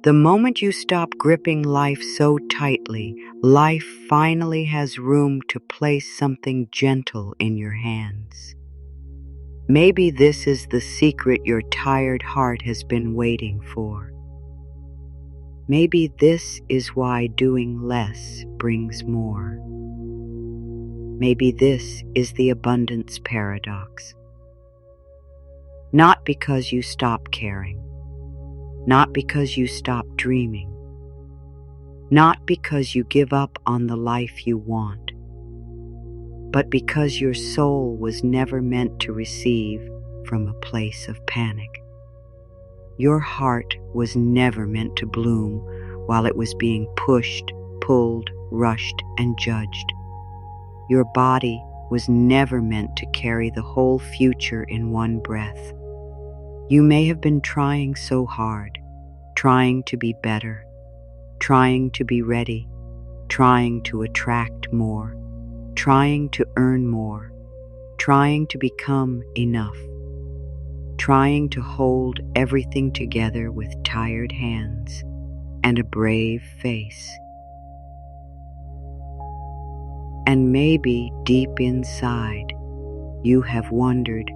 The moment you stop gripping life so tightly, life finally has room to place something gentle in your hands. Maybe this is the secret your tired heart has been waiting for. Maybe this is why doing less brings more. Maybe this is the abundance paradox. Not because you stop caring, not because you stop dreaming, not because you give up on the life you want, but because your soul was never meant to receive from a place of panic. Your heart was never meant to bloom while it was being pushed, pulled, rushed, and judged. Your body was never meant to carry the whole future in one breath. You may have been trying so hard, trying to be better, trying to be ready, trying to attract more, trying to earn more, trying to become enough, trying to hold everything together with tired hands and a brave face. And maybe deep inside, you have wondered,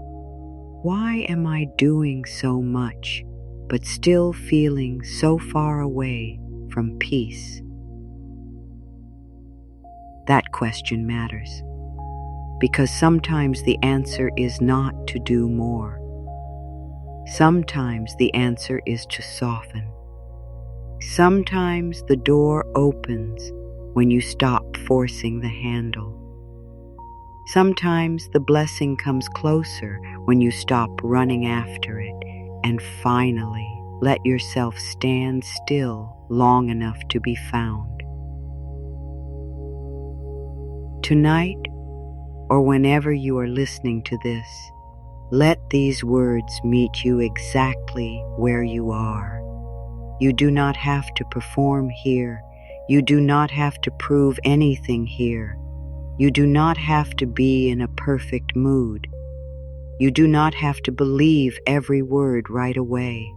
why am I doing so much, but still feeling so far away from peace? That question matters, because sometimes the answer is not to do more. Sometimes the answer is to soften. Sometimes the door opens when you stop forcing the handle. Sometimes the blessing comes closer when you stop running after it and finally let yourself stand still long enough to be found. Tonight, or whenever you are listening to this, let these words meet you exactly where you are. You do not have to perform here. You do not have to prove anything here. You do not have to be in a perfect mood. You do not have to believe every word right away.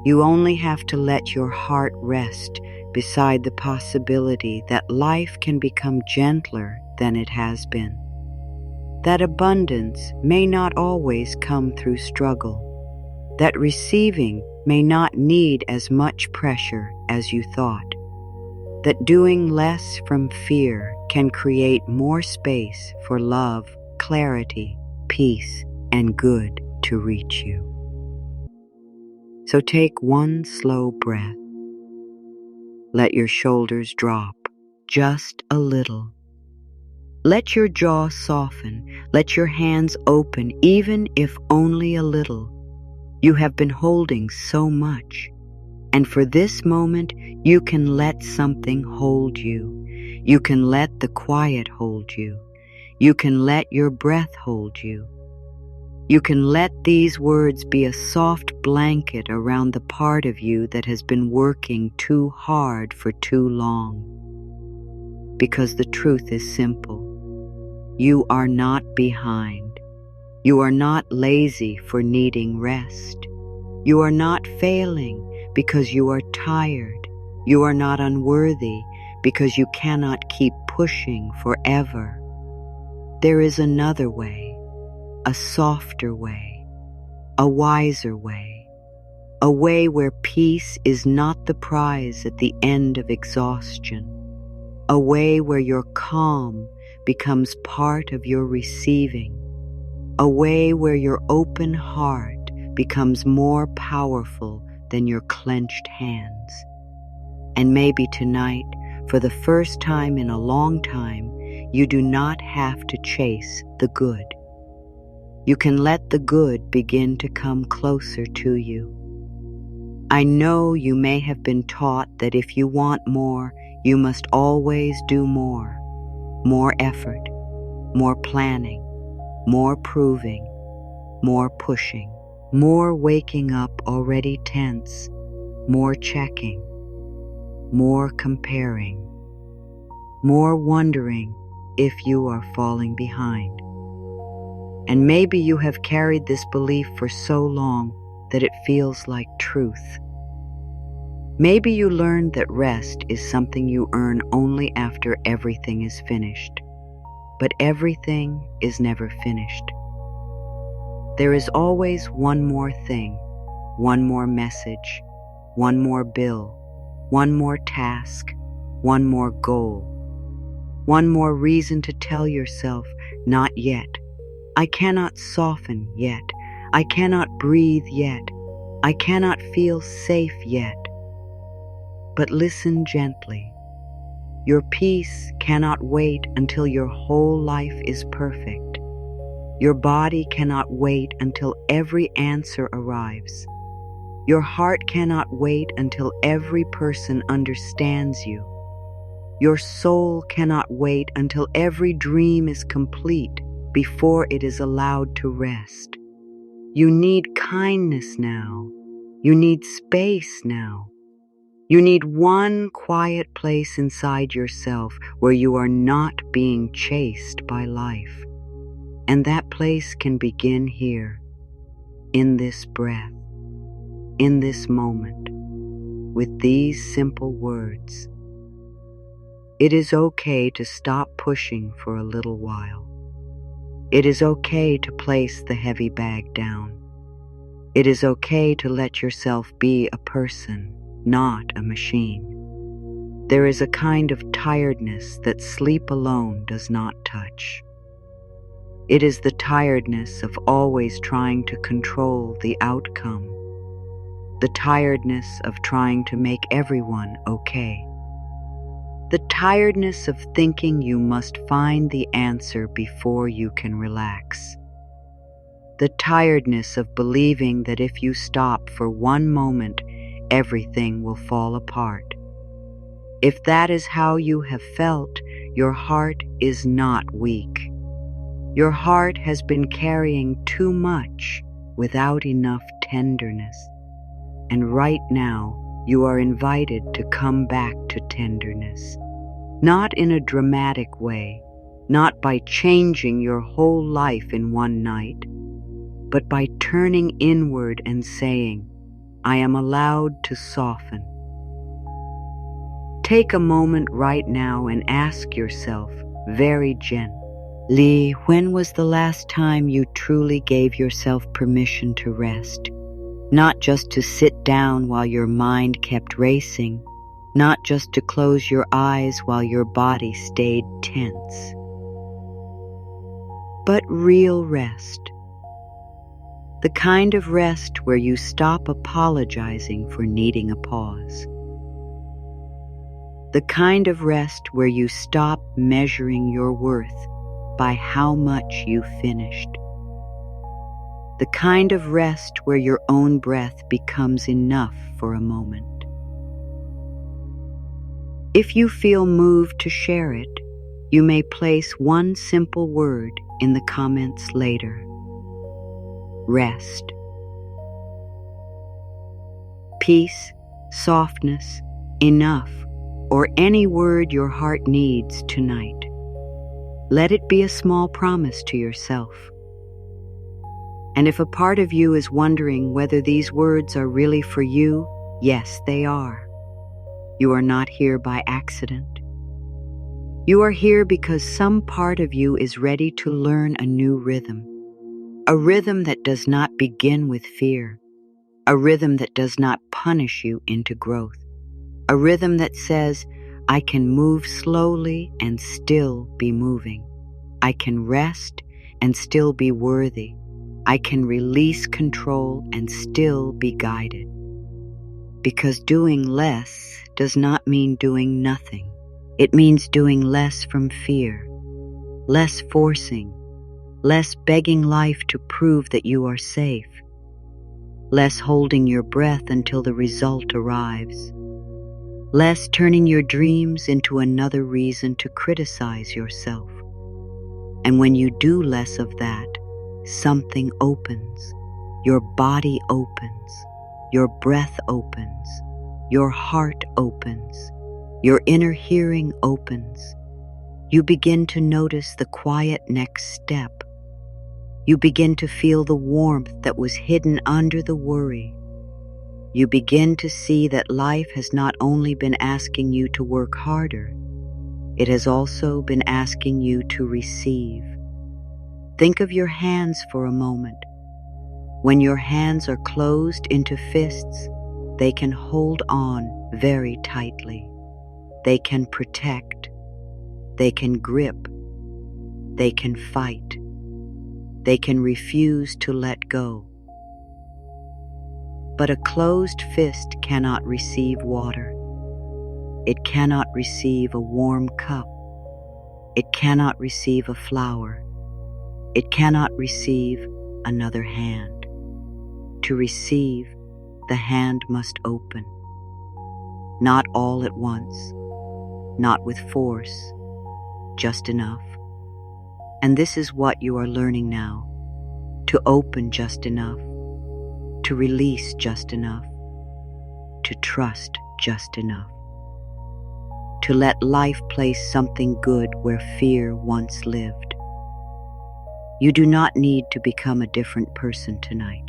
You only have to let your heart rest beside the possibility that life can become gentler than it has been. That abundance may not always come through struggle. That receiving may not need as much pressure as you thought. That doing less from fear can create more space for love, clarity, peace, and good to reach you. So take one slow breath. Let your shoulders drop just a little. Let your jaw soften. Let your hands open, even if only a little. You have been holding so much. And for this moment, you can let something hold you. You can let the quiet hold you. You can let your breath hold you. You can let these words be a soft blanket around the part of you that has been working too hard for too long. Because the truth is simple. You are not behind. You are not lazy for needing rest. You are not failing because you are tired. You are not unworthy because you cannot keep pushing forever. There is another way, a softer way, a wiser way, a way where peace is not the prize at the end of exhaustion, a way where your calm becomes part of your receiving, a way where your open heart becomes more powerful than your clenched hands. And maybe tonight, for the first time in a long time, you do not have to chase the good. You can let the good begin to come closer to you. I know you may have been taught that if you want more, you must always do more. More effort, more planning, more proving, more pushing, more waking up already tense, more checking, more comparing, more wondering if you are falling behind. And maybe you have carried this belief for so long that it feels like truth. Maybe you learned that rest is something you earn only after everything is finished. But everything is never finished. There is always one more thing, one more message, one more bill, one more task, one more goal, one more reason to tell yourself, not yet. I cannot soften yet. I cannot breathe yet. I cannot feel safe yet. But listen gently. Your peace cannot wait until your whole life is perfect. Your body cannot wait until every answer arrives. Your heart cannot wait until every person understands you. Your soul cannot wait until every dream is complete before it is allowed to rest. You need kindness now. You need space now. You need one quiet place inside yourself where you are not being chased by life. And that place can begin here, in this breath, in this moment, with these simple words. It is okay to stop pushing for a little while. It is okay to place the heavy bag down. It is okay to let yourself be a person, not a machine. There is a kind of tiredness that sleep alone does not touch. It is the tiredness of always trying to control the outcome, the tiredness of trying to make everyone okay, the tiredness of thinking you must find the answer before you can relax, the tiredness of believing that if you stop for one moment, everything will fall apart. If that is how you have felt, your heart is not weak. Your heart has been carrying too much without enough tenderness. And right now, you are invited to come back to tenderness. Not in a dramatic way, not by changing your whole life in one night, but by turning inward and saying, I am allowed to soften. Take a moment right now and ask yourself, very gently, when was the last time you truly gave yourself permission to rest? Not just to sit down while your mind kept racing, not just to close your eyes while your body stayed tense, but real rest. The kind of rest where you stop apologizing for needing a pause. The kind of rest where you stop measuring your worth by how much you finished. The kind of rest where your own breath becomes enough for a moment. If you feel moved to share it, you may place one simple word in the comments later. Rest. Peace, softness, enough, or any word your heart needs tonight. Let it be a small promise to yourself. And if a part of you is wondering whether these words are really for you, yes, they are. You are not here by accident. You are here because some part of you is ready to learn a new rhythm. A rhythm that does not begin with fear. A rhythm that does not punish you into growth. A rhythm that says, I can move slowly and still be moving. I can rest and still be worthy. I can release control and still be guided. Because doing less does not mean doing nothing. It means doing less from fear, less forcing, less begging life to prove that you are safe, less holding your breath until the result arrives, less turning your dreams into another reason to criticize yourself. And when you do less of that, something opens. Your body opens. Your breath opens. Your heart opens. Your inner hearing opens. You begin to notice the quiet next step. You begin to feel the warmth that was hidden under the worry. you begin to see that life has not only been asking you to work harder, it has also been asking you to receive. Think of your hands for a moment. When your hands are closed into fists, they can hold on very tightly. They can protect. They can grip. They can fight. They can refuse to let go. But a closed fist cannot receive water. It cannot receive a warm cup. It cannot receive a flower. It cannot receive another hand. To receive, the hand must open. Not all at once, not with force, just enough. And this is what you are learning now: to open just enough, to release just enough, to trust just enough, to let life place something good where fear once lived. You do not need to become a different person tonight.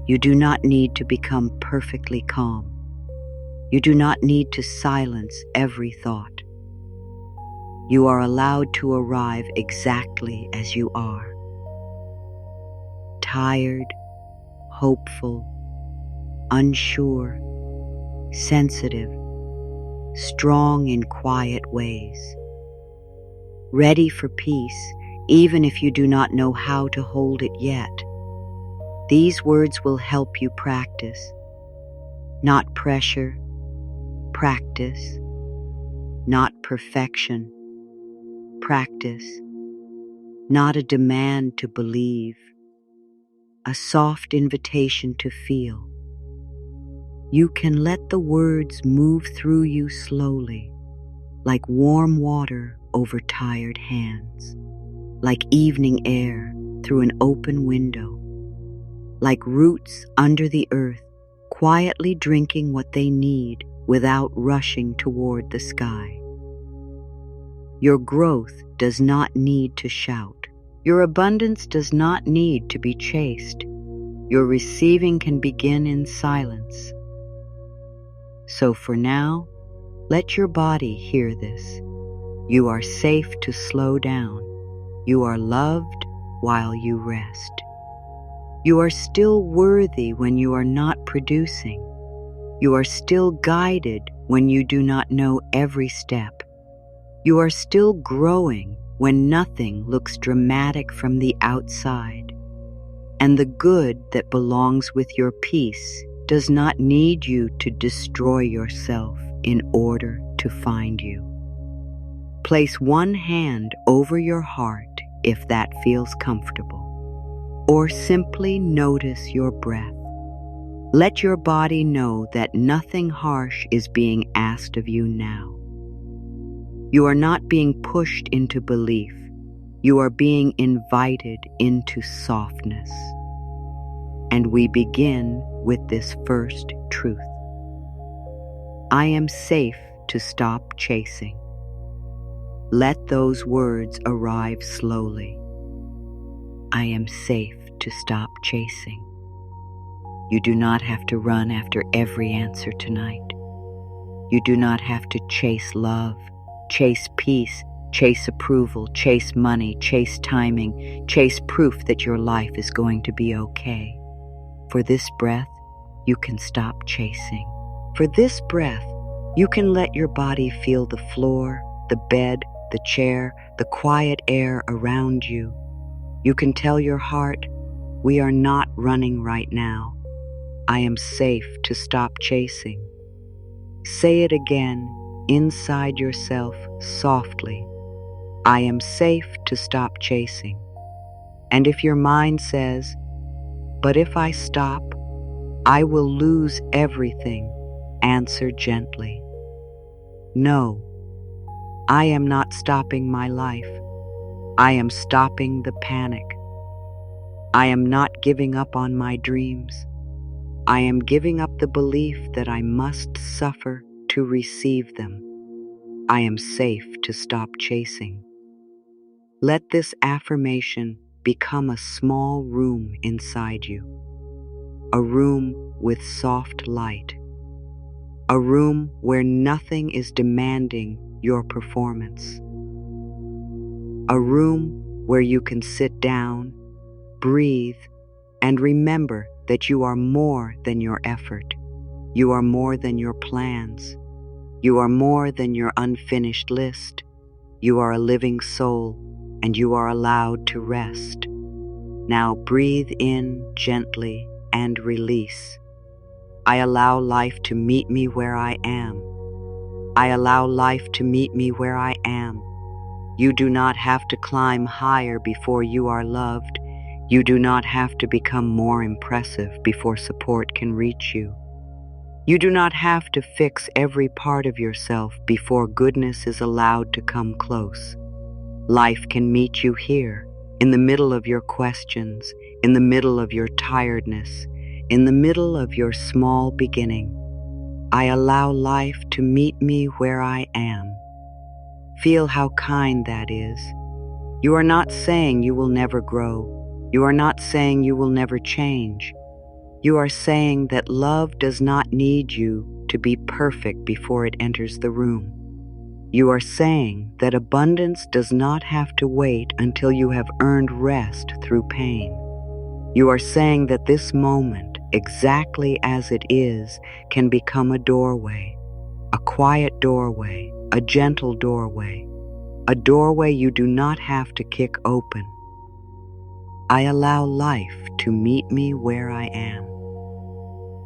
You do not need to become perfectly calm. You do not need to silence every thought. You are allowed to arrive exactly as you are. Tired, hopeful, unsure, sensitive, strong in quiet ways. Ready for peace, even if you do not know how to hold it yet. These words will help you practice. Not pressure, practice. Not perfection, practice. Not a demand to believe, a soft invitation to feel. You can let the words move through you slowly, like warm water over tired hands, like evening air through an open window, like roots under the earth, quietly drinking what they need without rushing toward the sky. Your growth does not need to shout. Your abundance does not need to be chased. Your receiving can begin in silence. So for now, let your body hear this. You are safe to slow down. You are loved while you rest. You are still worthy when you are not producing. You are still guided when you do not know every step. You are still growing when nothing looks dramatic from the outside. And the good that belongs with your peace does not need you to destroy yourself in order to find you. Place one hand over your heart if that feels comfortable, or simply notice your breath. Let your body know that nothing harsh is being asked of you now. You are not being pushed into belief. You are being invited into softness. And we begin with this first truth. I am safe to stop chasing. Let those words arrive slowly. I am safe to stop chasing. You do not have to run after every answer tonight. You do not have to chase love, chase peace, chase approval, chase money, chase timing, chase proof that your life is going to be okay. For this breath, you can stop chasing. For this breath, you can let your body feel the floor, the bed, the chair, the quiet air around you. You can tell your heart, we are not running right now. I am safe to stop chasing. Say it again inside yourself softly. I am safe to stop chasing. And if your mind says, but if I stop, I will lose everything, answer gently. No, I am not stopping my life. I am stopping the panic. I am not giving up on my dreams. I am giving up the belief that I must suffer to receive them. I am safe to stop chasing. Let this affirmation become a small room inside you, a room with soft light. A room where nothing is demanding your performance. A room where you can sit down, breathe, and remember that you are more than your effort. You are more than your plans. You are more than your unfinished list. You are a living soul, and you are allowed to rest. Now breathe in gently and release. I allow life to meet me where I am. I allow life to meet me where I am. You do not have to climb higher before you are loved. You do not have to become more impressive before support can reach you. You do not have to fix every part of yourself before goodness is allowed to come close. Life can meet you here, in the middle of your questions, in the middle of your tiredness, in the middle of your small beginning. I allow life to meet me where I am. Feel how kind that is. You are not saying you will never grow. You are not saying you will never change. You are saying that love does not need you to be perfect before it enters the room. You are saying that abundance does not have to wait until you have earned rest through pain. You are saying that this moment, exactly as it is, can become a doorway, a quiet doorway, a gentle doorway, a doorway you do not have to kick open. I allow life to meet me where I am.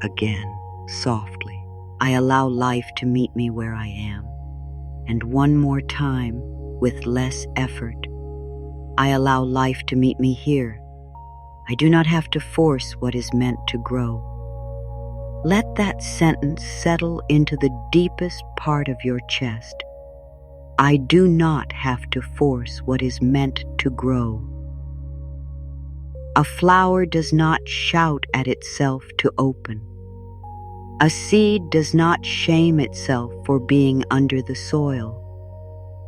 Again, softly. I allow life to meet me where I am. And one more time, with less effort. I allow life to meet me here. I do not have to force what is meant to grow. Let that sentence settle into the deepest part of your chest. I do not have to force what is meant to grow. A flower does not shout at itself to open. A seed does not shame itself for being under the soil.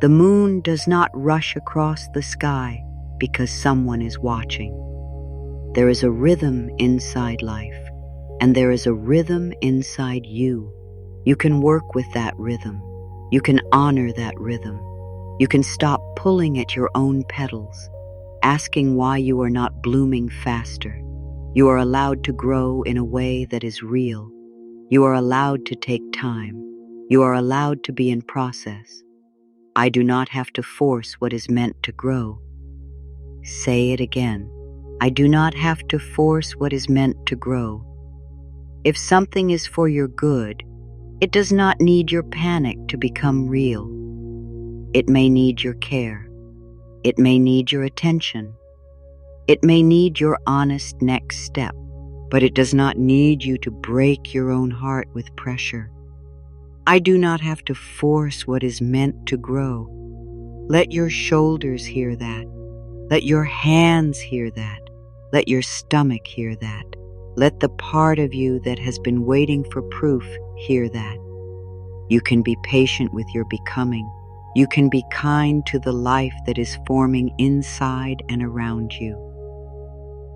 The moon does not rush across the sky because someone is watching. There is a rhythm inside life, and there is a rhythm inside you. You can work with that rhythm. You can honor that rhythm. You can stop pulling at your own petals, asking why you are not blooming faster. You are allowed to grow in a way that is real. You are allowed to take time. You are allowed to be in process. I do not have to force what is meant to grow. Say it again. I do not have to force what is meant to grow. If something is for your good, it does not need your panic to become real. It may need your care. It may need your attention. It may need your honest next step, but it does not need you to break your own heart with pressure. I do not have to force what is meant to grow. Let your shoulders hear that. Let your hands hear that. Let your stomach hear that. Let the part of you that has been waiting for proof hear that. You can be patient with your becoming. You can be kind to the life that is forming inside and around you.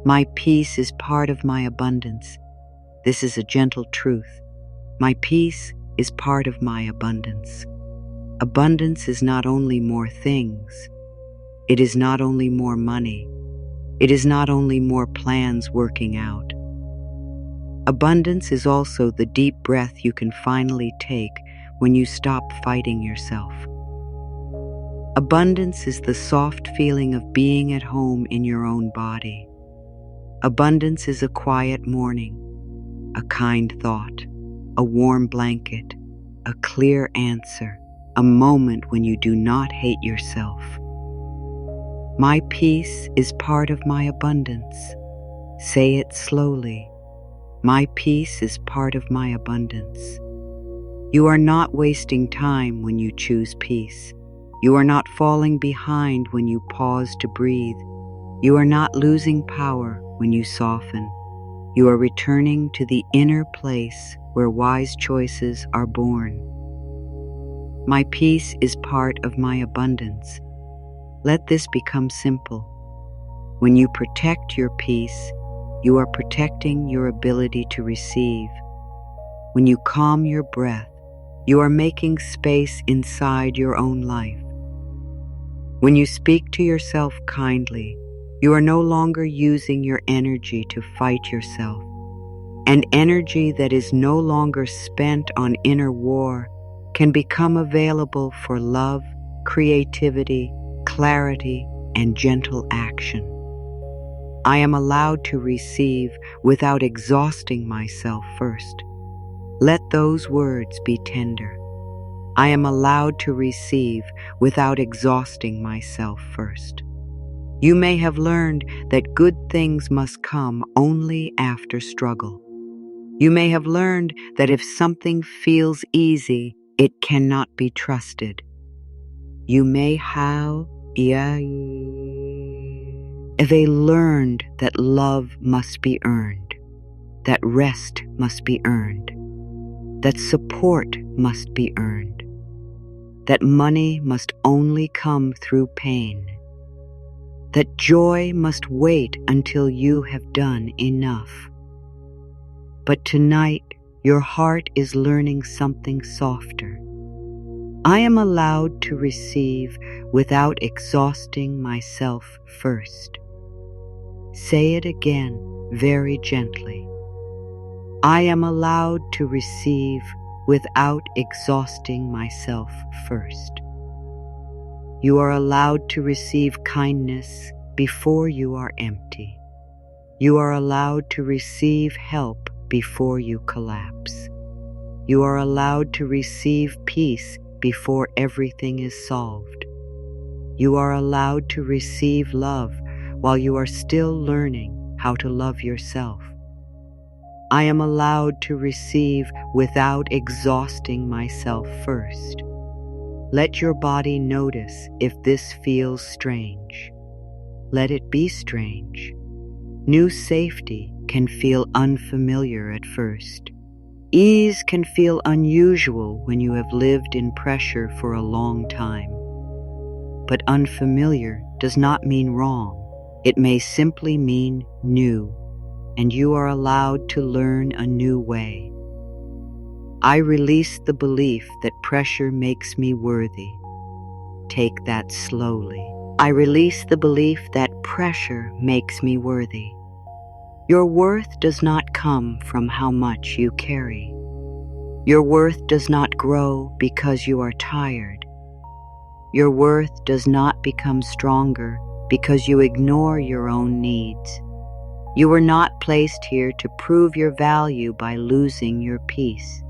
My peace is part of my abundance. This is a gentle truth. My peace is part of my abundance. Abundance is not only more things. It is not only more money. It is not only more plans working out. Abundance is also the deep breath you can finally take when you stop fighting yourself. Abundance is the soft feeling of being at home in your own body. Abundance is a quiet morning, a kind thought, a warm blanket, a clear answer, a moment when you do not hate yourself. My peace is part of my abundance. Say it slowly. My peace is part of my abundance. You are not wasting time when you choose peace. You are not falling behind when you pause to breathe. You are not losing power when you soften. You are returning to the inner place where wise choices are born. My peace is part of my abundance. Let this become simple. When you protect your peace, you are protecting your ability to receive. When you calm your breath, you are making space inside your own life. When you speak to yourself kindly, you are no longer using your energy to fight yourself. And energy that is no longer spent on inner war can become available for love, creativity, clarity, and gentle action. I am allowed to receive without exhausting myself first. Let those words be tender. I am allowed to receive without exhausting myself first. You may have learned that good things must come only after struggle. You may have learned that if something feels easy, it cannot be trusted. You may have learned that love must be earned, that rest must be earned, that support must be earned, that money must only come through pain, that joy must wait until you have done enough. But tonight, your heart is learning something softer. I am allowed to receive without exhausting myself first. Say it again very gently. I am allowed to receive without exhausting myself first. You are allowed to receive kindness before you are empty. You are allowed to receive help before you collapse. You are allowed to receive peace before everything is solved. You are allowed to receive love while you are still learning how to love yourself. I am allowed to receive without exhausting myself first. Let your body notice if this feels strange. Let it be strange. New safety can feel unfamiliar at first. Ease can feel unusual when you have lived in pressure for a long time. But unfamiliar does not mean wrong. It may simply mean new, and you are allowed to learn a new way. I release the belief that pressure makes me worthy. Take that slowly. I release the belief that pressure makes me worthy. Your worth does not come from how much you carry. Your worth does not grow because you are tired. Your worth does not become stronger because you ignore your own needs. You were not placed here to prove your value by losing your peace.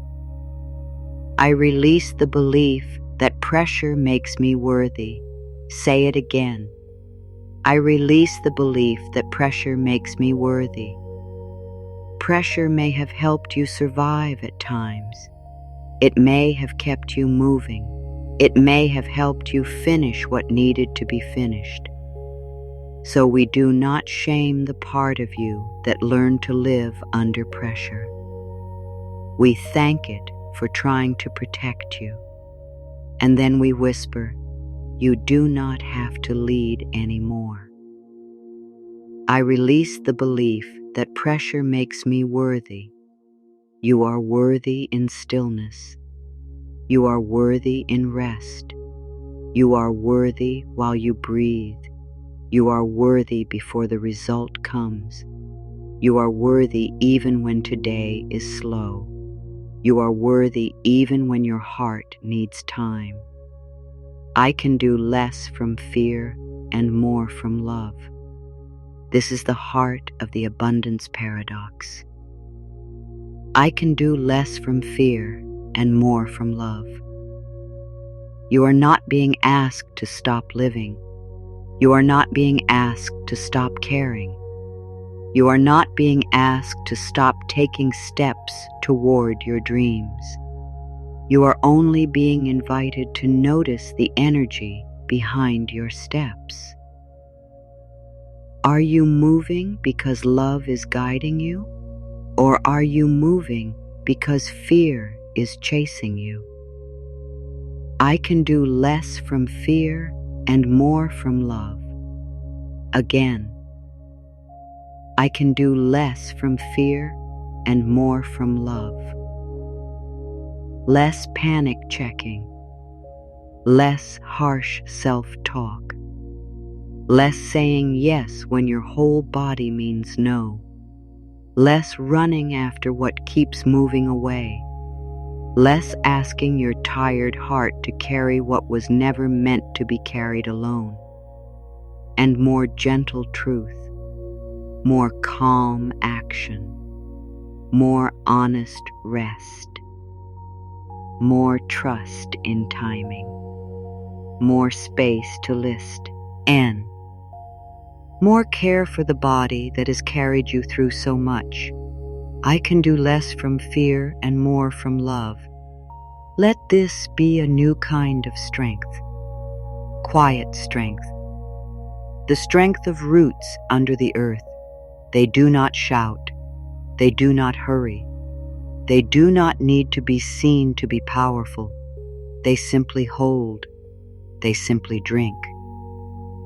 I release the belief that pressure makes me worthy. Say it again. I release the belief that pressure makes me worthy. Pressure may have helped you survive at times. It may have kept you moving. It may have helped you finish what needed to be finished. So we do not shame the part of you that learned to live under pressure. We thank it for trying to protect you. And then we whisper, you do not have to lead anymore. I release the belief that pressure makes me worthy. You are worthy in stillness. You are worthy in rest. You are worthy while you breathe. You are worthy before the result comes. You are worthy even when today is slow. You are worthy even when your heart needs time. I can do less from fear and more from love. This is the heart of the abundance paradox. I can do less from fear and more from love. You are not being asked to stop living. You are not being asked to stop caring. You are not being asked to stop taking steps toward your dreams. You are only being invited to notice the energy behind your steps. Are you moving because love is guiding you? Or are you moving because fear is chasing you? I can do less from fear and more from love. Again, I can do less from fear and more from love. Less panic checking, less harsh self-talk, less saying yes when your whole body means no, less running after what keeps moving away, less asking your tired heart to carry what was never meant to be carried alone, and more gentle truth, more calm action, more honest rest, more trust in timing, more space to list. N. More care for the body that has carried you through so much. I can do less from fear and more from love. Let this be a new kind of strength. Quiet strength. The strength of roots under the earth. They do not shout. They do not hurry. They do not need to be seen to be powerful. They simply hold. They simply drink.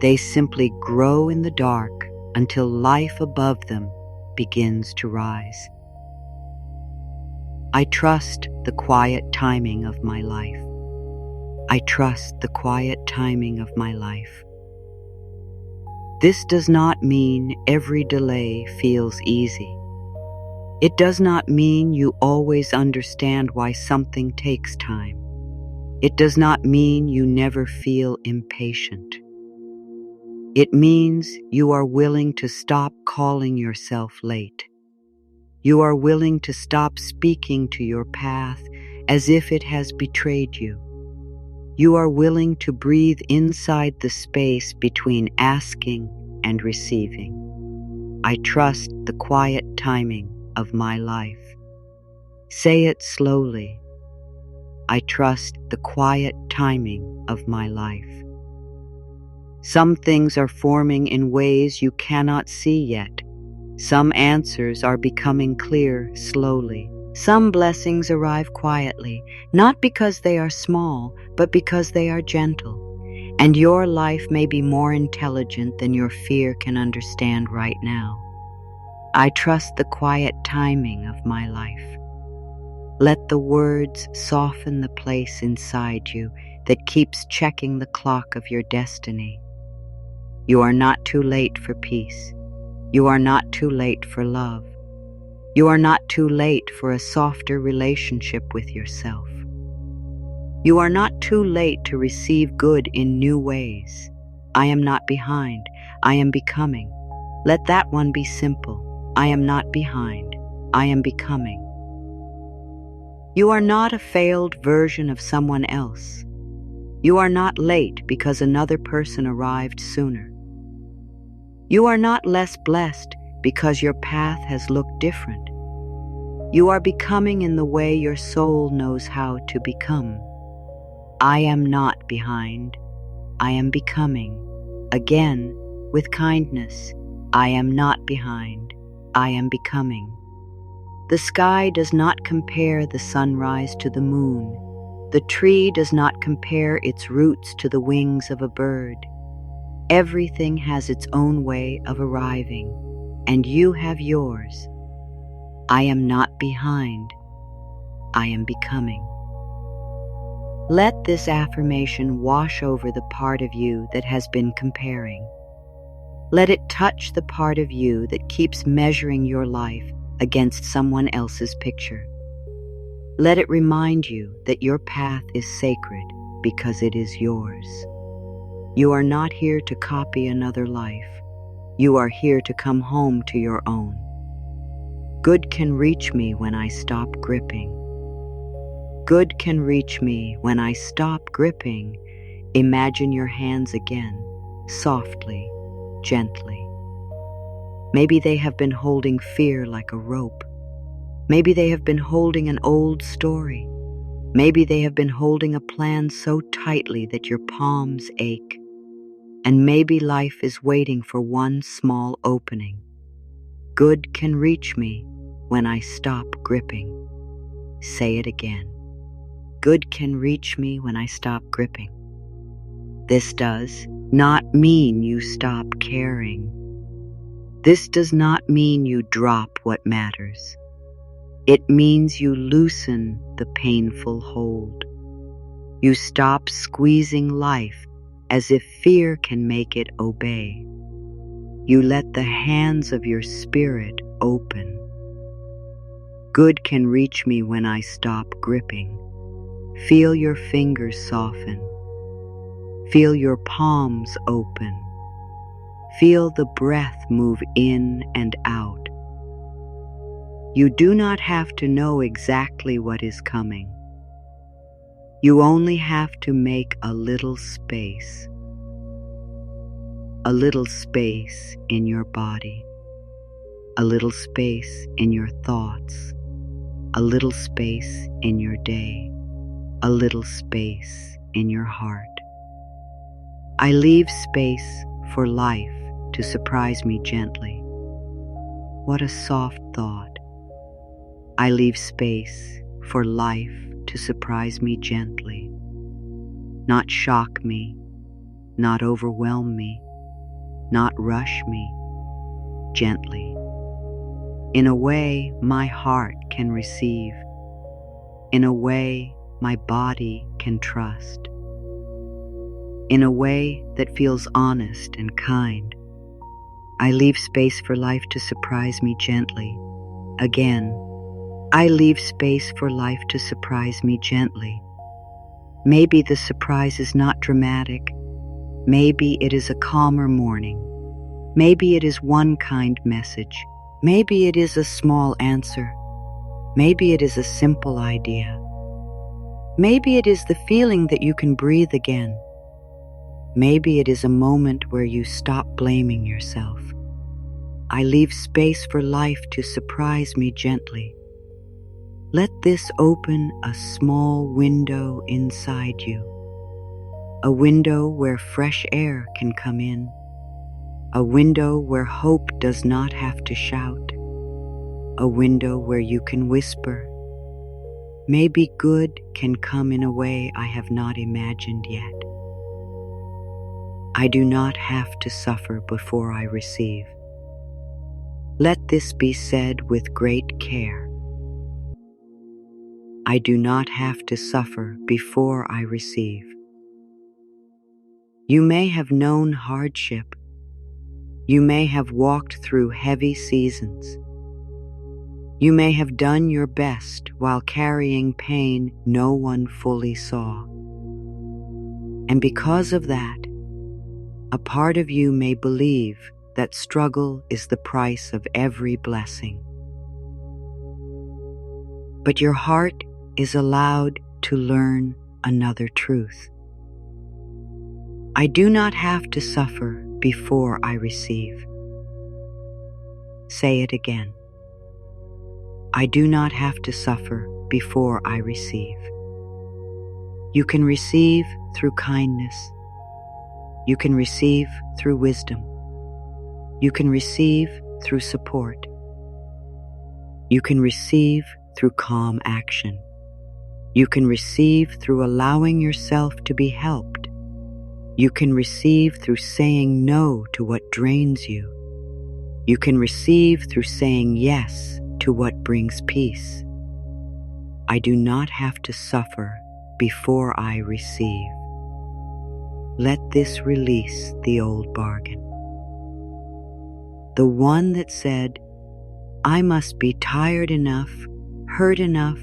They simply grow in the dark until life above them begins to rise. I trust the quiet timing of my life. I trust the quiet timing of my life. This does not mean every delay feels easy. It does not mean you always understand why something takes time. It does not mean you never feel impatient. It means you are willing to stop calling yourself late. You are willing to stop speaking to your path as if it has betrayed you. You are willing to breathe inside the space between asking and receiving. I trust the quiet timing of my life. Say it slowly. I trust the quiet timing of my life. Some things are forming in ways you cannot see yet. Some answers are becoming clear slowly. Some blessings arrive quietly, not because they are small, but because they are gentle. And your life may be more intelligent than your fear can understand right now. I trust the quiet timing of my life. Let the words soften the place inside you that keeps checking the clock of your destiny. You are not too late for peace. You are not too late for love. You are not too late for a softer relationship with yourself. You are not too late to receive good in new ways. I am not behind. I am becoming. Let that one be simple. I am not behind. I am becoming. You are not a failed version of someone else. You are not late because another person arrived sooner. You are not less blessed because your path has looked different. You are becoming in the way your soul knows how to become. I am not behind. I am becoming. Again, with kindness, I am not behind. I am becoming. The sky does not compare the sunrise to the moon. The tree does not compare its roots to the wings of a bird. Everything has its own way of arriving, and you have yours. I am not behind. I am becoming. Let this affirmation wash over the part of you that has been comparing. Let it touch the part of you that keeps measuring your life against someone else's picture. Let it remind you that your path is sacred because it is yours. You are not here to copy another life. You are here to come home to your own. Good can reach me when I stop gripping. Good can reach me when I stop gripping. Imagine your hands again, softly, gently. Maybe they have been holding fear like a rope. Maybe they have been holding an old story. Maybe they have been holding a plan so tightly that your palms ache. And maybe life is waiting for one small opening. Good can reach me when I stop gripping. Say it again. Good can reach me when I stop gripping. This does not mean you stop caring. This does not mean you drop what matters. It means you loosen the painful hold. You stop squeezing life as if fear can make it obey. You let the hands of your spirit open. Good can reach me when I stop gripping. Feel your fingers soften. Feel your palms open. Feel the breath move in and out. You do not have to know exactly what is coming. You only have to make a little space in your body, a little space in your thoughts, a little space in your day, a little space in your heart. I leave space for life to surprise me gently. What a soft thought. I leave space for life to surprise me gently, not shock me, not overwhelm me, not rush me, gently. In a way my heart can receive, in a way my body can trust, in a way that feels honest and kind. I leave space for life to surprise me gently. Again, I leave space for life to surprise me gently. Maybe the surprise is not dramatic. Maybe it is a calmer morning. Maybe it is one kind message. Maybe it is a small answer. Maybe it is a simple idea. Maybe it is the feeling that you can breathe again. Maybe it is a moment where you stop blaming yourself. I leave space for life to surprise me gently. Let this open a small window inside you, a window where fresh air can come in, a window where hope does not have to shout, a window where you can whisper. Maybe good can come in a way I have not imagined yet. I do not have to suffer before I receive. Let this be said with great care. I do not have to suffer before I receive. You may have known hardship. You may have walked through heavy seasons. You may have done your best while carrying pain no one fully saw. And because of that, a part of you may believe that struggle is the price of every blessing. But your heart is allowed to learn another truth. I do not have to suffer before I receive. Say it again. I do not have to suffer before I receive. You can receive through kindness. You can receive through wisdom. You can receive through support. You can receive through calm action. You can receive through allowing yourself to be helped. You can receive through saying no to what drains you. You can receive through saying yes to what brings peace. I do not have to suffer before I receive. Let this release the old bargain. The one that said, I must be tired enough, hurt enough,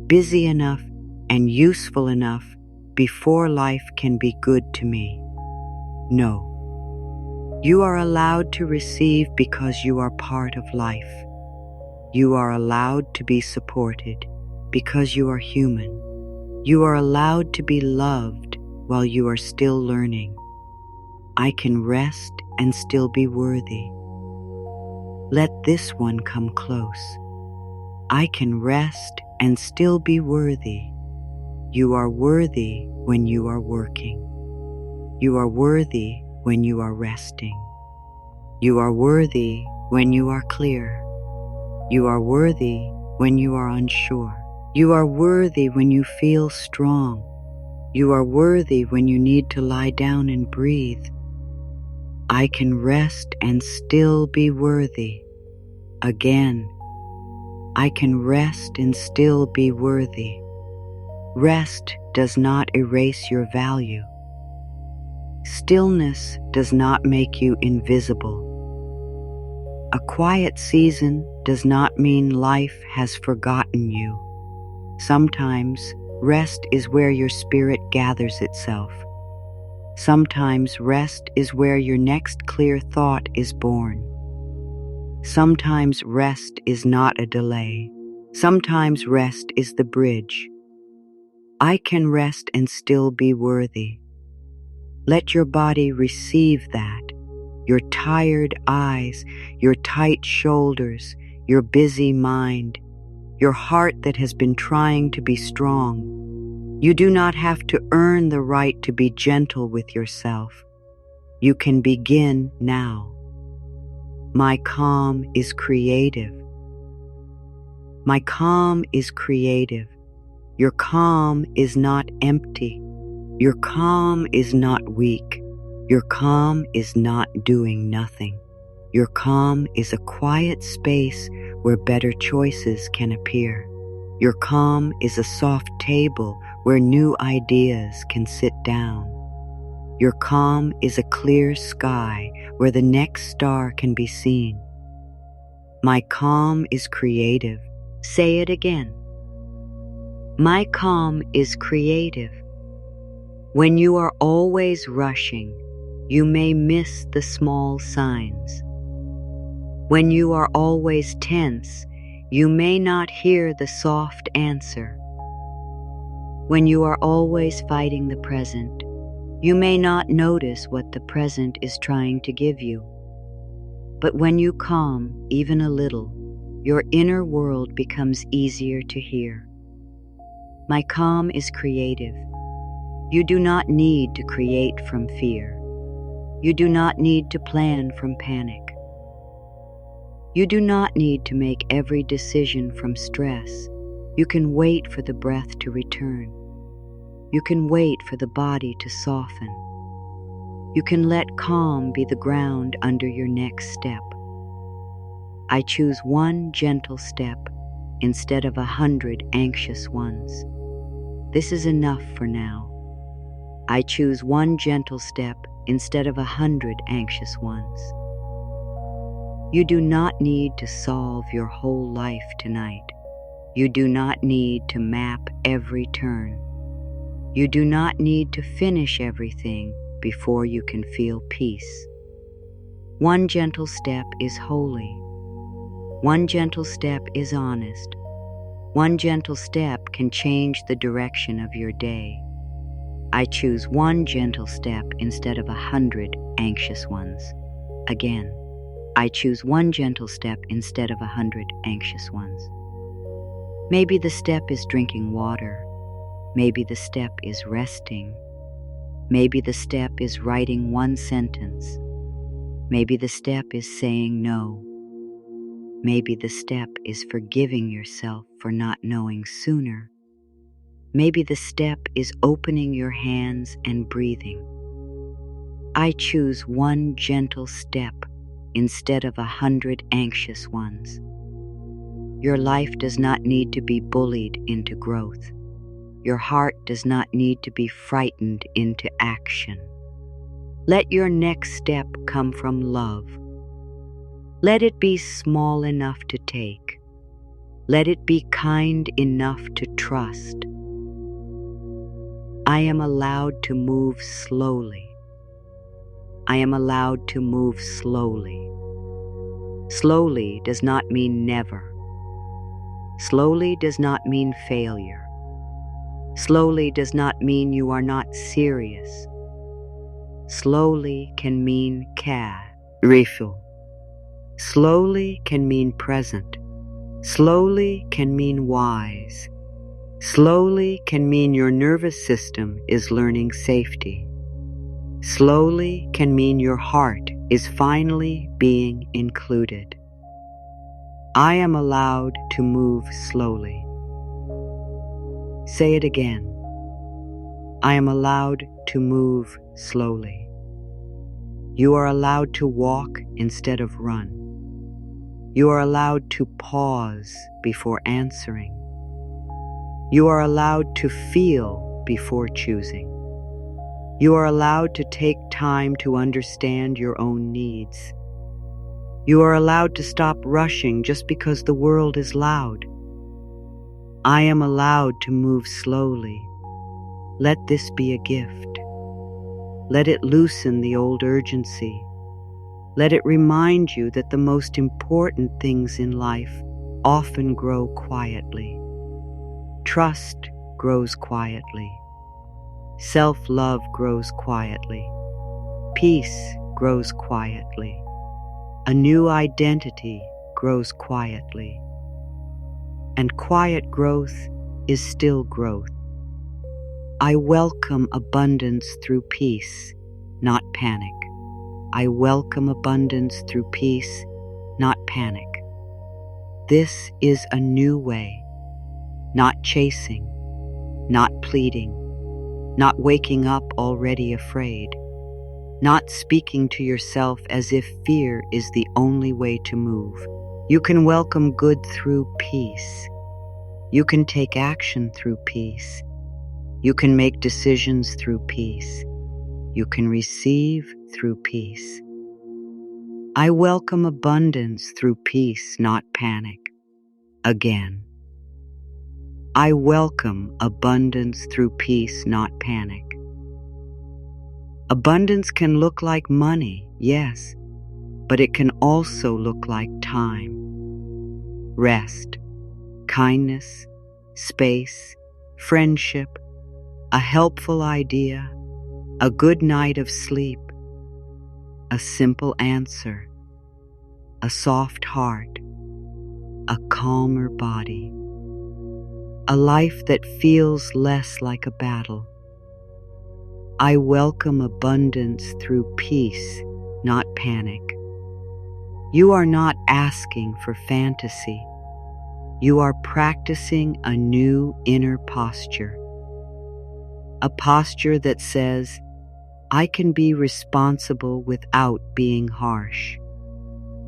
busy enough, and useful enough before life can be good to me. No. You are allowed to receive because you are part of life. You are allowed to be supported because you are human. You are allowed to be loved while you are still learning. I can rest and still be worthy. Let this one come close. I can rest and still be worthy. You are worthy when you are working. You are worthy when you are resting. You are worthy when you are clear. You are worthy when you are unsure. You are worthy when you feel strong. You are worthy when you need to lie down and breathe. I can rest and still be worthy. Again, I can rest and still be worthy. Rest does not erase your value. Stillness does not make you invisible. A quiet season does not mean life has forgotten you. Sometimes rest is where your spirit gathers itself. Sometimes rest is where your next clear thought is born. Sometimes rest is not a delay. Sometimes rest is the bridge. I can rest and still be worthy. Let your body receive that. Your tired eyes, your tight shoulders, your busy mind, your heart that has been trying to be strong. You do not have to earn the right to be gentle with yourself. You can begin now. My calm is creative. My calm is creative. Your calm is not empty. Your calm is not weak. Your calm is not doing nothing. Your calm is a quiet space where better choices can appear. Your calm is a soft table where new ideas can sit down. Your calm is a clear sky where the next star can be seen. My calm is creative. Say it again. My calm is creative. When you are always rushing, you may miss the small signs. When you are always tense, you may not hear the soft answer. When you are always fighting the present, you may not notice what the present is trying to give you. But when you calm even a little, your inner world becomes easier to hear. My calm is creative. You do not need to create from fear. You do not need to plan from panic. You do not need to make every decision from stress. You can wait for the breath to return. You can wait for the body to soften. You can let calm be the ground under your next step. I choose one gentle step instead of 100 anxious ones. This is enough for now. I choose one gentle step instead of 100 anxious ones. You do not need to solve your whole life tonight. You do not need to map every turn. You do not need to finish everything before you can feel peace. One gentle step is holy. One gentle step is honest. One gentle step can change the direction of your day. I choose one gentle step instead of 100 anxious ones. Again, I choose one gentle step instead of 100 anxious ones. Maybe the step is drinking water. Maybe the step is resting. Maybe the step is writing one sentence. Maybe the step is saying no. Maybe the step is forgiving yourself for not knowing sooner. Maybe the step is opening your hands and breathing. I choose one gentle step instead of 100 anxious ones. Your life does not need to be bullied into growth. Your heart does not need to be frightened into action. Let your next step come from love. Let it be small enough to take. Let it be kind enough to trust. I am allowed to move slowly. I am allowed to move slowly. Slowly does not mean never. Slowly does not mean failure. Slowly does not mean you are not serious. Slowly can mean refill. Slowly can mean present. Slowly can mean wise. Slowly can mean your nervous system is learning safety. Slowly can mean your heart is finally being included. I am allowed to move slowly. Say it again. I am allowed to move slowly. You are allowed to walk instead of run. You are allowed to pause before answering. You are allowed to feel before choosing. You are allowed to take time to understand your own needs. You are allowed to stop rushing just because the world is loud. I am allowed to move slowly. Let this be a gift. Let it loosen the old urgency. Let it remind you that the most important things in life often grow quietly. Trust grows quietly. Self-love grows quietly. Peace grows quietly. A new identity grows quietly. And quiet growth is still growth. I welcome abundance through peace, not panic. I welcome abundance through peace, not panic. This is a new way, not chasing, not pleading, not waking up already afraid, not speaking to yourself as if fear is the only way to move. You can welcome good through peace. You can take action through peace. You can make decisions through peace. You can receive through peace. I welcome abundance through peace, not panic. Again. I welcome abundance through peace, not panic. Abundance can look like money, yes, but it can also look like time, rest, kindness, space, friendship, a helpful idea, a good night of sleep, a simple answer, a soft heart, a calmer body, a life that feels less like a battle. I welcome abundance through peace, not panic. You are not asking for fantasy. You are practicing a new inner posture. A posture that says, I can be responsible without being harsh.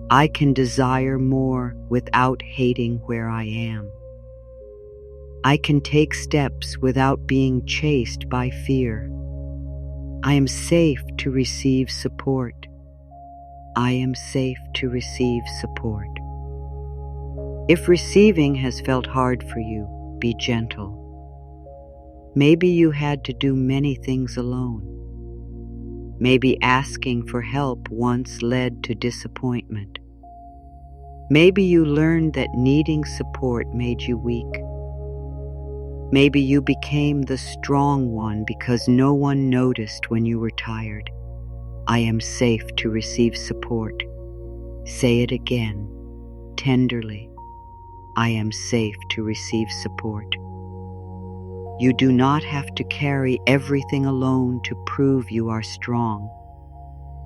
I can desire more without hating where I am. I can take steps without being chased by fear. I am safe to receive support. I am safe to receive support. If receiving has felt hard for you, be gentle. Maybe you had to do many things alone. Maybe asking for help once led to disappointment. Maybe you learned that needing support made you weak. Maybe you became the strong one because no one noticed when you were tired. I am safe to receive support. Say it again, tenderly. I am safe to receive support. You do not have to carry everything alone to prove you are strong.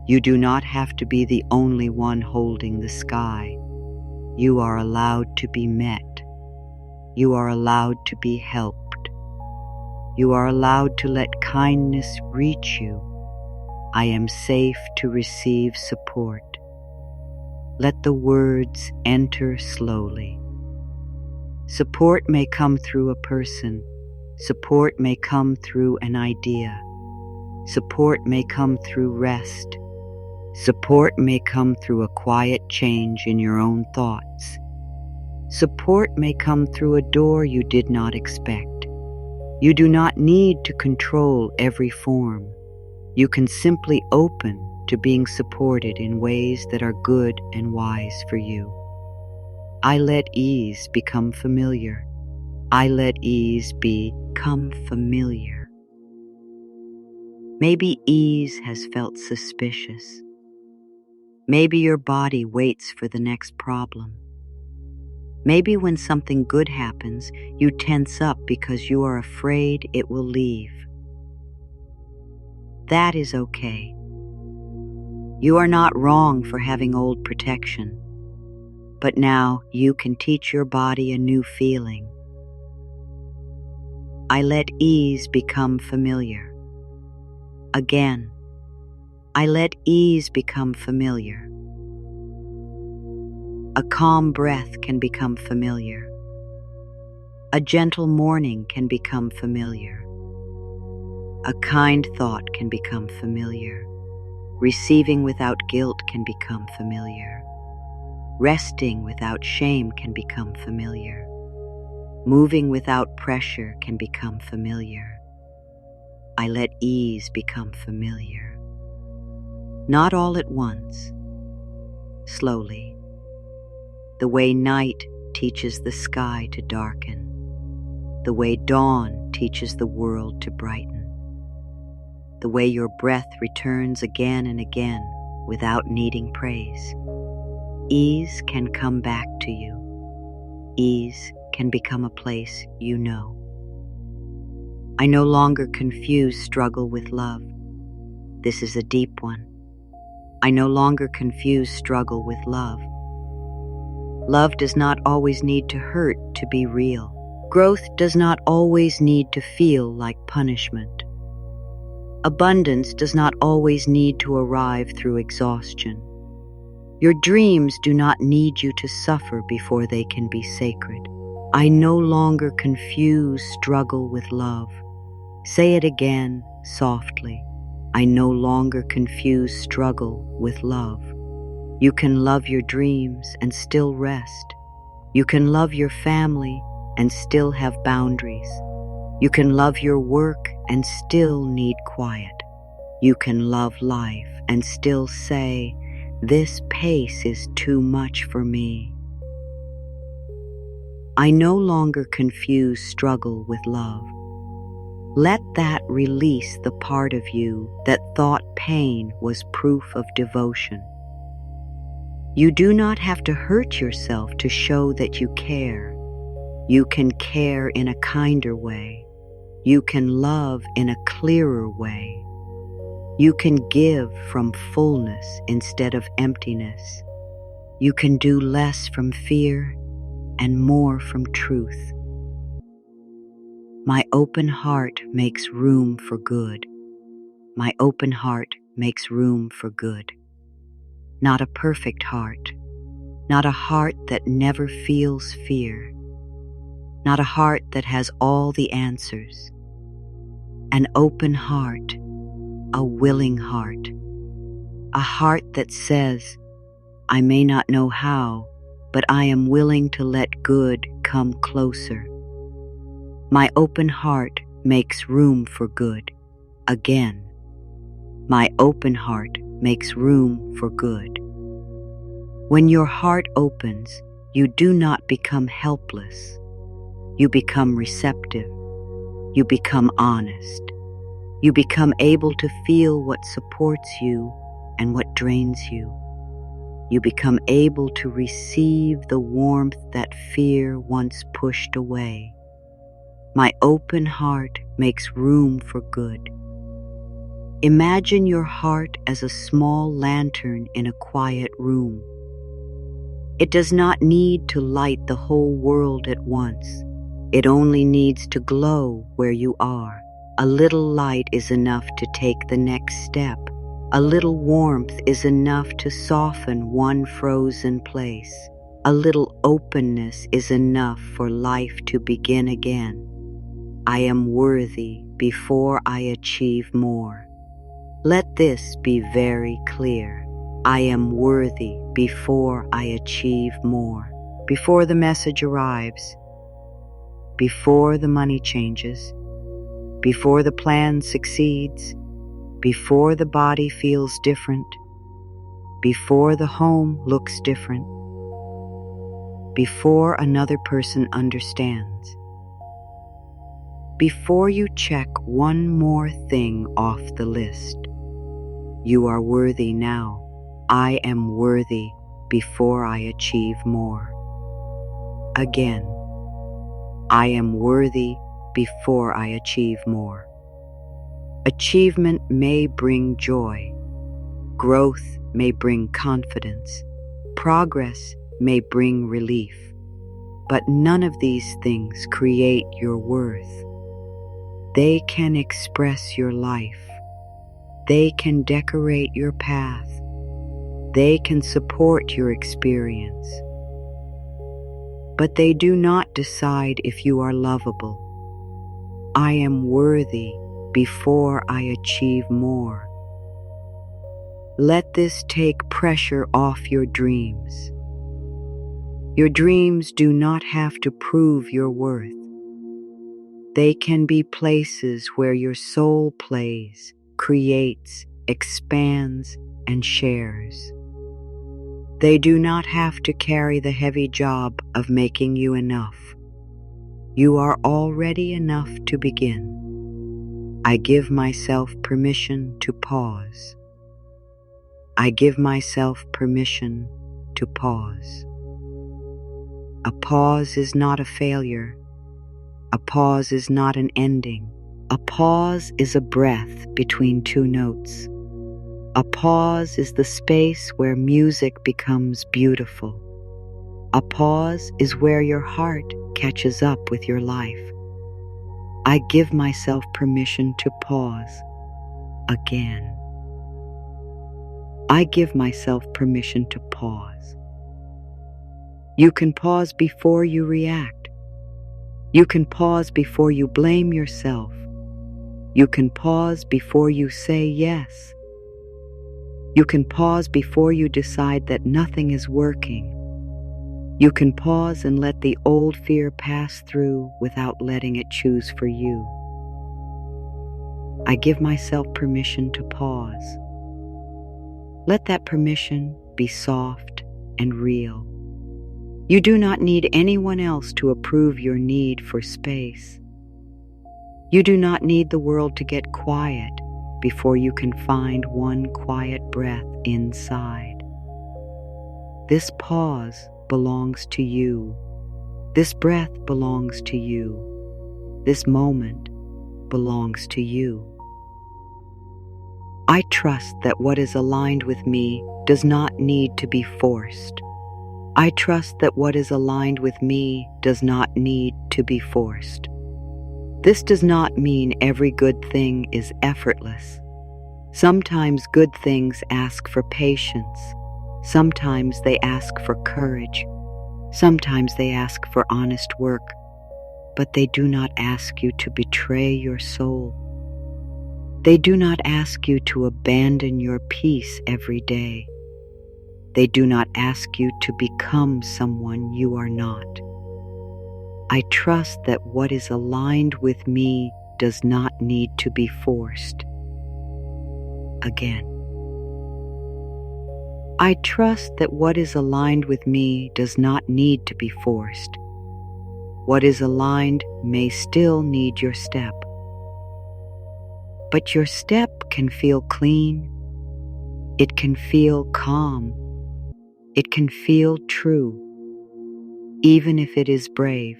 You do not have to be the only one holding the sky. You are allowed to be met. You are allowed to be helped. You are allowed to let kindness reach you. I am safe to receive support. Let the words enter slowly. Support may come through a person. Support may come through an idea. Support may come through rest. Support may come through a quiet change in your own thoughts. Support may come through a door you did not expect. You do not need to control every form. You can simply open to being supported in ways that are good and wise for you. I let ease become familiar. I let ease become familiar. Maybe ease has felt suspicious. Maybe your body waits for the next problem. Maybe when something good happens, you tense up because you are afraid it will leave. That is okay. You are not wrong for having old protection, but now you can teach your body a new feeling. I let ease become familiar. Again, I let ease become familiar. A calm breath can become familiar. A gentle morning can become familiar. A kind thought can become familiar. Receiving without guilt can become familiar. Resting without shame can become familiar. Moving without pressure can become familiar. I let ease become familiar. Not all at once, slowly. The way night teaches the sky to darken. The way dawn teaches the world to brighten. The way your breath returns again and again without needing praise. Ease can come back to you. Ease can become a place you know. I no longer confuse struggle with love. This is a deep one. I no longer confuse struggle with love. Love does not always need to hurt to be real. Growth does not always need to feel like punishment. Abundance does not always need to arrive through exhaustion. Your dreams do not need you to suffer before they can be sacred. I no longer confuse struggle with love. Say it again, softly. I no longer confuse struggle with love. You can love your dreams and still rest. You can love your family and still have boundaries. You can love your work and still need quiet. You can love life and still say, this pace is too much for me. I no longer confuse struggle with love. Let that release the part of you that thought pain was proof of devotion. You do not have to hurt yourself to show that you care. You can care in a kinder way. You can love in a clearer way. You can give from fullness instead of emptiness. You can do less from fear and more from truth. My open heart makes room for good. My open heart makes room for good. Not a perfect heart. Not a heart that never feels fear. Not a heart that has all the answers. An open heart. A willing heart. A heart that says, I may not know how, but I am willing to let good come closer. My open heart makes room for good. Again, my open heart makes room for good. When your heart opens, you do not become helpless. You become receptive. You become honest. You become able to feel what supports you and what drains you. You become able to receive the warmth that fear once pushed away. My open heart makes room for good. Imagine your heart as a small lantern in a quiet room. It does not need to light the whole world at once. It only needs to glow where you are. A little light is enough to take the next step. A little warmth is enough to soften one frozen place. A little openness is enough for life to begin again. I am worthy before I achieve more. Let this be very clear. I am worthy before I achieve more. Before the message arrives, before the money changes, before the plan succeeds, before the body feels different, before the home looks different, before another person understands, before you check one more thing off the list. You are worthy now. I am worthy before I achieve more. Again, I am worthy before I achieve more. Achievement may bring joy. Growth may bring confidence. Progress may bring relief. But none of these things create your worth. They can express your life. They can decorate your path. They can support your experience. But they do not decide if you are lovable. I am worthy before I achieve more. Let this take pressure off your dreams. Your dreams do not have to prove your worth. They can be places where your soul plays, creates, expands, and shares. They do not have to carry the heavy job of making you enough. You are already enough to begin. I give myself permission to pause. I give myself permission to pause. A pause is not a failure. A pause is not an ending. A pause is a breath between two notes. A pause is the space where music becomes beautiful. A pause is where your heart catches up with your life. I give myself permission to pause again. I give myself permission to pause. You can pause before you react. You can pause before you blame yourself. You can pause before you say yes. You can pause before you decide that nothing is working. You can pause and let the old fear pass through without letting it choose for you. I give myself permission to pause. Let that permission be soft and real. You do not need anyone else to approve your need for space. You do not need the world to get quiet before you can find one quiet breath inside. This pause belongs to you. This breath belongs to you. This moment belongs to you. I trust that what is aligned with me does not need to be forced. I trust that what is aligned with me does not need to be forced. This does not mean every good thing is effortless. Sometimes good things ask for patience. Sometimes they ask for courage. Sometimes they ask for honest work. But they do not ask you to betray your soul. They do not ask you to abandon your peace every day. They do not ask you to become someone you are not. I trust that what is aligned with me does not need to be forced. Again. I trust that what is aligned with me does not need to be forced. What is aligned may still need your step. But your step can feel clean. It can feel calm. It can feel true, even if it is brave,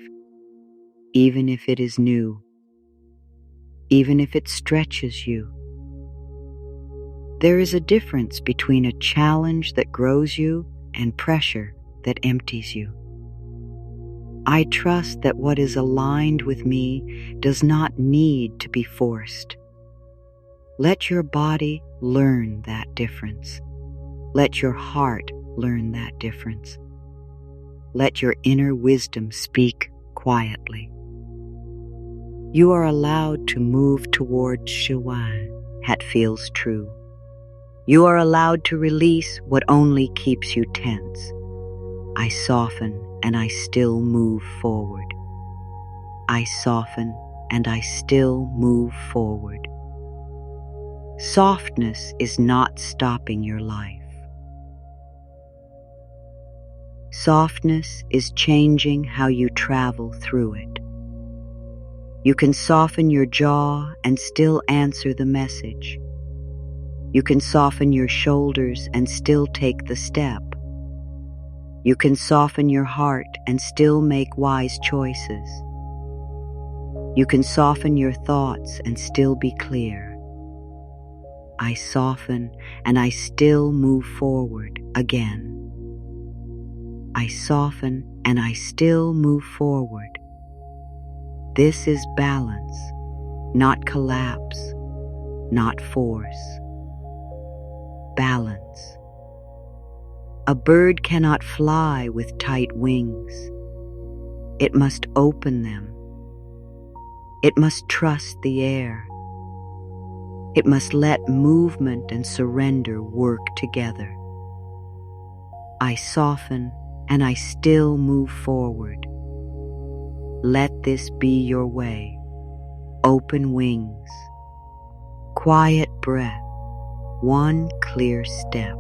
even if it is new, even if it stretches you. There is a difference between a challenge that grows you and pressure that empties you. I trust that what is aligned with me does not need to be forced. Let your body learn that difference. Let your heart learn that difference. Let your inner wisdom speak quietly. You are allowed to move toward Shiwan that feels true. You are allowed to release what only keeps you tense. I soften and I still move forward. I soften and I still move forward. Softness is not stopping your life. Softness is changing how you travel through it. You can soften your jaw and still answer the message. You can soften your shoulders and still take the step. You can soften your heart and still make wise choices. You can soften your thoughts and still be clear. I soften and I still move forward again. I soften and I still move forward. This is balance, not collapse, not force. balance. A bird cannot fly with tight wings. It must open them. It must trust the air. It must let movement and surrender work together. I soften and I still move forward. Let this be your way. Open wings. Quiet breath. One clear step.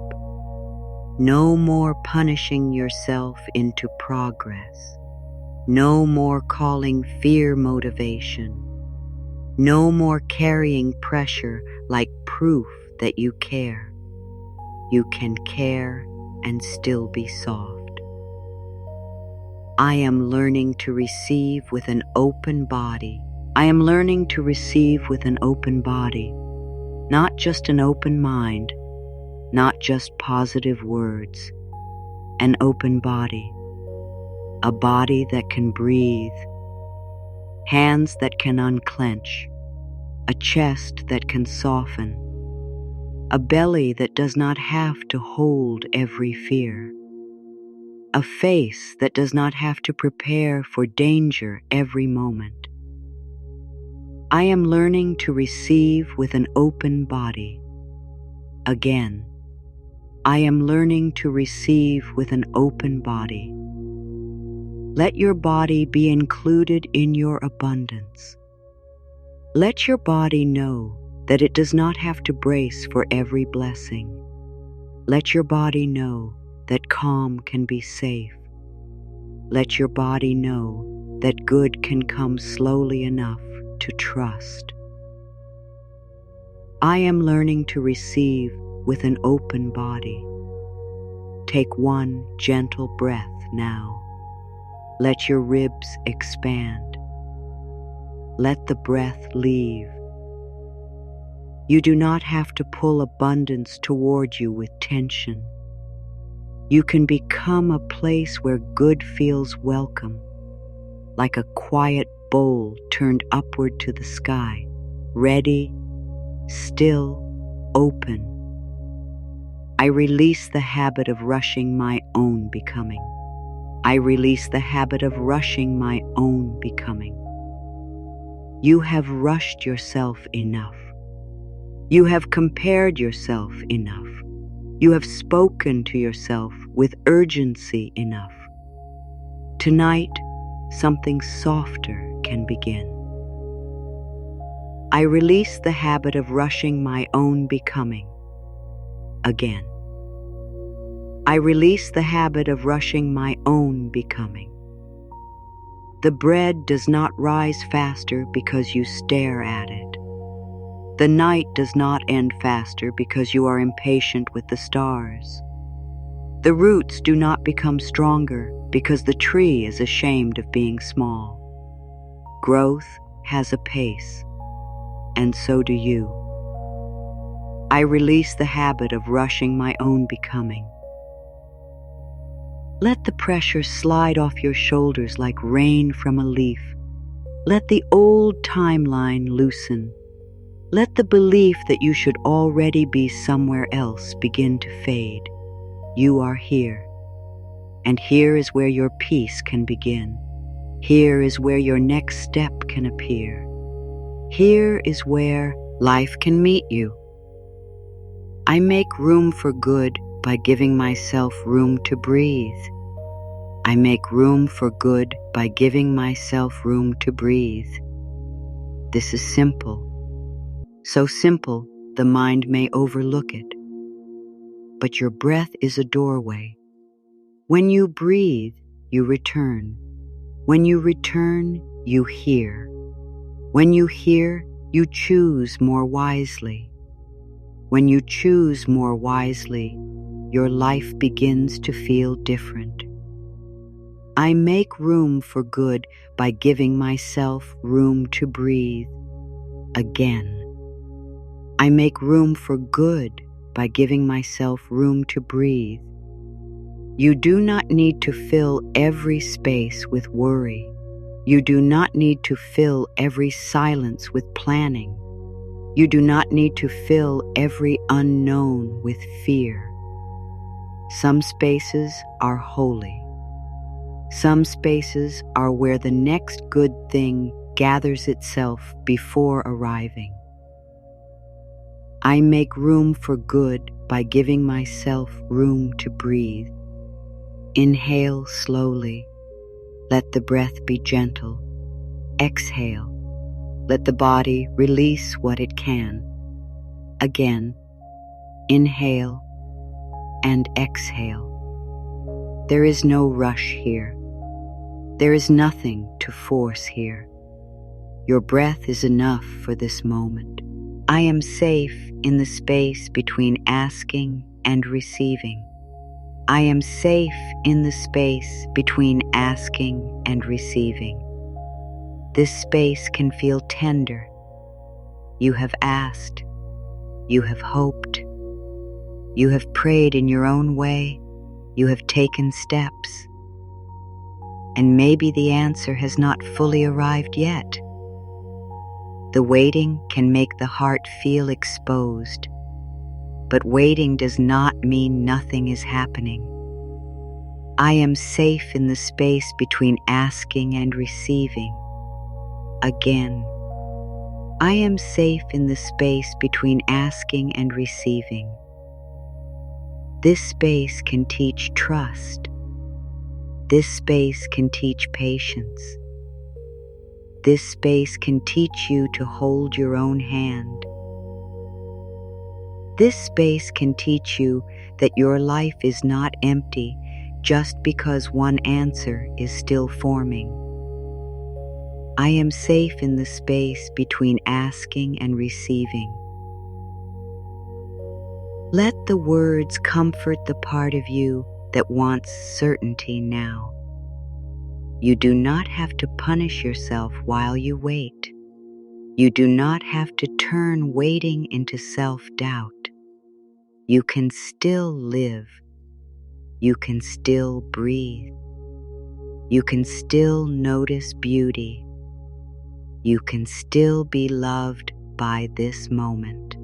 No more punishing yourself into progress. No more calling fear motivation. No more carrying pressure like proof that you care. You can care and still be soft. I am learning to receive with an open body. I am learning to receive with an open body, not just an open mind, not just positive words, an open body, a body that can breathe, hands that can unclench, a chest that can soften, a belly that does not have to hold every fear, a face that does not have to prepare for danger every moment. I am learning to receive with an open body. Again, I am learning to receive with an open body. Let your body be included in your abundance. Let your body know that it does not have to brace for every blessing. Let your body know that calm can be safe. Let your body know that good can come slowly enough to trust. I am learning to receive with an open body. Take one gentle breath now. Let your ribs expand. Let the breath leave. You do not have to pull abundance toward you with tension. You can become a place where good feels welcome, like a quiet bowl turned upward to the sky, ready, still, open. I release the habit of rushing my own becoming. I release the habit of rushing my own becoming. You have rushed yourself enough. You have compared yourself enough. You have spoken to yourself with urgency enough. Tonight, something softer can begin. I release the habit of rushing my own becoming. Again. I release the habit of rushing my own becoming. The bread does not rise faster because you stare at it. The night does not end faster because you are impatient with the stars. The roots do not become stronger because the tree is ashamed of being small. Growth has a pace, and so do you. I release the habit of rushing my own becoming. Let the pressure slide off your shoulders like rain from a leaf. Let the old timeline loosen. Let the belief that you should already be somewhere else begin to fade. You are here. And here is where your peace can begin. Here is where your next step can appear. Here is where life can meet you. I make room for good by giving myself room to breathe. I make room for good by giving myself room to breathe. This is simple. So simple, the mind may overlook it. But your breath is a doorway. When you breathe, you return. When you return, you hear. When you hear, you choose more wisely. When you choose more wisely, your life begins to feel different. I make room for good by giving myself room to breathe. Again. I make room for good by giving myself room to breathe. You do not need to fill every space with worry. You do not need to fill every silence with planning. You do not need to fill every unknown with fear. Some spaces are holy. Some spaces are where the next good thing gathers itself before arriving. I make room for good by giving myself room to breathe. Inhale slowly. Let the breath be gentle. Exhale. Let the body release what it can. Again, inhale and exhale. There is no rush here. There is nothing to force here. Your breath is enough for this moment. I am safe in the space between asking and receiving. I am safe in the space between asking and receiving. This space can feel tender. You have asked. You have hoped. You have prayed in your own way. You have taken steps. And maybe the answer has not fully arrived yet. The waiting can make the heart feel exposed, but waiting does not mean nothing is happening. I am safe in the space between asking and receiving. Again, I am safe in the space between asking and receiving. This space can teach trust. This space can teach patience. This space can teach you to hold your own hand. This space can teach you that your life is not empty just because one answer is still forming. I am safe in the space between asking and receiving. Let the words comfort the part of you that wants certainty now. You do not have to punish yourself while you wait. You do not have to turn waiting into self-doubt. You can still live. You can still breathe. You can still notice beauty. You can still be loved by this moment.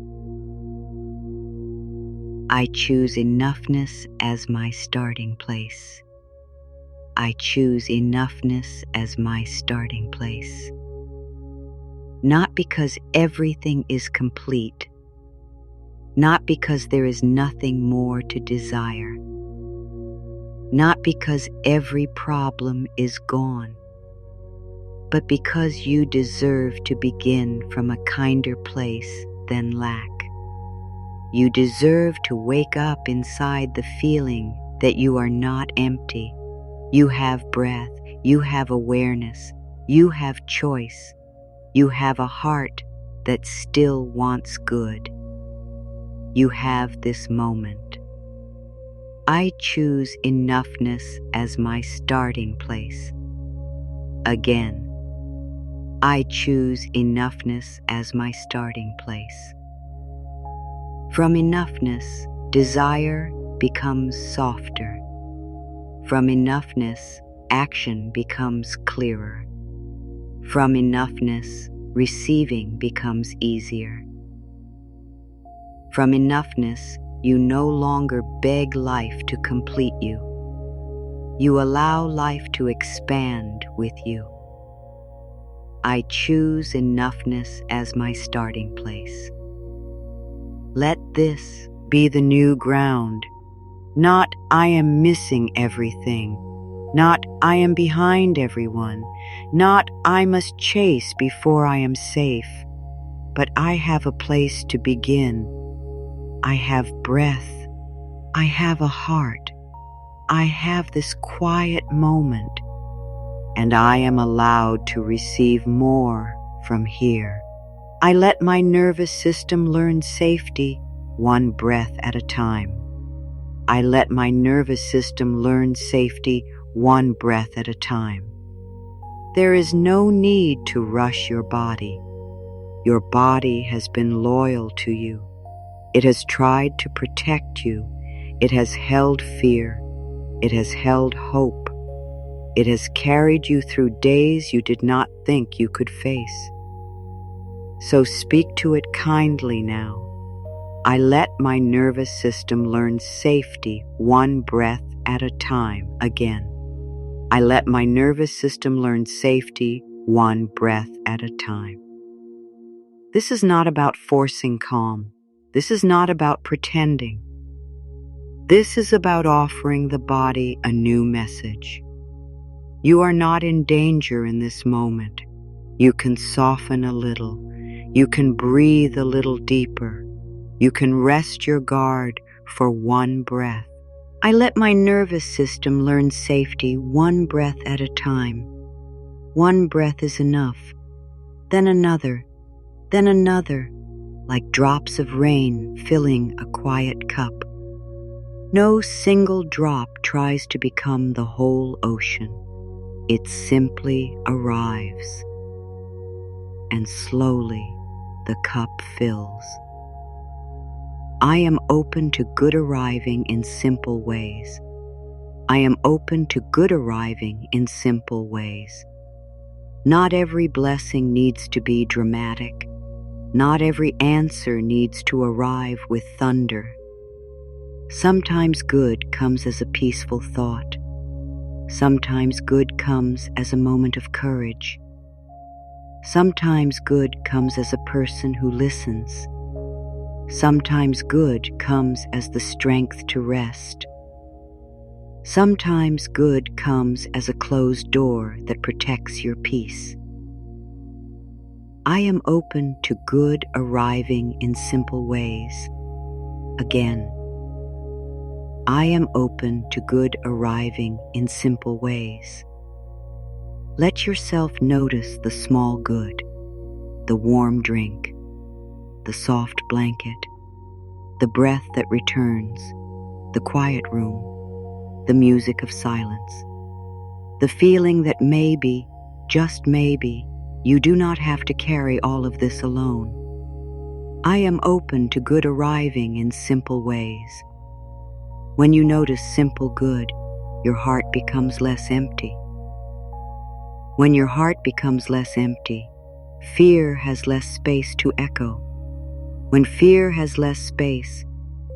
I choose enoughness as my starting place. I choose enoughness as my starting place. Not because everything is complete, not because there is nothing more to desire, not because every problem is gone, but because you deserve to begin from a kinder place than lack. You deserve to wake up inside the feeling that you are not empty. You have breath, you have awareness, you have choice, you have a heart that still wants good. You have this moment. I choose enoughness as my starting place. Again, I choose enoughness as my starting place. From enoughness, desire becomes softer. From enoughness, action becomes clearer. From enoughness, receiving becomes easier. From enoughness, you no longer beg life to complete you. You allow life to expand with you. I choose enoughness as my starting place. Let this be the new ground. Not I am missing everything. Not I am behind everyone. Not I must chase before I am safe. But I have a place to begin. I have breath. I have a heart. I have this quiet moment. And I am allowed to receive more from here. I let my nervous system learn safety, one breath at a time. I let my nervous system learn safety, one breath at a time. There is no need to rush your body. Your body has been loyal to you. It has tried to protect you. It has held fear. It has held hope. It has carried you through days you did not think you could face. So speak to it kindly now. I let my nervous system learn safety one breath at a time again. I let my nervous system learn safety one breath at a time. This is not about forcing calm. This is not about pretending. This is about offering the body a new message. You are not in danger in this moment. You can soften a little. You can breathe a little deeper. You can rest your guard for one breath. I let my nervous system learn safety one breath at a time. One breath is enough. Then another, like drops of rain filling a quiet cup. No single drop tries to become the whole ocean. It simply arrives. And slowly the cup fills. I am open to good arriving in simple ways. I am open to good arriving in simple ways. Not every blessing needs to be dramatic. Not every answer needs to arrive with thunder. Sometimes good comes as a peaceful thought. Sometimes good comes as a moment of courage. Sometimes good comes as a person who listens. Sometimes good comes as the strength to rest. Sometimes good comes as a closed door that protects your peace. I am open to good arriving in simple ways. Again, I am open to good arriving in simple ways. Let yourself notice the small good, the warm drink, the soft blanket, the breath that returns, the quiet room, the music of silence, the feeling that maybe, just maybe, you do not have to carry all of this alone. I am open to good arriving in simple ways. When you notice simple good, your heart becomes less empty. When your heart becomes less empty, fear has less space to echo. When fear has less space,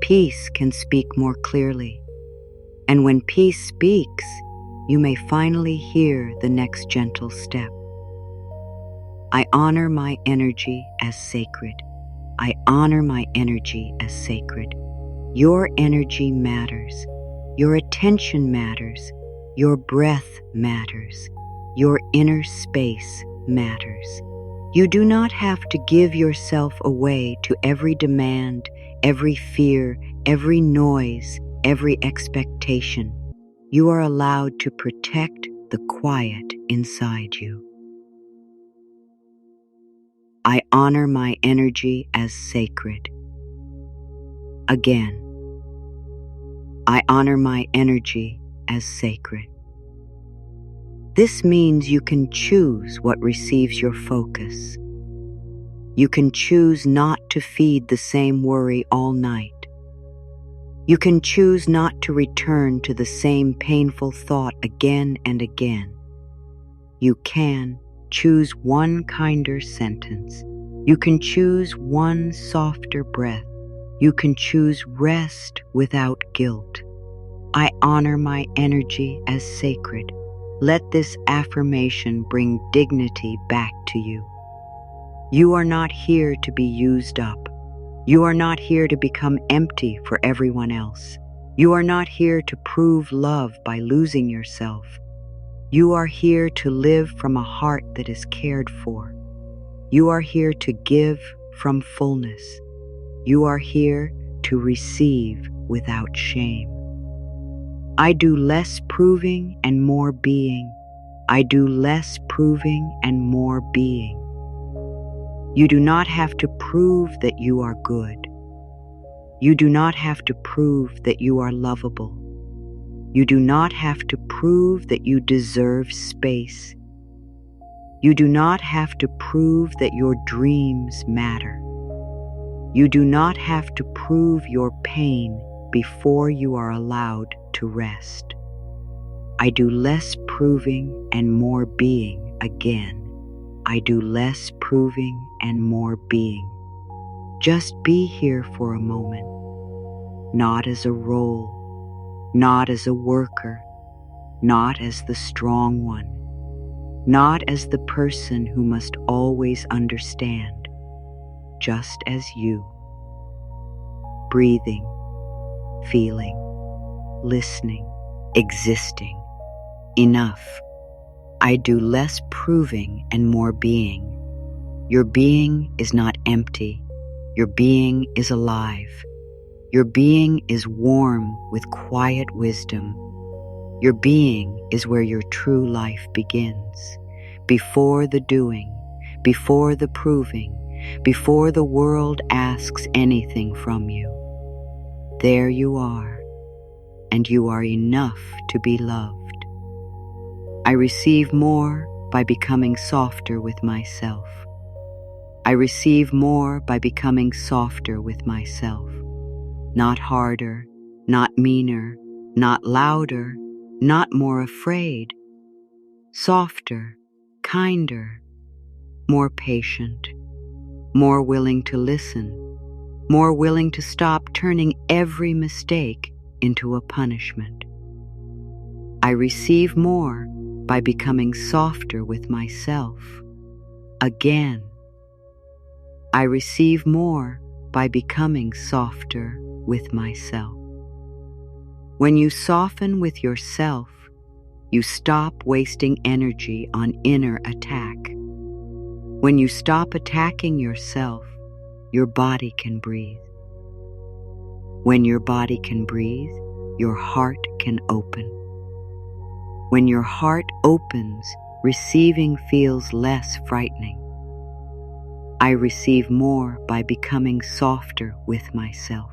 peace can speak more clearly. And when peace speaks, you may finally hear the next gentle step. I honor my energy as sacred. I honor my energy as sacred. Your energy matters. Your attention matters. Your breath matters. Your inner space matters. You do not have to give yourself away to every demand, every fear, every noise, every expectation. You are allowed to protect the quiet inside you. I honor my energy as sacred. Again, I honor my energy as sacred. This means you can choose what receives your focus. You can choose not to feed the same worry all night. You can choose not to return to the same painful thought again and again. You can choose one kinder sentence. You can choose one softer breath. You can choose rest without guilt. I honor my energy as sacred. Let this affirmation bring dignity back to you. You are not here to be used up. You are not here to become empty for everyone else. You are not here to prove love by losing yourself. You are here to live from a heart that is cared for. You are here to give from fullness. You are here to receive without shame. I do less proving and more being. I do less proving and more being. You do not have to prove that you are good. You do not have to prove that you are lovable. You do not have to prove that you deserve space. You do not have to prove that your dreams matter. You do not have to prove your pain before you are allowed to rest. I do less proving and more being again. I do less proving and more being. Just be here for a moment, not as a role, not as a worker, not as the strong one, not as the person who must always understand, just as you, breathing, feeling, listening, existing. Enough. I do less proving and more being. Your being is not empty. Your being is alive. Your being is warm with quiet wisdom. Your being is where your true life begins. Before the doing, before the proving, before the world asks anything from you. There you are, and you are enough to be loved. I receive more by becoming softer with myself. I receive more by becoming softer with myself. Not harder, not meaner, not louder, not more afraid. Softer, kinder, more patient, more willing to listen, more willing to stop turning every mistake into a punishment. I receive more by becoming softer with myself. Again, I receive more by becoming softer with myself. When you soften with yourself, you stop wasting energy on inner attack. When you stop attacking yourself, your body can breathe. When your body can breathe, your heart can open. When your heart opens, receiving feels less frightening. I receive more by becoming softer with myself.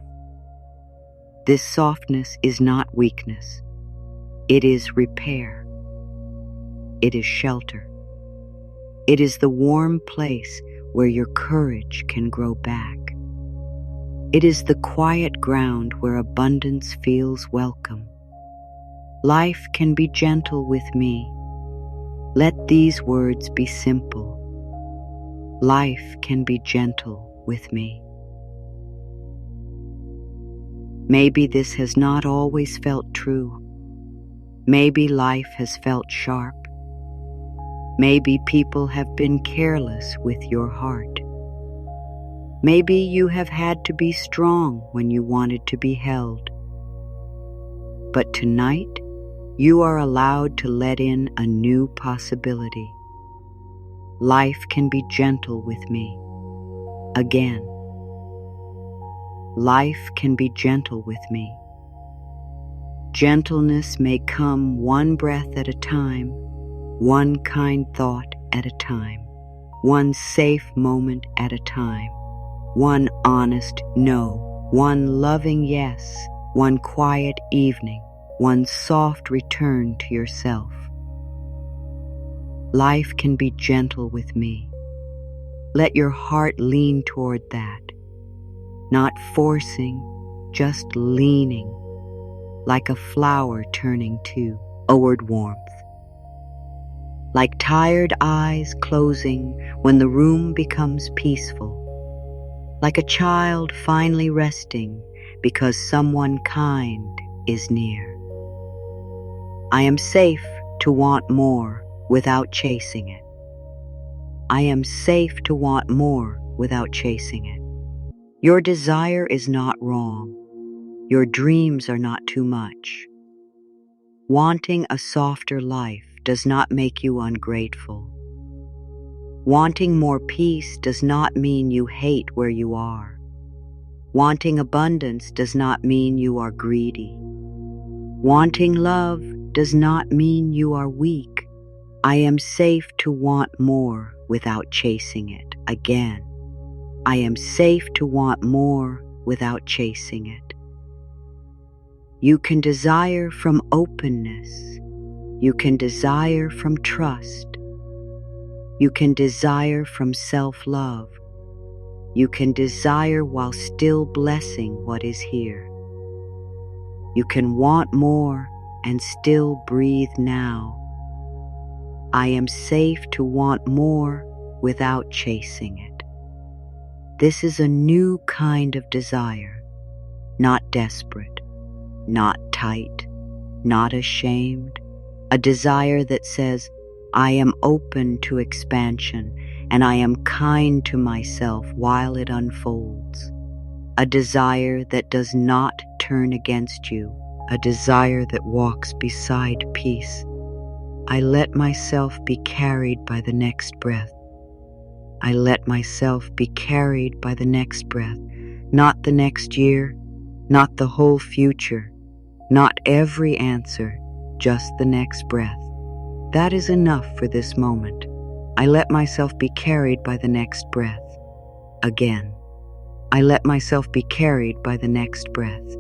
This softness is not weakness. It is repair. It is shelter. It is the warm place where your courage can grow back. It is the quiet ground where abundance feels welcome. Life can be gentle with me. Let these words be simple. Life can be gentle with me. Maybe this has not always felt true. Maybe life has felt sharp. Maybe people have been careless with your heart. Maybe you have had to be strong when you wanted to be held. But tonight, you are allowed to let in a new possibility. Life can be gentle with me. Again. Life can be gentle with me. Gentleness may come one breath at a time, one kind thought at a time, one safe moment at a time, one honest no, one loving yes, one quiet evening, one soft return to yourself. Life can be gentle with me. Let your heart lean toward that. Not forcing, just leaning, like a flower turning to outward warmth. Like tired eyes closing when the room becomes peaceful. Like a child finally resting because someone kind is near. I am safe to want more without chasing it. I am safe to want more without chasing it. Your desire is not wrong. Your dreams are not too much. Wanting a softer life does not make you ungrateful. Wanting more peace does not mean you hate where you are. Wanting abundance does not mean you are greedy. Wanting love does not mean you are weak. I am safe to want more without chasing it. Again, I am safe to want more without chasing it. You can desire from openness. You can desire from trust. You can desire from self-love. You can desire while still blessing what is here. You can want more and still breathe now. I am safe to want more without chasing it. This is a new kind of desire, not desperate, not tight, not ashamed, a desire that says, I am open to expansion and I am kind to myself while it unfolds. A desire that does not turn against you, a desire that walks beside peace. I let myself be carried by the next breath. I let myself be carried by the next breath, not the next year, not the whole future, not every answer, just the next breath. That is enough for this moment. I let myself be carried by the next breath. Again. I let myself be carried by the next breath.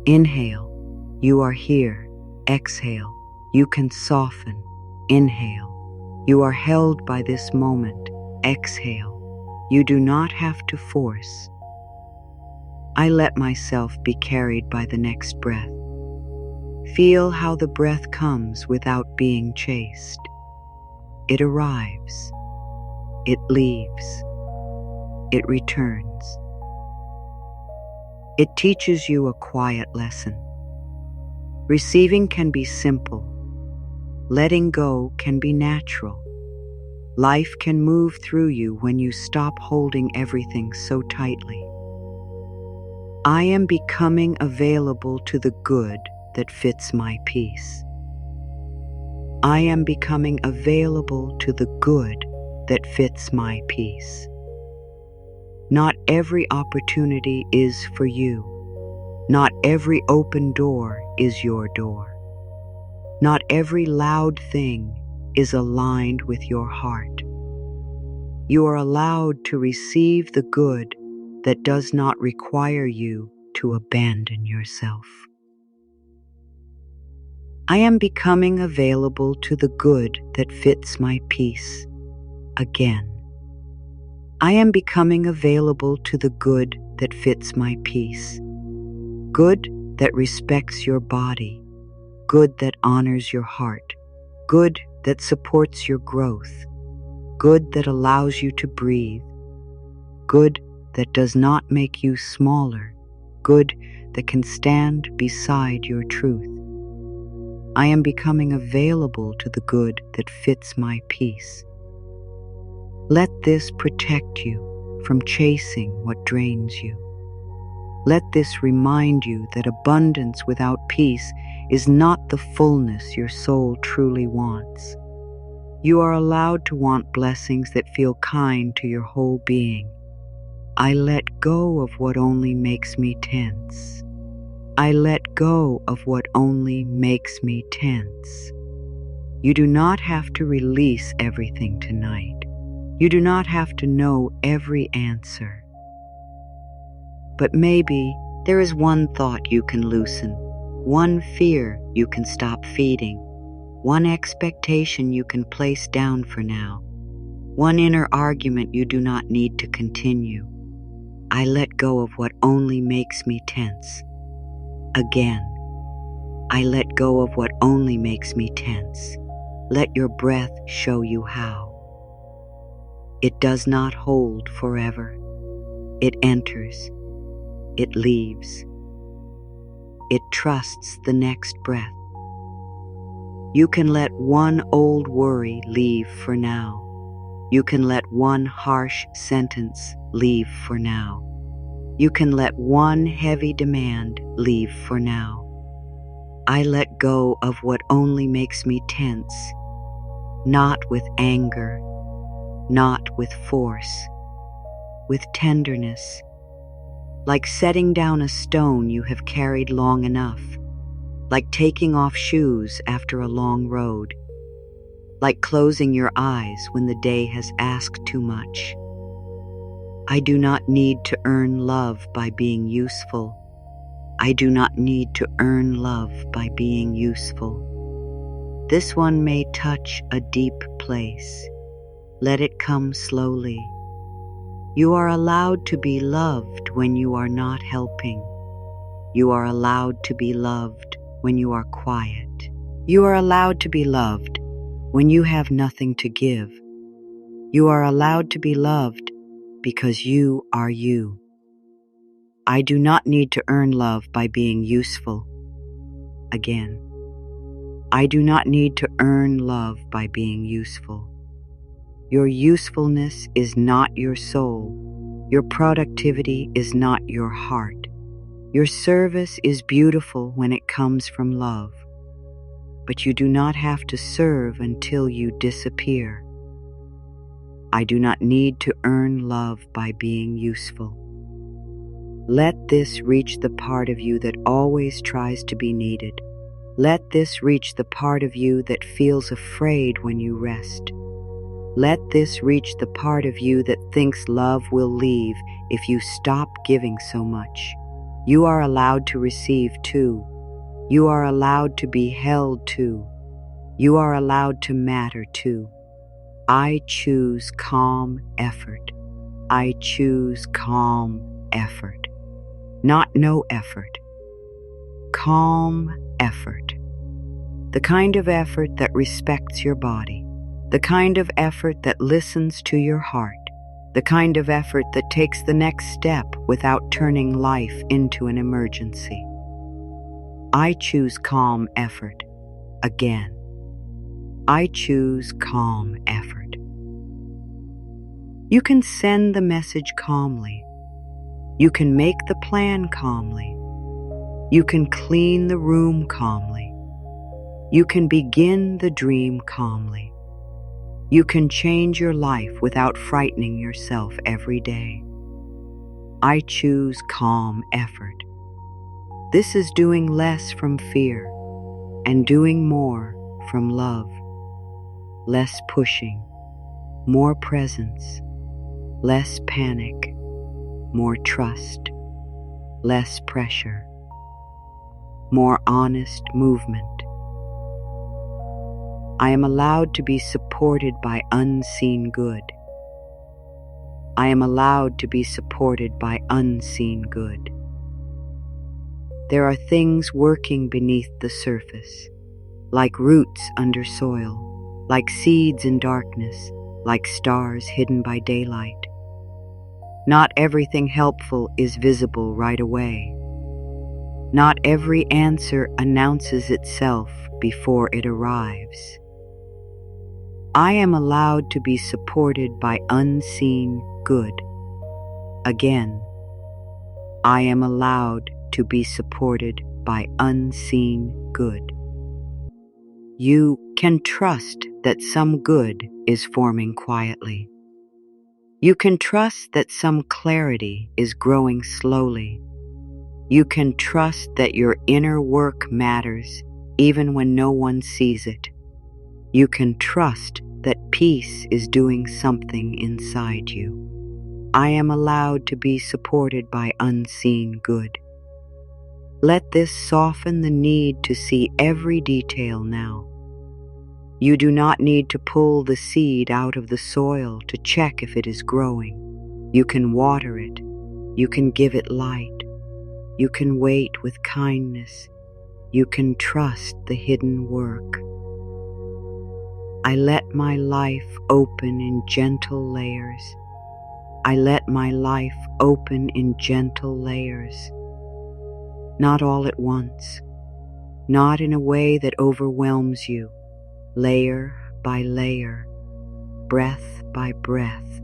Inhale, you are here. Exhale, you can soften. Inhale, you are held by this moment. Exhale, you do not have to force. I let myself be carried by the next breath. Feel how the breath comes without being chased. It arrives. It leaves. It returns. It teaches you a quiet lesson. Receiving can be simple. Letting go can be natural. Life can move through you when you stop holding everything so tightly. I am becoming available to the good that fits my peace. I am becoming available to the good that fits my peace. Not every opportunity is for you. Not every open door is your door. Not every loud thing is aligned with your heart. You are allowed to receive the good that does not require you to abandon yourself. I am becoming available to the good that fits my peace. Again. I am becoming available to the good that fits my peace. Good that respects your body. Good that honors your heart. Good that supports your growth. Good that allows you to breathe. Good that does not make you smaller. Good that can stand beside your truth. I am becoming available to the good that fits my peace. Let this protect you from chasing what drains you. Let this remind you that abundance without peace is not the fullness your soul truly wants. You are allowed to want blessings that feel kind to your whole being. I let go of what only makes me tense. I let go of what only makes me tense. You do not have to release everything tonight. You do not have to know every answer. But maybe there is one thought you can loosen, one fear you can stop feeding, one expectation you can place down for now, one inner argument you do not need to continue. I let go of what only makes me tense. Again, I let go of what only makes me tense. Let your breath show you how. It does not hold forever. It enters. It leaves. It trusts the next breath. You can let one old worry leave for now. You can let one harsh sentence leave for now. You can let one heavy demand leave for now. I let go of what only makes me tense, not with anger, not with force, with tenderness, like setting down a stone you have carried long enough, like taking off shoes after a long road, like closing your eyes when the day has asked too much. I do not need to earn love by being useful. I do not need to earn love by being useful. This one may touch a deep place. Let it come slowly. You are allowed to be loved when you are not helping. You are allowed to be loved when you are quiet. You are allowed to be loved when you have nothing to give. You are allowed to be loved because you are you. I do not need to earn love by being useful. Again, I do not need to earn love by being useful. Your usefulness is not your soul. Your productivity is not your heart. Your service is beautiful when it comes from love. But you do not have to serve until you disappear. I do not need to earn love by being useful. Let this reach the part of you that always tries to be needed. Let this reach the part of you that feels afraid when you rest. Let this reach the part of you that thinks love will leave if you stop giving so much. You are allowed to receive too. You are allowed to be held too. You are allowed to matter too. I choose calm effort. I choose calm effort. Not no effort. Calm effort. The kind of effort that respects your body. The kind of effort that listens to your heart. The kind of effort that takes the next step without turning life into an emergency. I choose calm effort. Again. I choose calm effort. You can send the message calmly. You can make the plan calmly. You can clean the room calmly. You can begin the dream calmly. You can change your life without frightening yourself every day. I choose calm effort. This is doing less from fear and doing more from love. Less pushing, more presence, less panic, more trust, less pressure, more honest movement. I am allowed to be supported by unseen good. I am allowed to be supported by unseen good. There are things working beneath the surface, like roots under soil, like seeds in darkness, like stars hidden by daylight. Not everything helpful is visible right away. Not every answer announces itself before it arrives. I am allowed to be supported by unseen good. Again, I am allowed to be supported by unseen good. You can trust that some good is forming quietly. You can trust that some clarity is growing slowly. You can trust that your inner work matters even when no one sees it. You can trust that peace is doing something inside you. I am allowed to be supported by unseen good. Let this soften the need to see every detail now. You do not need to pull the seed out of the soil to check if it is growing. You can water it. You can give it light. You can wait with kindness. You can trust the hidden work. I let my life open in gentle layers. I let my life open in gentle layers. Not all at once. Not in a way that overwhelms you. Layer by layer. Breath by breath.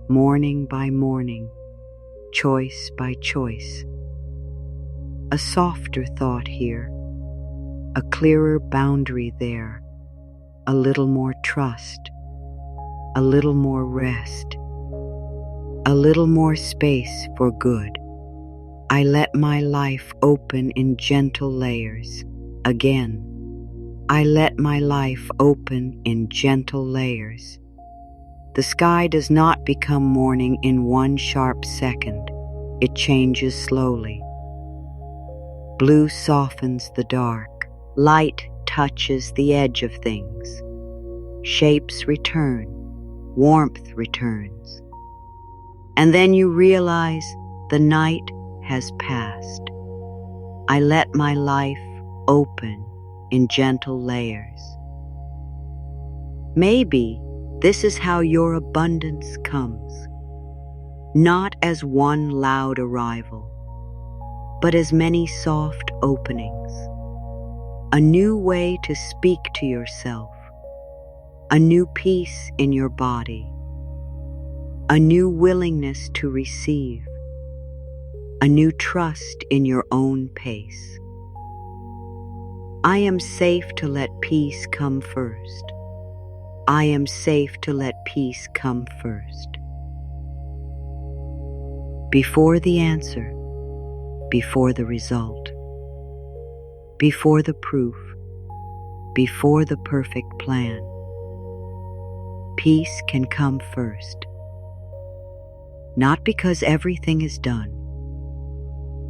Morning by morning. Choice by choice. A softer thought here. A clearer boundary there. A little more trust, a little more rest, a little more space for good. I let my life open in gentle layers. Again, I let my life open in gentle layers. The sky does not become morning in one sharp second. It changes slowly. Blue softens the dark. Light touches the edge of things. Shapes return. Warmth returns. And then you realize the night has passed. I let my life open in gentle layers. Maybe This is how your abundance comes, not as one loud arrival, but as many soft openings, a new way to speak to yourself, a new peace in your body, a new willingness to receive, a new trust in your own pace. I am safe to let peace come first. I am safe to let peace come first. Before the answer, before the result, before the proof, before the perfect plan, peace can come first. Not because everything is done,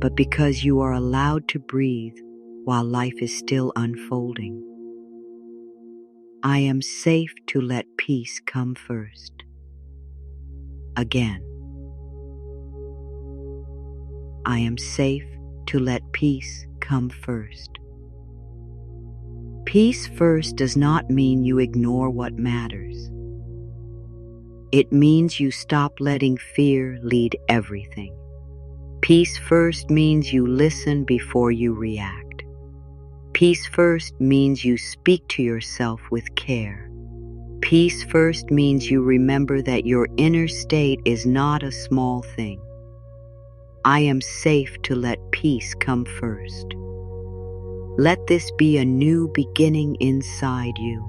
but because you are allowed to breathe while life is still unfolding. I am safe to let peace come first. Again. I am safe to let peace come first. Peace first does not mean you ignore what matters. It means you stop letting fear lead everything. Peace first means you listen before you react. Peace first means you speak to yourself with care. Peace first means you remember that your inner state is not a small thing. I am safe to let peace come first. Let this be a new beginning inside you.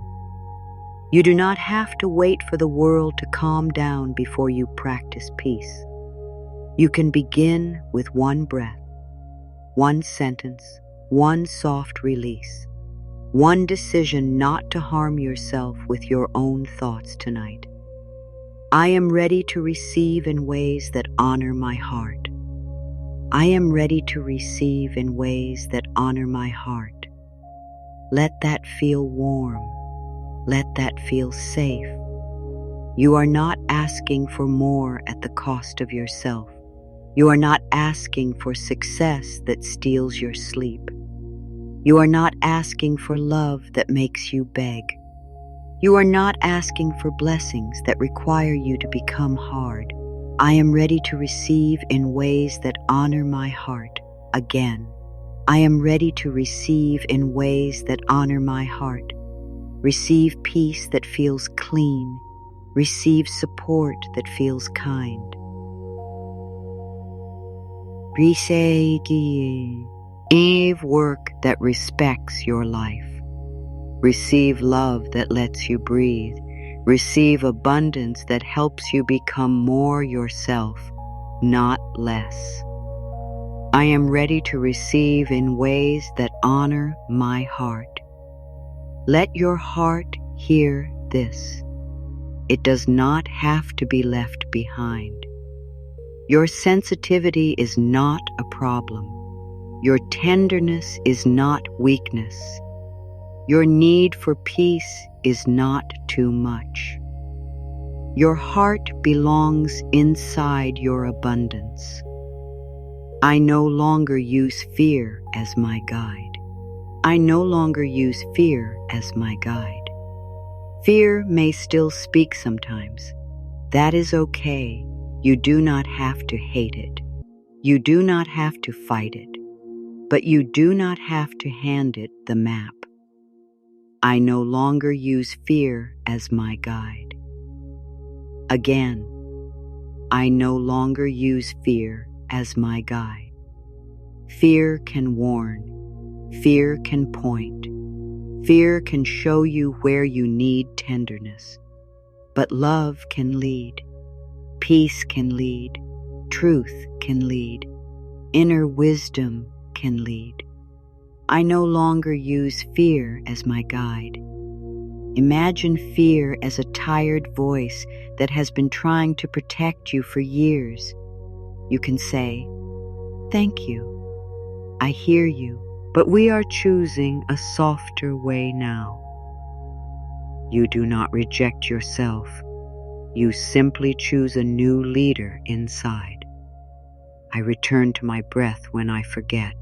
You do not have to wait for the world to calm down before you practice peace. You can begin with one breath, one sentence, one soft release, one decision not to harm yourself with your own thoughts tonight. I am ready to receive in ways that honor my heart. I am ready to receive in ways that honor my heart. Let that feel warm. Let that feel safe. You are not asking for more at the cost of yourself. You are not asking for success that steals your sleep. You are not asking for love that makes you beg. You are not asking for blessings that require you to become hard. I am ready to receive in ways that honor my heart. Again, I am ready to receive in ways that honor my heart. Receive peace that feels clean. Receive support that feels kind. Receive work that respects your life. Receive love that lets you breathe. Receive abundance that helps you become more yourself, not less. I am ready to receive in ways that honor my heart. Let your heart hear this. It does not have to be left behind. Your sensitivity is not a problem. Your tenderness is not weakness. Your need for peace is not too much. Your heart belongs inside your abundance. I no longer use fear as my guide. I no longer use fear as my guide. Fear may still speak sometimes. That is okay. You do not have to hate it. You do not have to fight it. But you do not have to hand it the map. I no longer use fear as my guide. Again, I no longer use fear as my guide. Fear can warn. Fear can point. Fear can show you where you need tenderness. But love can lead. Peace can lead. Truth can lead. Inner wisdom can lead. I no longer use fear as my guide. Imagine fear as a tired voice that has been trying to protect you for years. You can say, "Thank you. I hear you, but we are choosing a softer way now." You do not reject yourself. You simply choose a new leader inside. I return to my breath when I forget.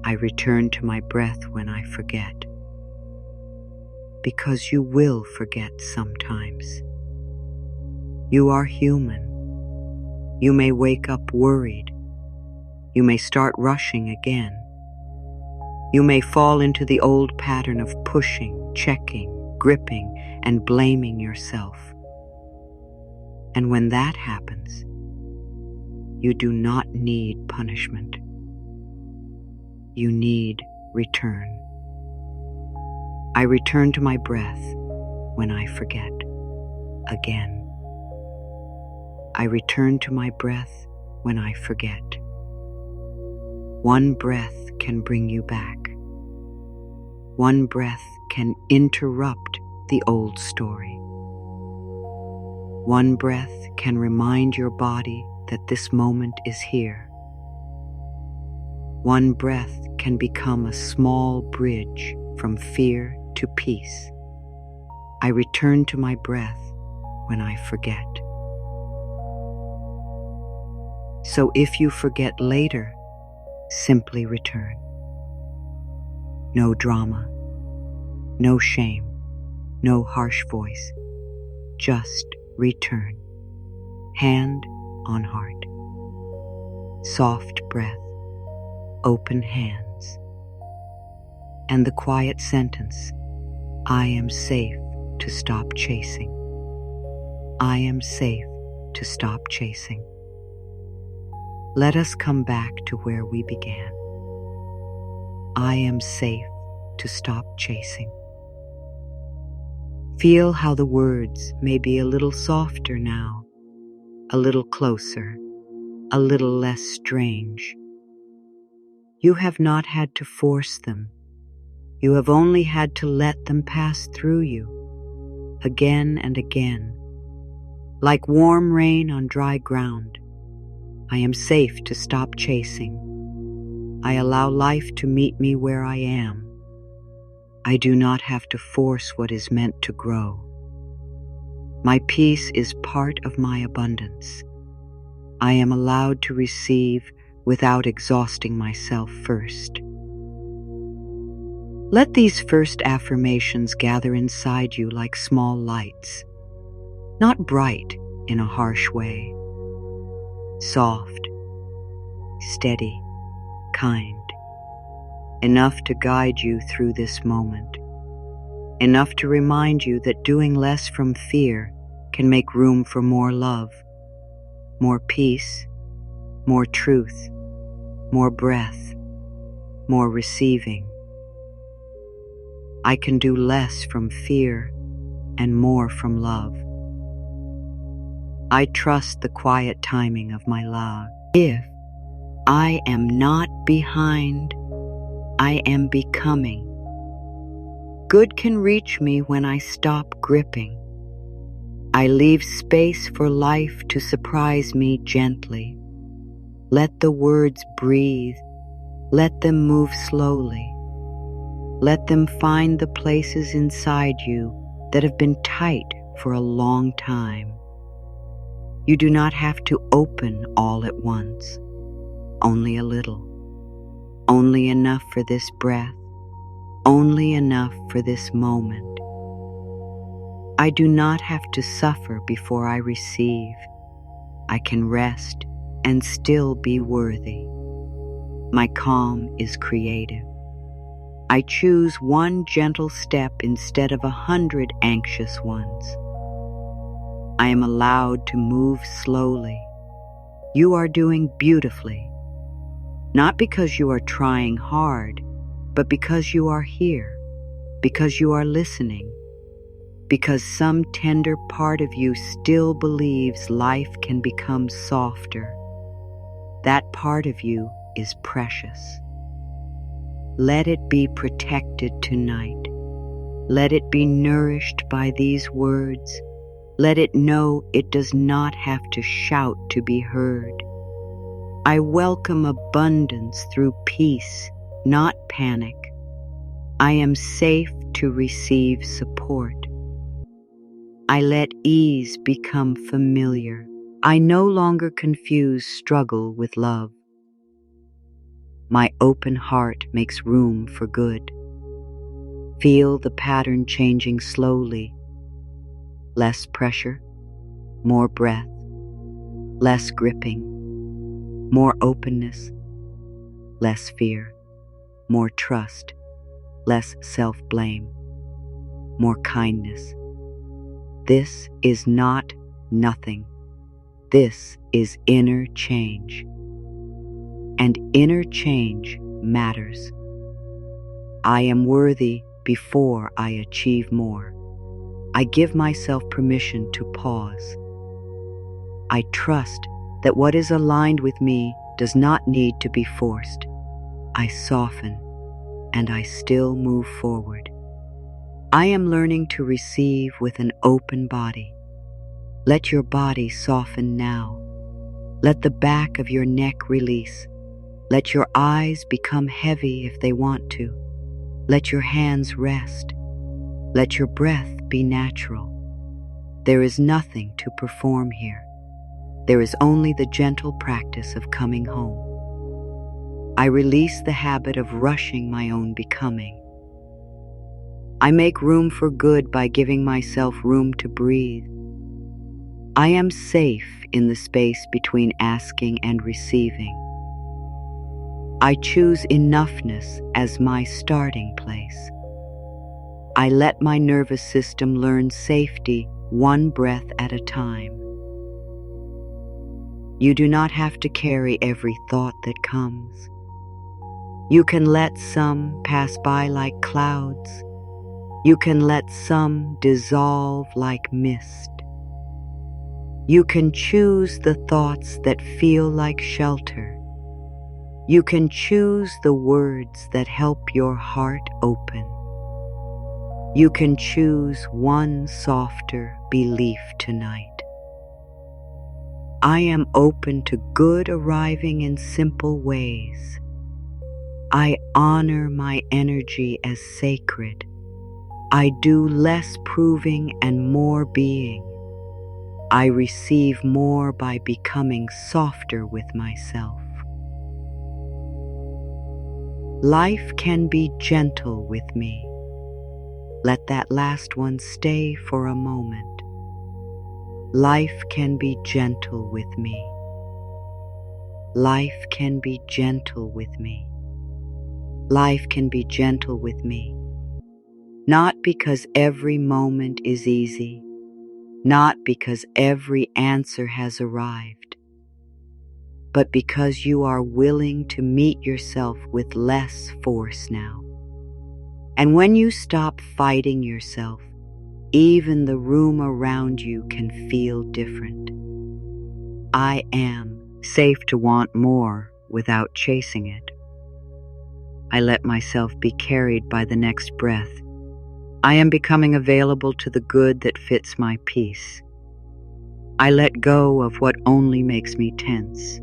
I return to my breath when I forget. because you will forget sometimes. You are human. You may wake up worried. You may start rushing again. You may fall into the old pattern of pushing, checking, gripping, and blaming yourself. And when that happens, you do not need punishment. You need return. I return to my breath when I forget. Again. I return to my breath when I forget. One breath can bring you back. One breath can interrupt the old story. One breath can remind your body that this moment is here. One breath can become a small bridge from fear to peace. I return to my breath when I forget. So if you forget later, simply return. No drama, no shame, no harsh voice. Just return. Hand on heart. Soft breath, open hands. And the quiet sentence, I am safe to stop chasing. I am safe to stop chasing. Let us come back to where we began. I am safe to stop chasing. Feel how the words may be a little softer now, a little closer, a little less strange. You have not had to force them. You have only had to let them pass through you, again and again. Like warm rain on dry ground, I am safe to stop chasing. I allow life to meet me where I am. I do not have to force what is meant to grow. My peace is part of my abundance. I am allowed to receive without exhausting myself first. Let these first affirmations gather inside you like small lights, not bright in a harsh way. Soft, steady, kind, enough to guide you through this moment, enough to remind you that doing less from fear can make room for more love, more peace, more truth, more breath, more receiving. I can do less from fear and more from love. I trust the quiet timing of my love. If I am not behind, I am becoming. Good can reach me when I stop gripping. I leave space for life to surprise me gently. Let the words breathe. Let them move slowly. Let them find the places inside you that have been tight for a long time. You do not have to open all at once, only a little, only enough for this breath, only enough for this moment. I do not have to suffer before I receive. I can rest and still be worthy. My calm is creative. I choose one gentle step instead of 100 anxious ones. I am allowed to move slowly. You are doing beautifully, not because you are trying hard, but because you are here, because you are listening, because some tender part of you still believes life can become softer. That part of you is precious. Let it be protected tonight. Let it be nourished by these words. Let it know it does not have to shout to be heard. I welcome abundance through peace, not panic. I am safe to receive support. I let ease become familiar. I no longer confuse struggle with love. My open heart makes room for good. Feel the pattern changing slowly. Less pressure, more breath, less gripping, more openness, less fear, more trust, less self-blame, more kindness. This is not nothing. This is inner change. And inner change matters. I am worthy before I achieve more. I give myself permission to pause. I trust that what is aligned with me does not need to be forced. I soften and I still move forward. I am learning to receive with an open body. Let your body soften now. Let the back of your neck release. Let your eyes become heavy if they want to. Let your hands rest. Let your breath be natural. There is nothing to perform here. There is only the gentle practice of coming home. I release the habit of rushing my own becoming. I make room for good by giving myself room to breathe. I am safe in the space between asking and receiving. I choose enoughness as my starting place. I let my nervous system learn safety one breath at a time. You do not have to carry every thought that comes. You can let some pass by like clouds. You can let some dissolve like mist. You can choose the thoughts that feel like shelter. You can choose the words that help your heart open. You can choose one softer belief tonight. I am open to good arriving in simple ways. I honor my energy as sacred. I do less proving and more being. I receive more by becoming softer with myself. Life can be gentle with me. Let that last one stay for a moment. Life can be gentle with me. Life can be gentle with me. Life can be gentle with me. Not because every moment is easy, not because every answer has arrived, but because you are willing to meet yourself with less force now. And when you stop fighting yourself, even the room around you can feel different. I am safe to want more without chasing it. I let myself be carried by the next breath. I am becoming available to the good that fits my peace. I let go of what only makes me tense.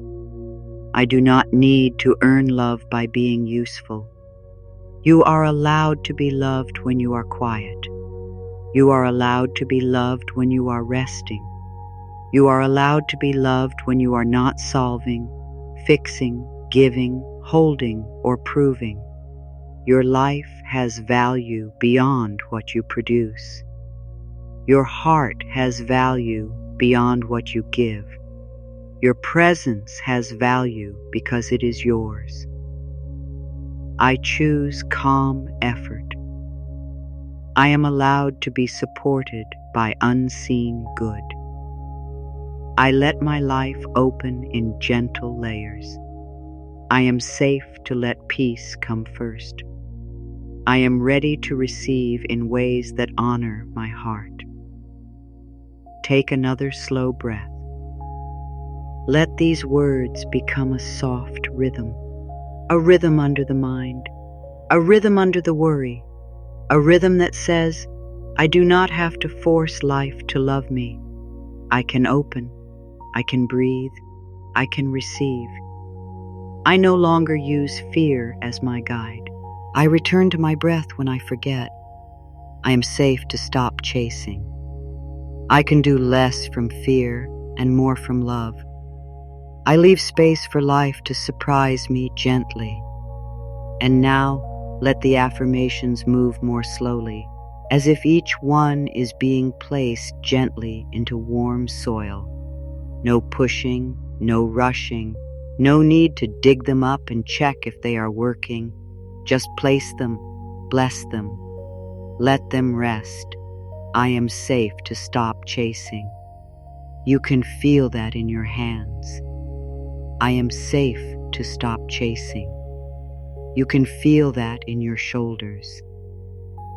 I do not need to earn love by being useful. You are allowed to be loved when you are quiet. You are allowed to be loved when you are resting. You are allowed to be loved when you are not solving, fixing, giving, holding, or proving. Your life has value beyond what you produce. Your heart has value beyond what you give. Your presence has value because it is yours. I choose calm effort. I am allowed to be supported by unseen good. I let my life open in gentle layers. I am safe to let peace come first. I am ready to receive in ways that honor my heart. Take another slow breath. Let these words become a soft rhythm, a rhythm under the mind, a rhythm under the worry, a rhythm that says, I do not have to force life to love me. I can open, I can breathe, I can receive. I no longer use fear as my guide. I return to my breath when I forget. I am safe to stop chasing. I can do less from fear and more from love. I leave space for life to surprise me gently. And now, Let the affirmations move more slowly, as if each one is being placed gently into warm soil. No pushing, no rushing, no need to dig them up and check if they are working. Just place them, bless them, let them rest. I am safe to stop chasing. You can feel that in your hands. I am safe to stop chasing. You can feel that in your shoulders.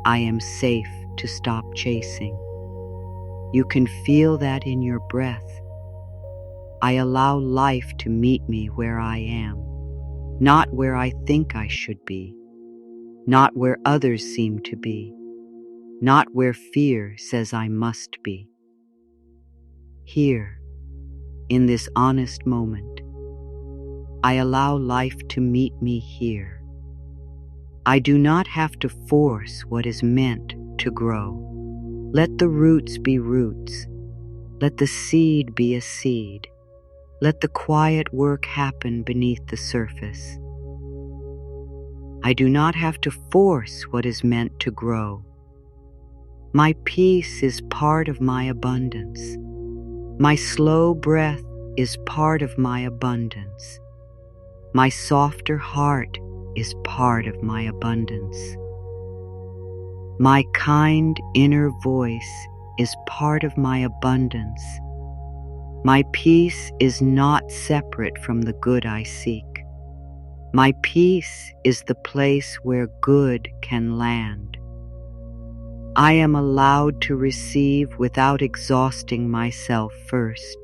I am safe to stop chasing. You can feel that in your breath. I allow life to meet me where I am, not where I think I should be, not where others seem to be, not where fear says I must be. Here, in this honest moment, I allow life to meet me here. I do not have to force what is meant to grow. Let the roots be roots. Let the seed be a seed. Let the quiet work happen beneath the surface. I do not have to force what is meant to grow. My peace is part of my abundance. My slow breath is part of my abundance. My softer heart is part of my abundance. My kind inner voice is part of my abundance. My peace is not separate from the good I seek. My peace is the place where good can land. I am allowed to receive without exhausting myself first.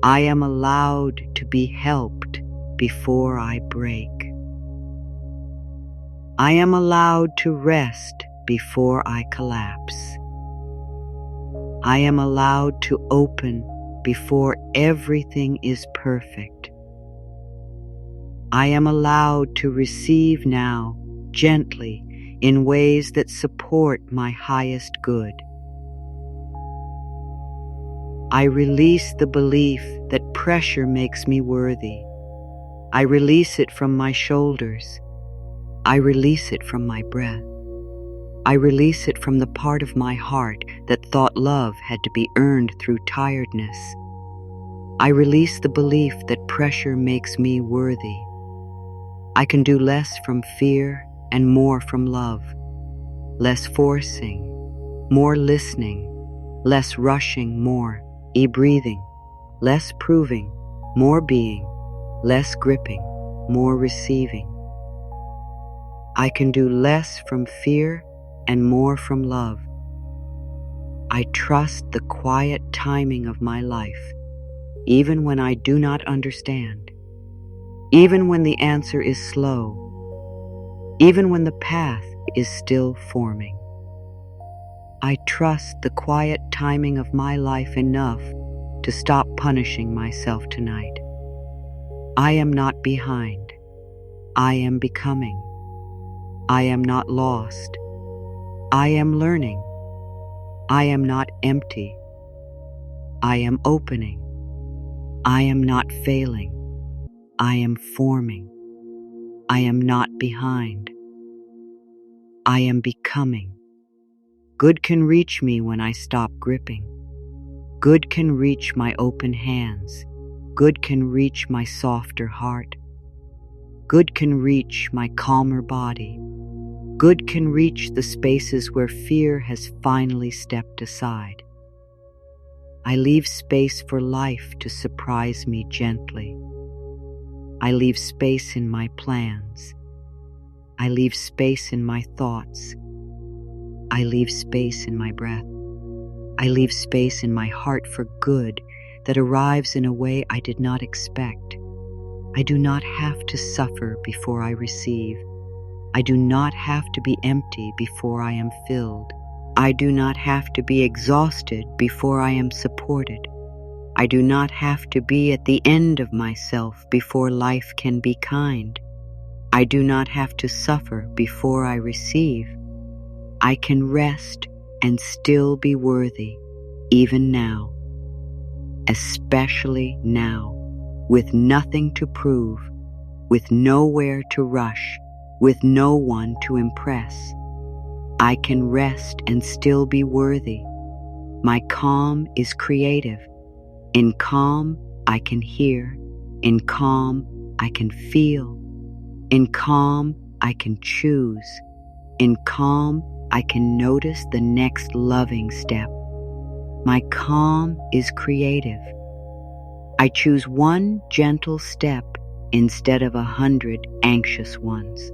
I am allowed to be helped before I break. I am allowed to rest before I collapse. I am allowed to open before everything is perfect. I am allowed to receive now, gently, in ways that support my highest good. I release the belief that pressure makes me worthy. I release it from my shoulders. I release it from my breath. I release it from the part of my heart that thought love had to be earned through tiredness. I release the belief that pressure makes me worthy. I can do less from fear and more from love. Less forcing, more listening. Less rushing, more e-breathing. Less proving, more being. Less gripping, more receiving. I can do less from fear and more from love. I trust the quiet timing of my life, even when I do not understand, even when the answer is slow, even when the path is still forming. I trust the quiet timing of my life enough to stop punishing myself tonight. I am not behind. I am becoming. I am not lost. I am learning. I am not empty. I am opening. I am not failing. I am forming. I am not behind. I am becoming. Good can reach me when I stop gripping. Good can reach my open hands. Good can reach my softer heart. Good can reach my calmer body. Good can reach the spaces where fear has finally stepped aside. I leave space for life to surprise me gently. I leave space in my plans. I leave space in my thoughts. I leave space in my breath. I leave space in my heart for good that arrives in a way I did not expect. I do not have to suffer before I receive. I do not have to be empty before I am filled. I do not have to be exhausted before I am supported. I do not have to be at the end of myself before life can be kind. I do not have to suffer before I receive. I can rest and still be worthy, even now, especially now, with nothing to prove, with nowhere to rush, with no one to impress. I can rest and still be worthy. My calm is creative. In calm, I can hear. In calm, I can feel. In calm, I can choose. In calm, I can notice the next loving step. My calm is creative. I choose one gentle step instead of 100 anxious ones.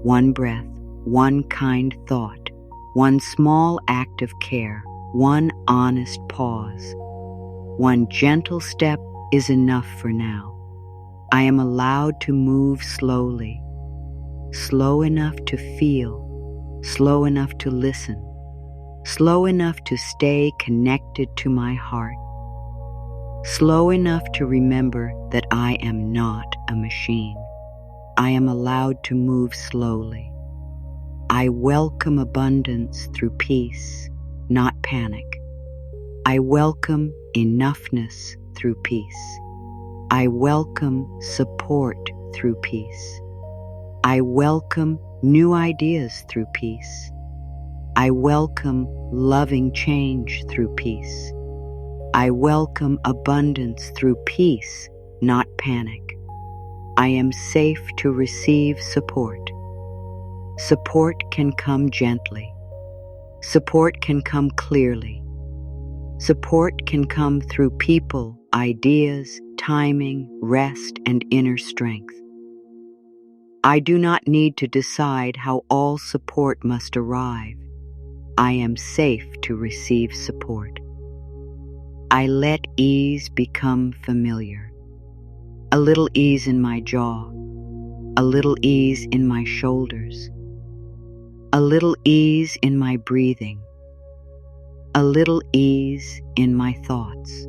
One breath, one kind thought, one small act of care, one honest pause. One gentle step is enough for now. I am allowed to move slowly, slow enough to feel, slow enough to listen, slow enough to stay connected to my heart, slow enough to remember that I am not a machine. I am allowed to move slowly. I welcome abundance through peace, not panic. I welcome enoughness through peace. I welcome support through peace. I welcome new ideas through peace. I welcome loving change through peace. I welcome abundance through peace, not panic. I am safe to receive support. Support can come gently. Support can come clearly. Support can come through people, ideas, timing, rest, and inner strength. I do not need to decide how all support must arrive. I am safe to receive support. I let ease become familiar. A little ease in my jaw, a little ease in my shoulders, a little ease in my breathing, a little ease in my thoughts,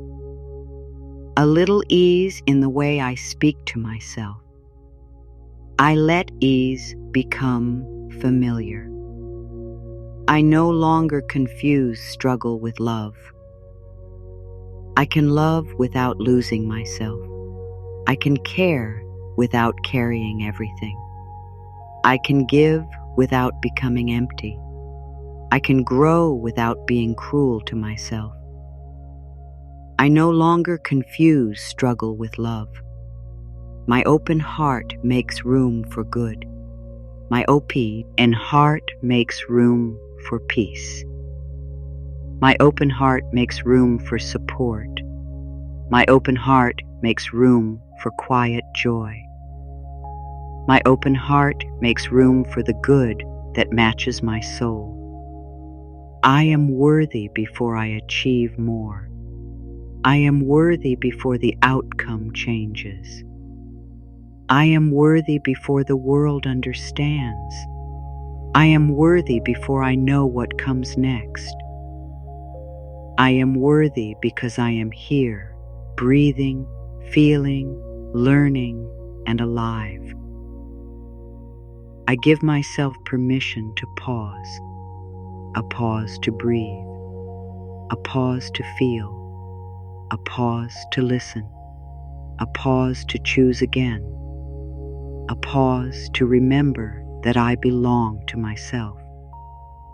a little ease in the way I speak to myself. I let ease become familiar. I no longer confuse struggle with love. I can love without losing myself. I can care without carrying everything. I can give without becoming empty. I can grow without being cruel to myself. I no longer confuse struggle with love. My open heart makes room for good. My open heart makes room for peace. My open heart makes room for support. My open heart makes room for quiet joy. My open heart makes room for the good that matches my soul. I am worthy before I achieve more. I am worthy before the outcome changes. I am worthy before the world understands. I am worthy before I know what comes next. I am worthy because I am here, breathing, feeling, learning, and alive. I give myself permission to pause, a pause to breathe, a pause to feel, a pause to listen, a pause to choose again, a pause to remember that I belong to myself.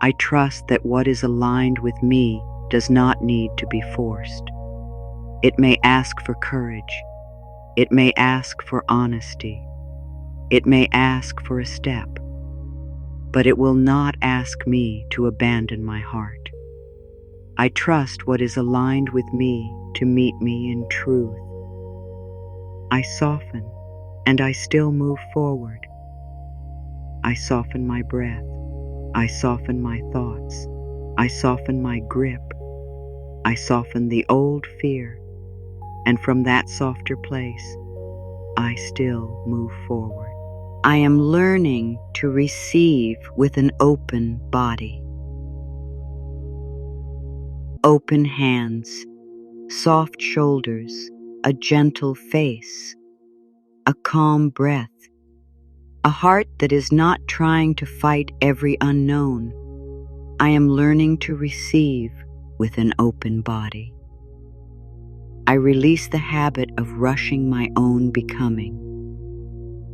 I trust that what is aligned with me does not need to be forced. It may ask for courage. It may ask for honesty. It may ask for a step. But it will not ask me to abandon my heart. I trust what is aligned with me to meet me in truth. I soften, and I still move forward. I soften my breath. I soften my thoughts. I soften my grip. I soften the old fear, and from that softer place, I still move forward. I am learning to receive with an open body. Open hands, soft shoulders, a gentle face, a calm breath, a heart that is not trying to fight every unknown. I am learning to receive with an open body. I release the habit of rushing my own becoming.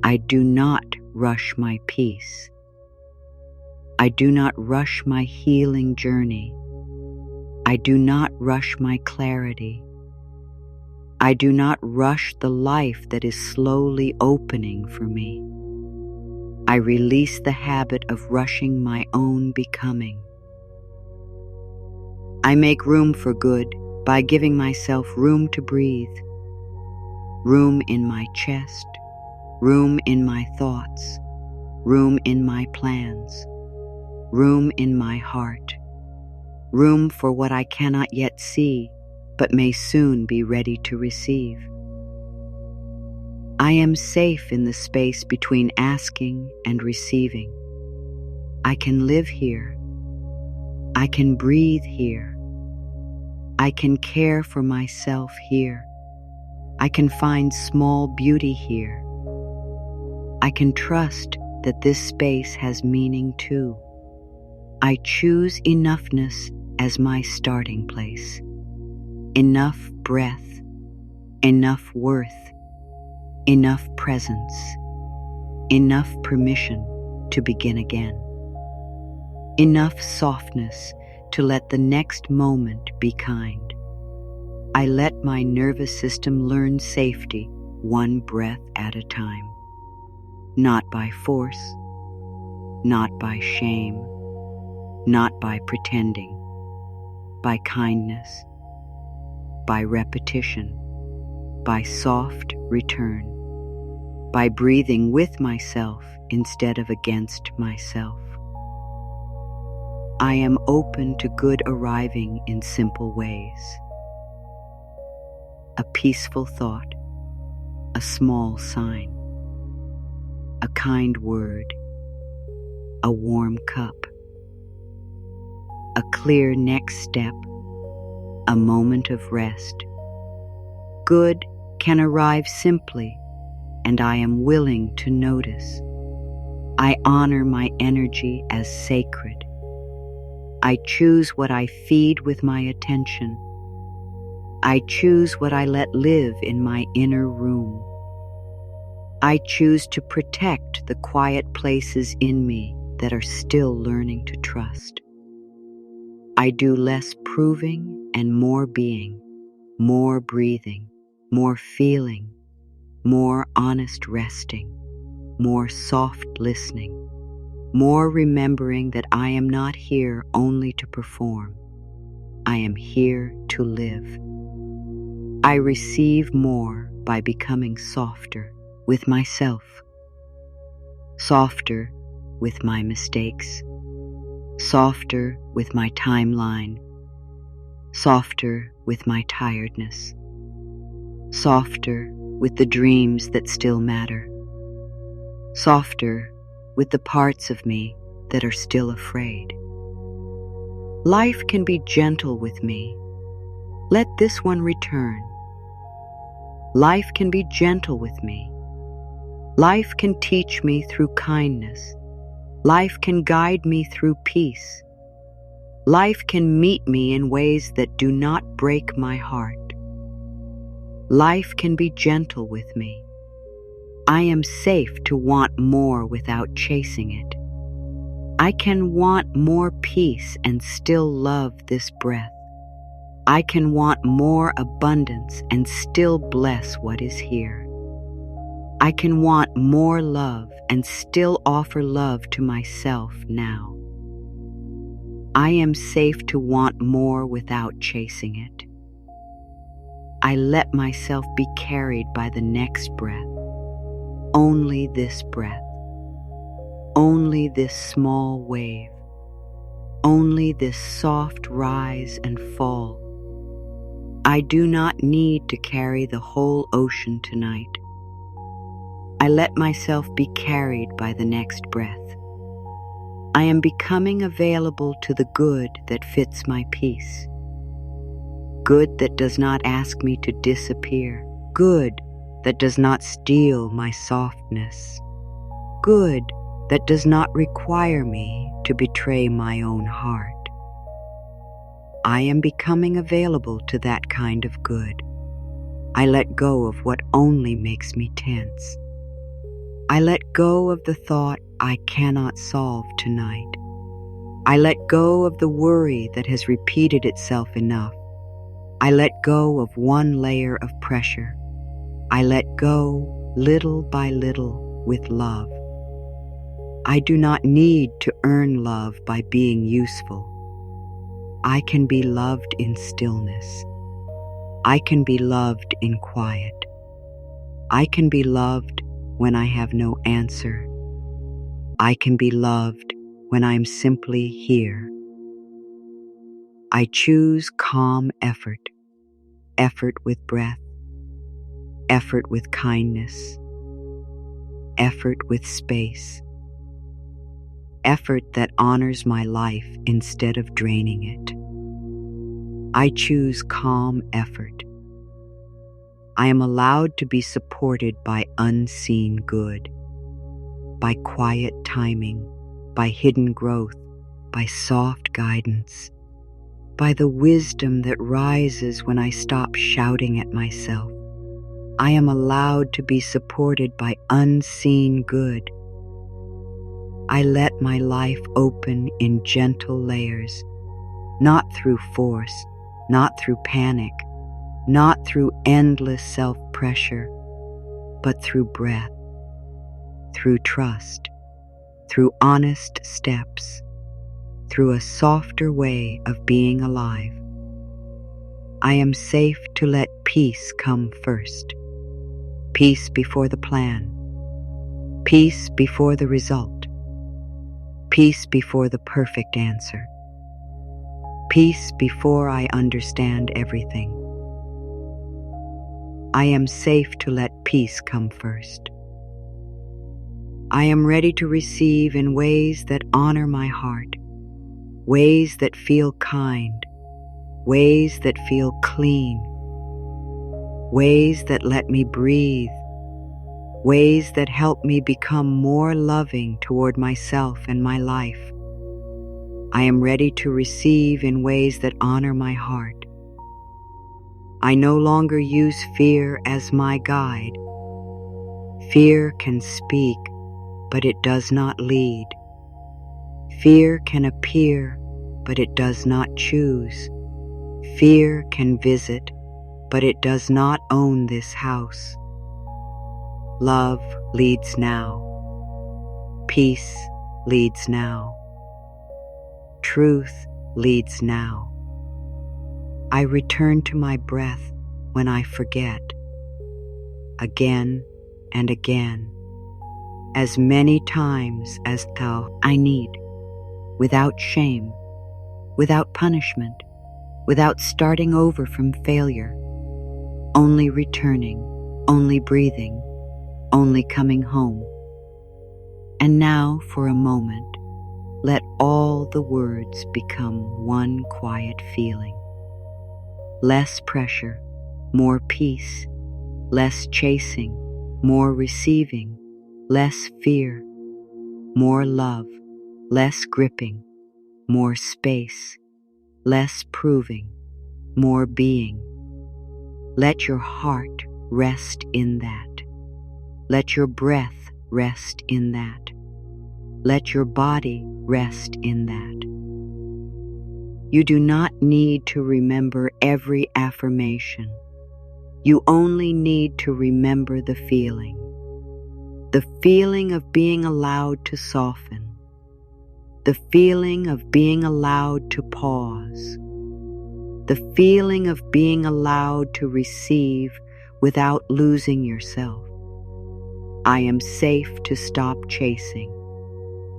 I do not rush my peace. I do not rush my healing journey. I do not rush my clarity. I do not rush the life that is slowly opening for me. I release the habit of rushing my own becoming. I make room for good by giving myself room to breathe, room in my chest, room in my thoughts, room in my plans, room in my heart, room for what I cannot yet see but may soon be ready to receive. I am safe in the space between asking and receiving. I can live here. I can breathe here. I can care for myself here. I can find small beauty here. I can trust that this space has meaning too. I choose enoughness as my starting place. Enough breath, enough worth, enough presence, enough permission to begin again. Enough softness to let the next moment be kind. I let my nervous system learn safety one breath at a time. Not by force, not by shame, not by pretending, by kindness, by repetition, by soft return, by breathing with myself instead of against myself. I am open to good arriving in simple ways. A peaceful thought, a small sign, a kind word, a warm cup, a clear next step, a moment of rest. Good can arrive simply, and I am willing to notice. I honor my energy as sacred. I choose what I feed with my attention. I choose what I let live in my inner room. I choose to protect the quiet places in me that are still learning to trust. I do less proving and more being, more breathing, more feeling, more honest resting, more soft listening, more remembering that I am not here only to perform. I am here to live. I receive more by becoming softer with myself, softer with my mistakes, softer with my timeline, softer with my tiredness, softer with the dreams that still matter, softer with the parts of me that are still afraid. Life can be gentle with me. Let this one return. Life can be gentle with me. Life can teach me through kindness. Life can guide me through peace. Life can meet me in ways that do not break my heart. Life can be gentle with me. I am safe to want more without chasing it. I can want more peace and still love this breath. I can want more abundance and still bless what is here. I can want more love and still offer love to myself now. I am safe to want more without chasing it. I let myself be carried by the next breath. Only this breath. Only this small wave. Only this soft rise and fall. I do not need to carry the whole ocean tonight. I let myself be carried by the next breath. I am becoming available to the good that fits my peace. Good that does not ask me to disappear. Good that does not steal my softness. Good that does not require me to betray my own heart. I am becoming available to that kind of good. I let go of what only makes me tense. I let go of the thought I cannot solve tonight. I let go of the worry that has repeated itself enough. I let go of one layer of pressure. I let go little by little with love. I do not need to earn love by being useful. I can be loved in stillness. I can be loved in quiet. I can be loved when I have no answer. I can be loved when I'm simply here. I choose calm effort, effort with breath, effort with kindness, effort with space, effort that honors my life instead of draining it. I choose calm effort. I am allowed to be supported by unseen good, by quiet timing, by hidden growth, by soft guidance, by the wisdom that rises when I stop shouting at myself. I am allowed to be supported by unseen good. I let my life open in gentle layers, not through force, not through panic, not through endless self-pressure, but through breath, through trust, through honest steps, through a softer way of being alive. I am safe to let peace come first. Peace before the plan. Peace before the result. Peace before the perfect answer. Peace before I understand everything. I am safe to let peace come first. I am ready to receive in ways that honor my heart, ways that feel kind, ways that feel clean, ways that let me breathe, ways that help me become more loving toward myself and my life. I am ready to receive in ways that honor my heart. I no longer use fear as my guide. Fear can speak, but it does not lead. Fear can appear, but it does not choose. Fear can visit, but it does not own this house. Love leads now. Peace leads now. Truth leads now. I return to my breath when I forget, again and again, as many times as I need, without shame, without punishment, without starting over from failure, only returning, only breathing, only coming home. And now, for a moment, let all the words become one quiet feeling. Less pressure, more peace, less chasing, more receiving, less fear, more love, less gripping, more space, less proving, more being. Let your heart rest in that. Let your breath rest in that. Let your body rest in that. You do not need to remember every affirmation. You only need to remember the feeling of being allowed to soften, the feeling of being allowed to pause, the feeling of being allowed to receive without losing yourself. I am safe to stop chasing.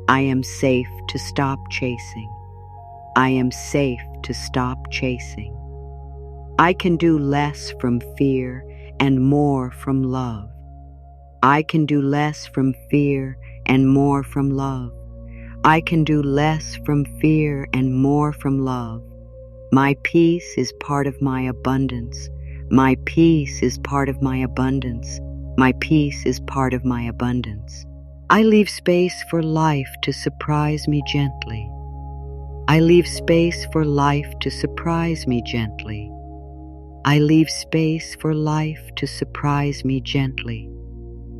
I am safe to stop chasing. I am safe to stop chasing. I can do less from fear and more from love. I can do less from fear and more from love. I can do less from fear and more from love. My peace is part of my abundance. My peace is part of my abundance. My peace is part of my abundance. I leave space for life to surprise me gently. I leave space for life to surprise me gently. I leave space for life to surprise me gently.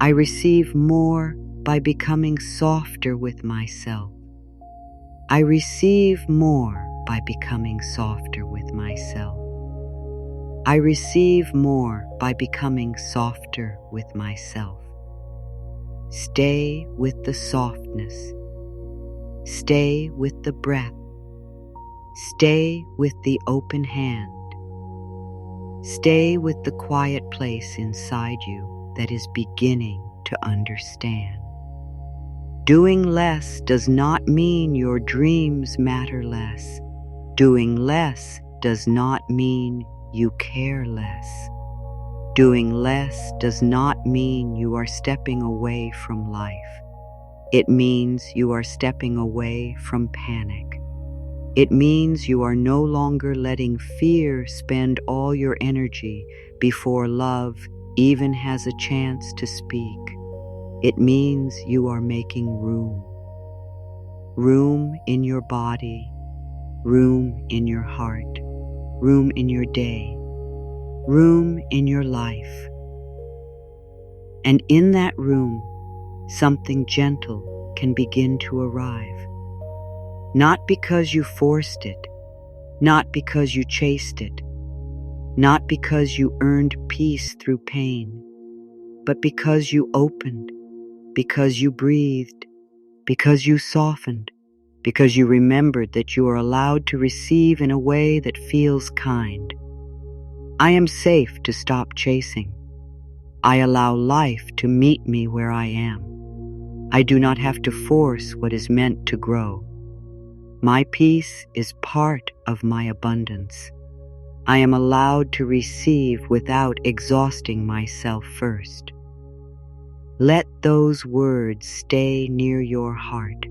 I receive more by becoming softer with myself. I receive more by becoming softer with myself. I receive more by becoming softer with myself. Stay with the softness. Stay with the breath. Stay with the open hand. Stay with the quiet place inside you that is beginning to understand. Doing less does not mean your dreams matter less. Doing less does not mean you care less. Doing less does not mean you are stepping away from life. It means you are stepping away from panic. It means you are no longer letting fear spend all your energy before love even has a chance to speak. It means you are making room. Room in your body, room in your heart, room in your day, room in your life. And in that room, something gentle can begin to arrive. Not because you forced it, not because you chased it, not because you earned peace through pain, but because you opened, because you breathed, because you softened, because you remembered that you are allowed to receive in a way that feels kind. I am safe to stop chasing. I allow life to meet me where I am. I do not have to force what is meant to grow. My peace is part of my abundance. I am allowed to receive without exhausting myself first. Let those words stay near your heart.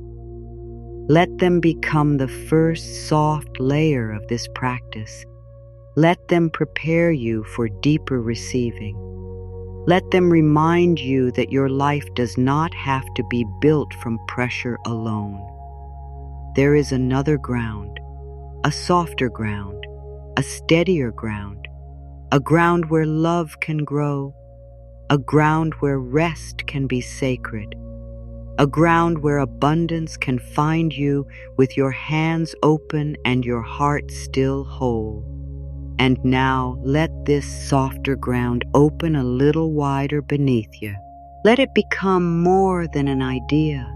Let them become the first soft layer of this practice. Let them prepare you for deeper receiving. Let them remind you that your life does not have to be built from pressure alone. There is another ground, a softer ground, a steadier ground, a ground where love can grow, a ground where rest can be sacred, a ground where abundance can find you with your hands open and your heart still whole. And now let this softer ground open a little wider beneath you. Let it become more than an idea.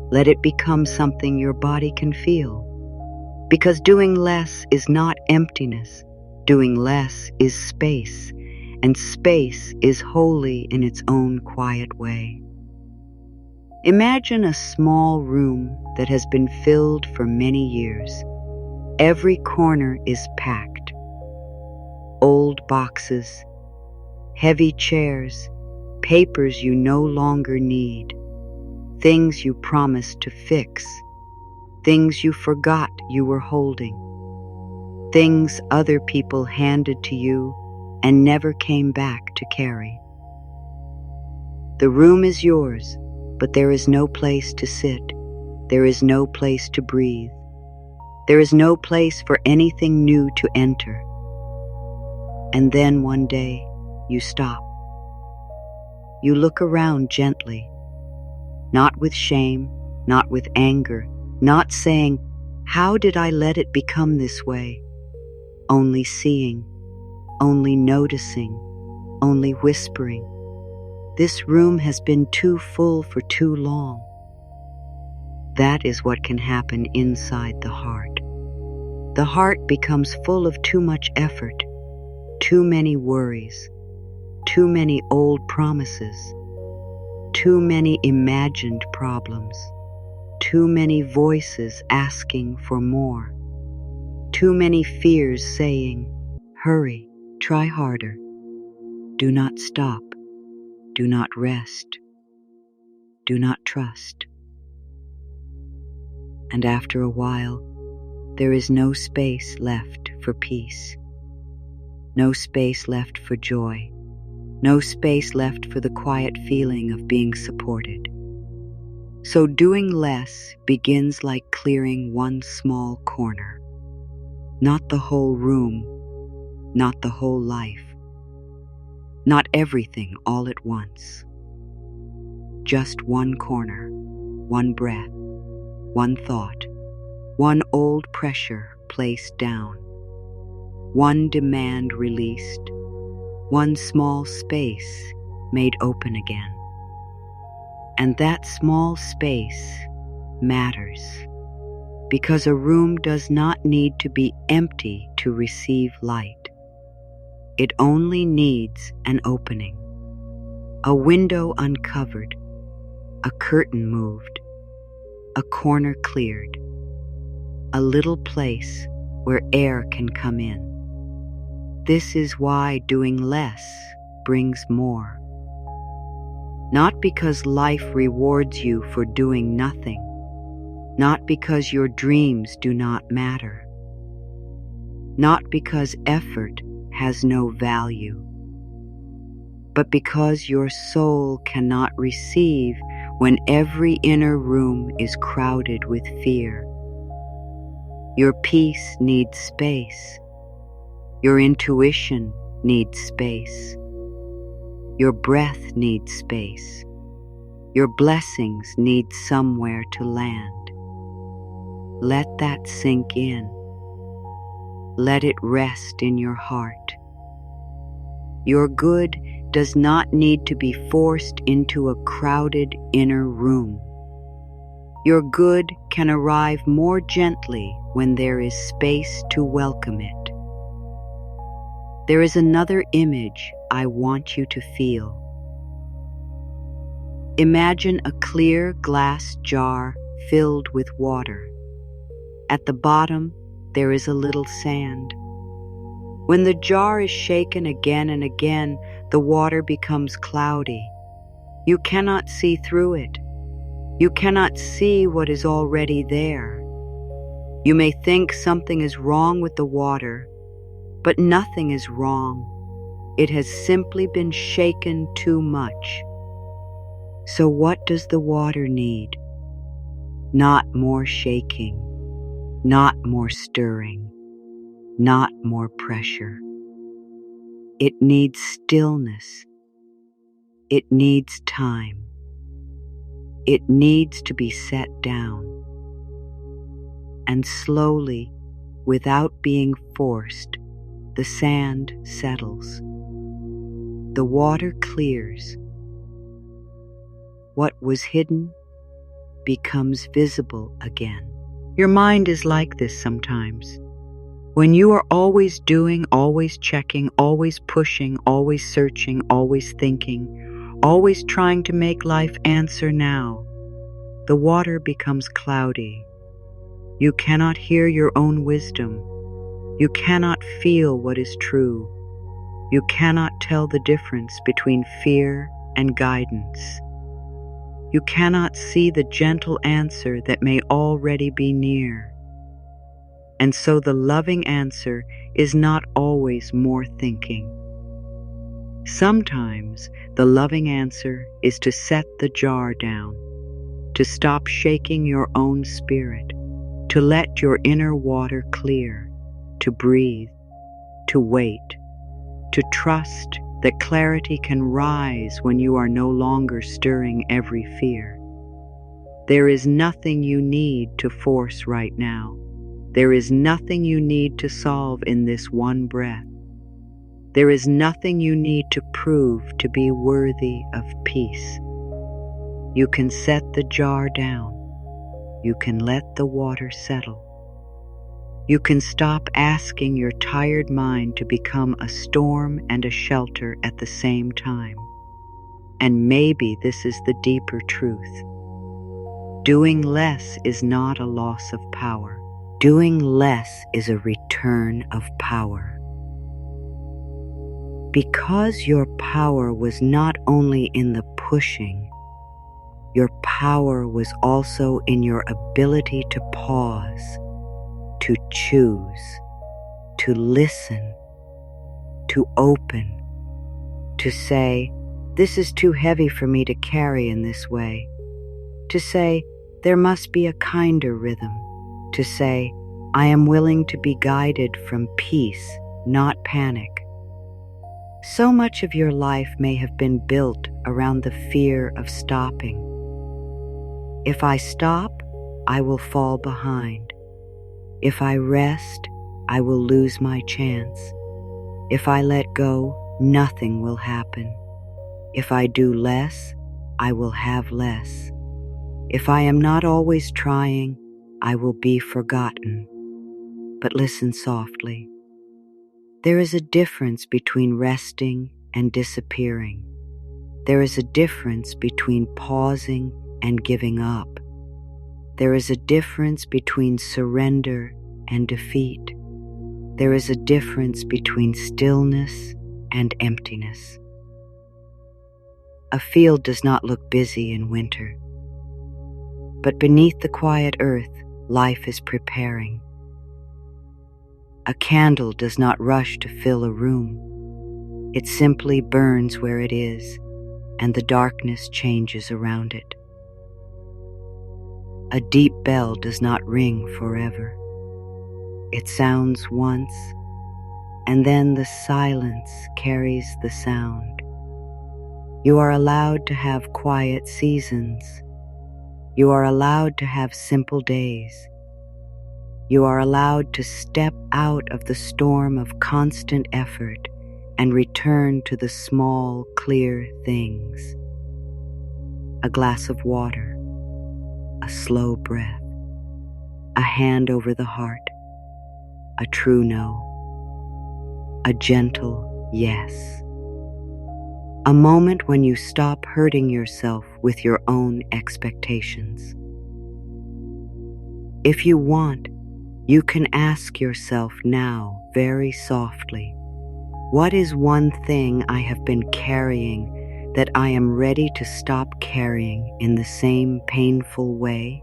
Let it become something your body can feel. Because doing less is not emptiness. Doing less is space, and space is holy in its own quiet way. Imagine a small room that has been filled for many years. Every corner is packed. Old boxes, heavy chairs, papers you no longer need, things you promised to fix, things you forgot you were holding, things other people handed to you and never came back to carry. The room is yours, but there is no place to sit. There is no place to breathe. There is no place for anything new to enter. And then one day, you stop. You look around gently, not with shame, not with anger, not saying, "How did I let it become this way?" Only seeing, only noticing, only whispering, "This room has been too full for too long." That is what can happen inside the heart. The heart becomes full of too much effort, too many worries, too many old promises, too many imagined problems, too many voices asking for more, too many fears saying, "Hurry, try harder, do not stop, do not rest, do not trust." And after a while, there is no space left for peace, no space left for joy, no space left for the quiet feeling of being supported. So doing less begins like clearing one small corner, not the whole room, not the whole life, not everything all at once. just one corner, one breath, one thought, one old pressure placed down, one demand released, one small space made open again. And that small space matters, because a room does not need to be empty to receive light. It only needs an opening, a window uncovered, a curtain moved, a corner cleared, a little place where air can come in. This is why doing less brings more. Not because life rewards you for doing nothing, not because your dreams do not matter, not because effort has no value, but because your soul cannot receive when every inner room is crowded with fear. Your peace needs space. Your intuition needs space. Your breath needs space. Your blessings need somewhere to land. Let that sink in. Let it rest in your heart. Your good does not need to be forced into a crowded inner room. Your good can arrive more gently when there is space to welcome it. There is another image I want you to feel. Imagine a clear glass jar filled with water. At the bottom, there is a little sand. When the jar is shaken again and again, the water becomes cloudy. You cannot see through it. You cannot see what is already there. You may think something is wrong with the water, but nothing is wrong. It has simply been shaken too much. So what does the water need? Not more shaking, not more stirring, not more pressure. It needs stillness. It needs time. It needs to be set down. And slowly, without being forced, the sand settles. The water clears. What was hidden becomes visible again. Your mind is like this sometimes. When you are always doing, always checking, always pushing, always searching, always thinking, always trying to make life answer now, the water becomes cloudy. You cannot hear your own wisdom. You cannot feel what is true. You cannot tell the difference between fear and guidance. You cannot see the gentle answer that may already be near. And so the loving answer is not always more thinking. Sometimes the loving answer is to set the jar down, to stop shaking your own spirit, to let your inner water clear, to breathe, to wait, to trust that clarity can rise when you are no longer stirring every fear. There is nothing you need to force right now. There is nothing you need to solve in this one breath. There is nothing you need to prove to be worthy of peace. You can set the jar down. You can let the water settle. You can stop asking your tired mind to become a storm and a shelter at the same time. And maybe this is the deeper truth. Doing less is not a loss of power. Doing less is a return of power. Because your power was not only in the pushing, your power was also in your ability to pause, to choose, to listen, to open, to say, this is too heavy for me to carry in this way, to say, there must be a kinder rhythm, to say, I am willing to be guided from peace, not panic. So much of your life may have been built around the fear of stopping. If I stop, I will fall behind. If I rest, I will lose my chance. If I let go, nothing will happen. If I do less, I will have less. If I am not always trying, I will be forgotten. But listen softly. There is a difference between resting and disappearing. There is a difference between pausing and giving up. There is a difference between surrender and defeat. There is a difference between stillness and emptiness. A field does not look busy in winter, but beneath the quiet earth, life is preparing. A candle does not rush to fill a room. It simply burns where it is, and the darkness changes around it. A deep bell does not ring forever. It sounds once, and then the silence carries the sound. You are allowed to have quiet seasons. You are allowed to have simple days. You are allowed to step out of the storm of constant effort and return to the small, clear things. A glass of water, a slow breath, a hand over the heart, a true no, a gentle yes. A moment when you stop hurting yourself with your own expectations. If you want, you can ask yourself now very softly, what is one thing I have been carrying that I am ready to stop carrying in the same painful way?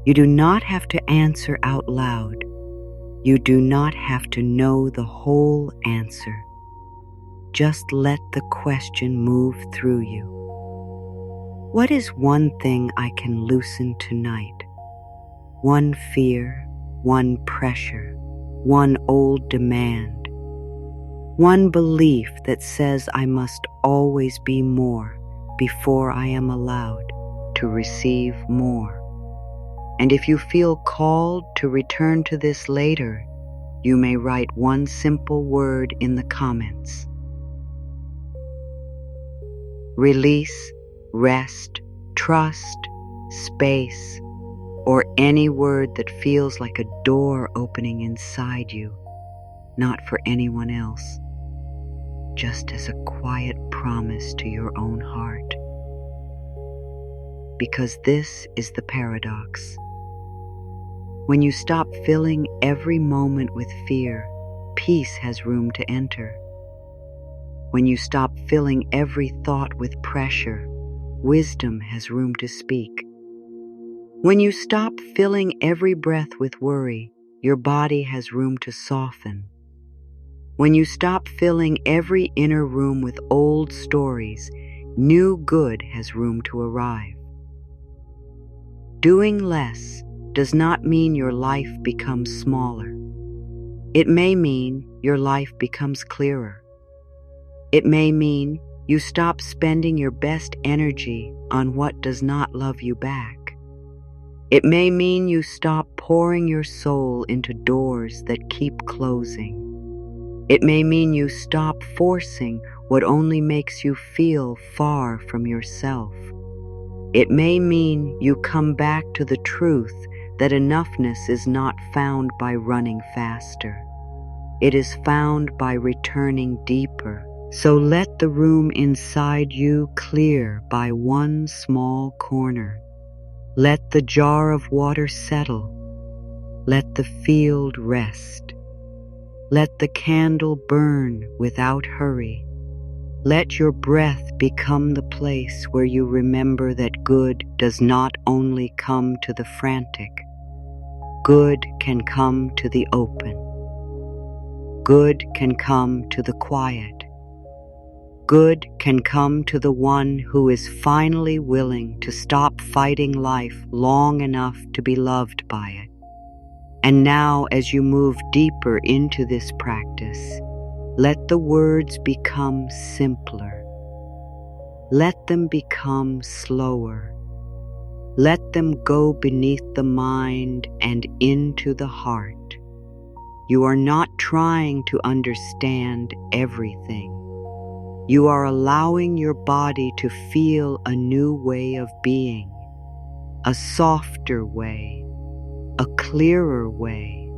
You do not have to answer out loud. You do not have to know the whole answer. Just let the question move through you. What is one thing I can loosen tonight? One fear, one pressure, one old demand, one belief that says I must always be more before I am allowed to receive more. And if you feel called to return to this later, you may write one simple word in the comments. Release, rest, trust, space, or any word that feels like a door opening inside you, not for anyone else, just as a quiet promise to your own heart. Because this is the paradox. When you stop filling every moment with fear, peace has room to enter. When you stop filling every thought with pressure, wisdom has room to speak. When you stop filling every breath with worry, your body has room to soften. When you stop filling every inner room with old stories, new good has room to arrive. Doing less does not mean your life becomes smaller. It may mean your life becomes clearer. It may mean you stop spending your best energy on what does not love you back. It may mean you stop pouring your soul into doors that keep closing. It may mean you stop forcing what only makes you feel far from yourself. It may mean you come back to the truth that enoughness is not found by running faster. It is found by returning deeper. So let the room inside you clear by one small corner. Let the jar of water settle. Let the field rest. Let the candle burn without hurry. Let your breath become the place where you remember that good does not only come to the frantic. Good can come to the open. Good can come to the quiet. Good can come to the one who is finally willing to stop fighting life long enough to be loved by it. And now, as you move deeper into this practice, Let the words become simpler. Let them become slower. Let them go beneath the mind and into the heart. You are not trying to understand everything. You are allowing your body to feel a new way of being, a softer way, a clearer way,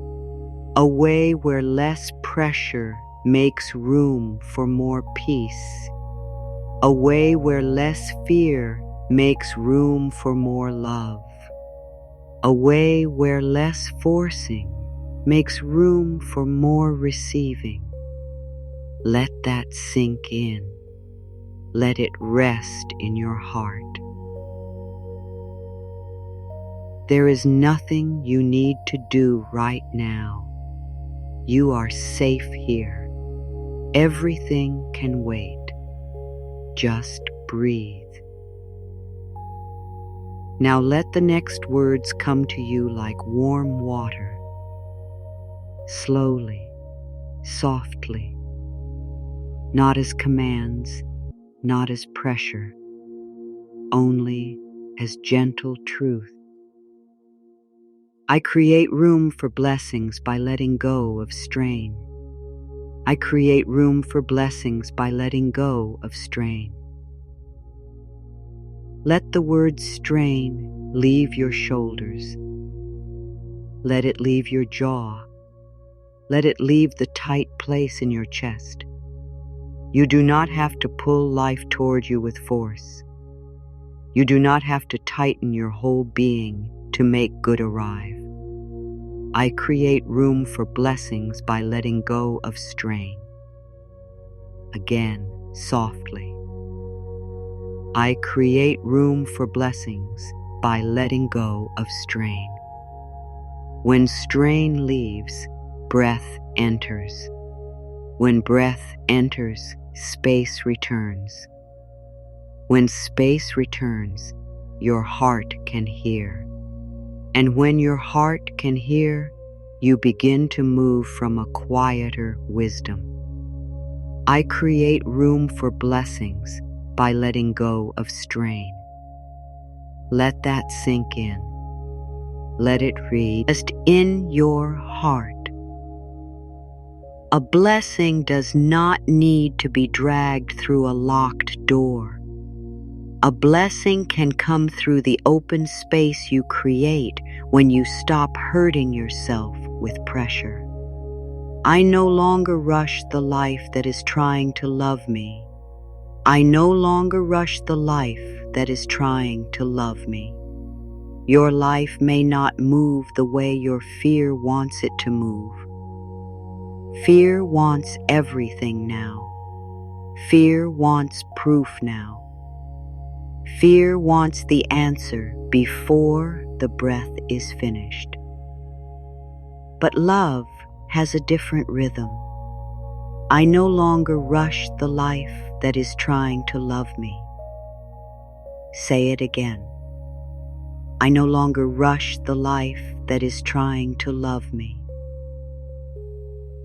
a way where less pressure makes room for more peace, a way where less fear makes room for more love, a way where less forcing makes room for more receiving. Let that sink in. Let it rest in your heart. There is nothing you need to do right now. You are safe here. Everything can wait. Just breathe. Now let the next words come to you like warm water. Slowly, softly. Not as commands, not as pressure, only as gentle truth. I create room for blessings by letting go of strain. I create room for blessings by letting go of strain. Let the word strain leave your shoulders. Let it leave your jaw. Let it leave the tight place in your chest. You do not have to pull life toward you with force. You do not have to tighten your whole being to make good arrive. I create room for blessings by letting go of strain. Again, softly. I create room for blessings by letting go of strain. When strain leaves, breath enters. When breath enters, space returns. When space returns, your heart can hear. And when your heart can hear, you begin to move from a quieter wisdom. I create room for blessings by letting go of strain. Let that sink in. Let it read just in your heart. A blessing does not need to be dragged through a locked door. A blessing can come through the open space you create when you stop hurting yourself with pressure. I no longer rush the life that is trying to love me. I no longer rush the life that is trying to love me. Your life may not move the way your fear wants it to move. Fear wants everything now. Fear wants proof now. Fear wants the answer before the breath is finished. But love has a different rhythm. I no longer rush the life that is trying to love me. Say it again. I no longer rush the life that is trying to love me.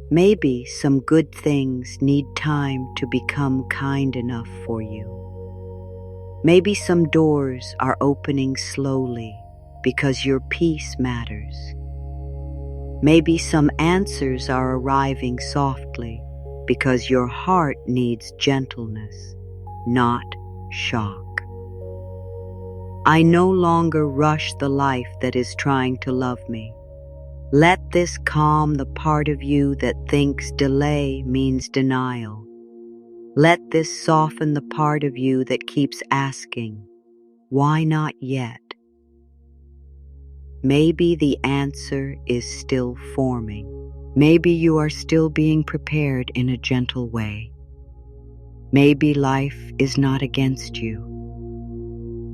Maybe some good things need time to become kind enough for you. Maybe some doors are opening slowly because your peace matters. Maybe some answers are arriving softly because your heart needs gentleness, not shock. I no longer rush the life that is trying to love me. Let this calm the part of you that thinks delay means denial. Let this soften the part of you that keeps asking, why not yet? Maybe the answer is still forming. Maybe you are still being prepared in a gentle way. Maybe life is not against you.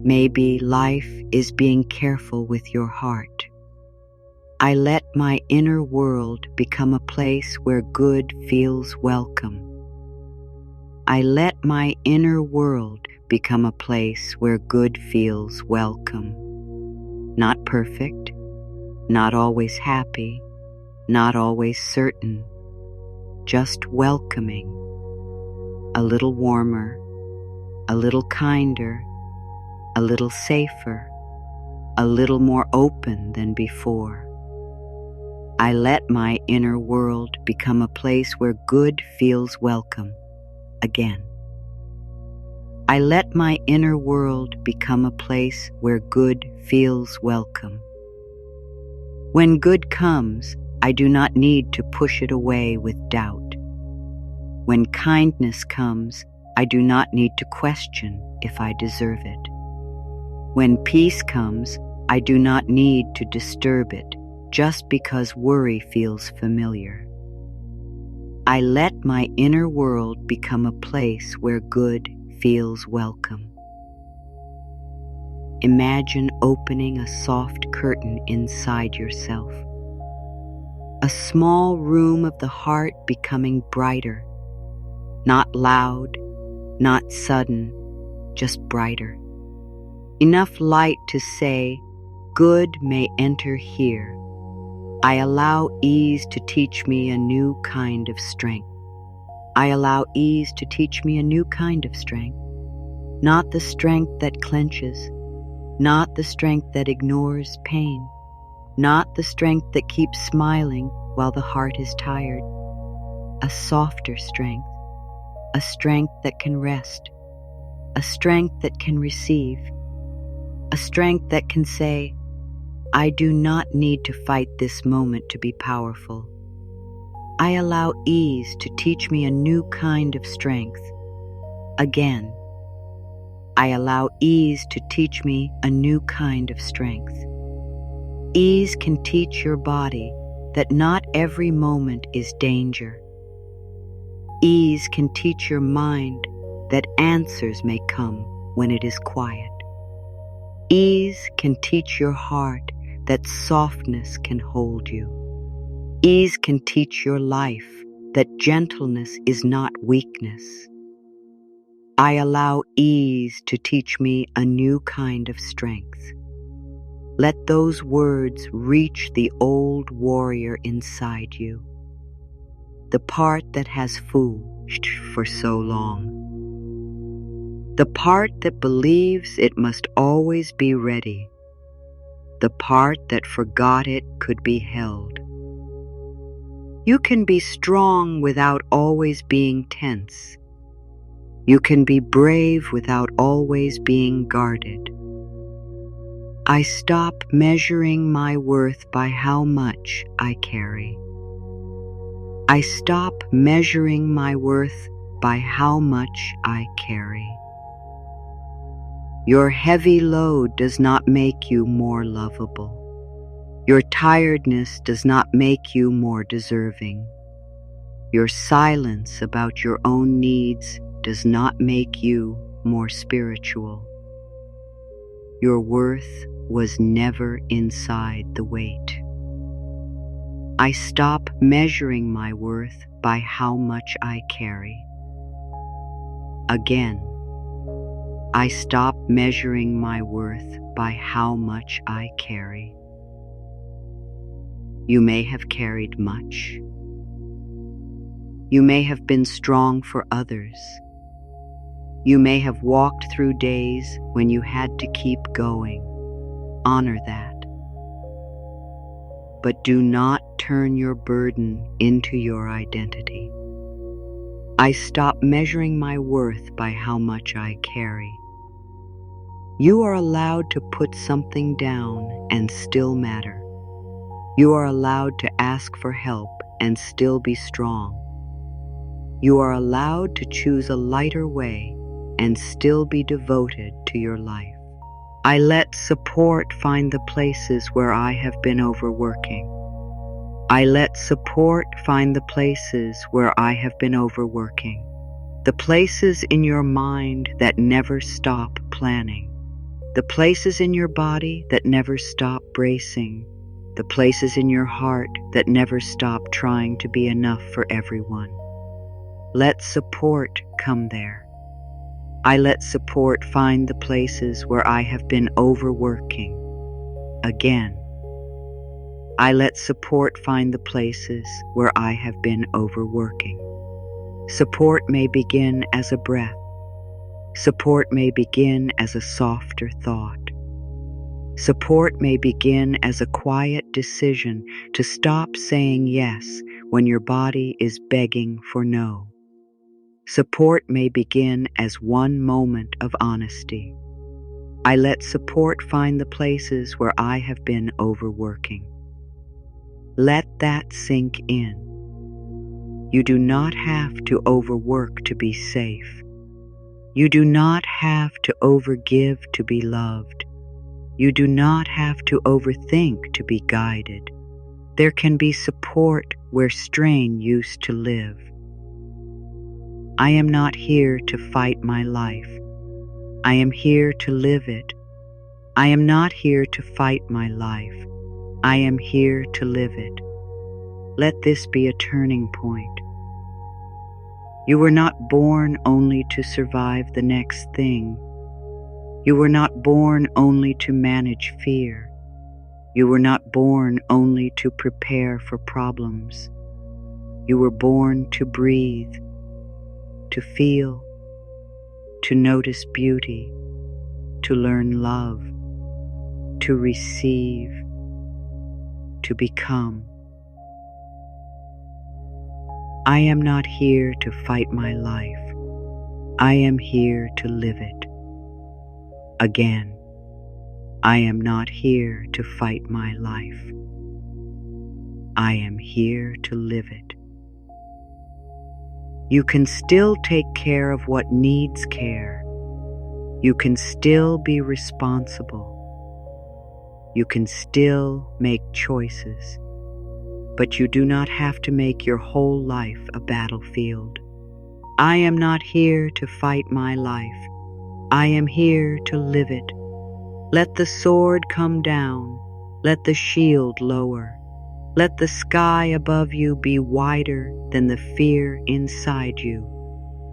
Maybe life is being careful with your heart. I let my inner world become a place where good feels welcome. I let my inner world become a place where good feels welcome. Not perfect, not always happy, not always certain, just welcoming, a little warmer, a little kinder, a little safer, a little more open than before. I let my inner world become a place where good feels welcome again. I let my inner world become a place where good feels welcome. When good comes, I do not need to push it away with doubt. When kindness comes, I do not need to question if I deserve it. When peace comes, I do not need to disturb it just because worry feels familiar. I let my inner world become a place where good feels welcome. Imagine opening a soft curtain inside yourself. A small room of the heart becoming brighter, not loud, not sudden, just brighter. Enough light to say, good may enter here. I allow ease to teach me a new kind of strength. I allow ease to teach me a new kind of strength. Not the strength that clenches, not the strength that ignores pain, not the strength that keeps smiling while the heart is tired. A softer strength, a strength that can rest, a strength that can receive, a strength that can say, I do not need to fight this moment to be powerful. I allow ease to teach me a new kind of strength. Again, I allow ease to teach me a new kind of strength. Ease can teach your body that not every moment is danger. Ease can teach your mind that answers may come when it is quiet. Ease can teach your heart that softness can hold you. Ease can teach your life that gentleness is not weakness. I allow ease to teach me a new kind of strength. Let those words reach the old warrior inside you, the part that has fooled for so long, the part that believes it must always be ready, the part that forgot it could be held. You can be strong without always being tense. You can be brave without always being guarded. I stop measuring my worth by how much I carry. I stop measuring my worth by how much I carry. Your heavy load does not make you more lovable. Your tiredness does not make you more deserving. Your silence about your own needs does not make you more spiritual. Your worth was never inside the weight. I stop measuring my worth by how much I carry. Again, I stop measuring my worth by how much I carry. You may have carried much. You may have been strong for others. You may have walked through days when you had to keep going. Honor that. But do not turn your burden into your identity. I stop measuring my worth by how much I carry. You are allowed to put something down and still matter. You are allowed to ask for help and still be strong. You are allowed to choose a lighter way and still be devoted to your life. I let support find the places where I have been overworking. I let support find the places where I have been overworking. The places in your mind that never stop planning. The places in your body that never stop bracing. The places in your heart that never stop trying to be enough for everyone. Let support come there. I let support find the places where I have been overworking. Again, I let support find the places where I have been overworking. Support may begin as a breath. Support may begin as a softer thought. Support may begin as a quiet decision to stop saying yes when your body is begging for no. Support may begin as one moment of honesty. I let support find the places where I have been overworking. Let that sink in. You do not have to overwork to be safe. You do not have to overgive to be loved. You do not have to overthink to be guided. There can be support where strain used to live. I am not here to fight my life. I am here to live it. I am not here to fight my life. I am here to live it. Let this be a turning point. You were not born only to survive the next thing. You were not born only to manage fear. You were not born only to prepare for problems. You were born to breathe, to feel, to notice beauty, to learn love, to receive, to become. I am not here to fight my life. I am here to live it. Again, I am not here to fight my life. I am here to live it. You can still take care of what needs care. You can still be responsible. You can still make choices, but you do not have to make your whole life a battlefield. I am not here to fight my life. I am here to live it. Let the sword come down. Let the shield lower. Let the sky above you be wider than the fear inside you.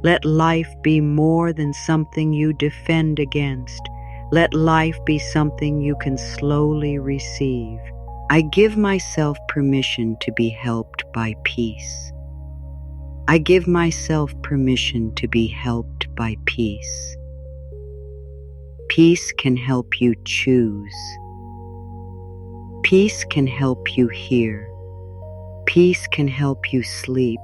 Let life be more than something you defend against. Let life be something you can slowly receive. I give myself permission to be helped by peace. I give myself permission to be helped by peace. Peace can help you choose. Peace can help you hear. Peace can help you sleep.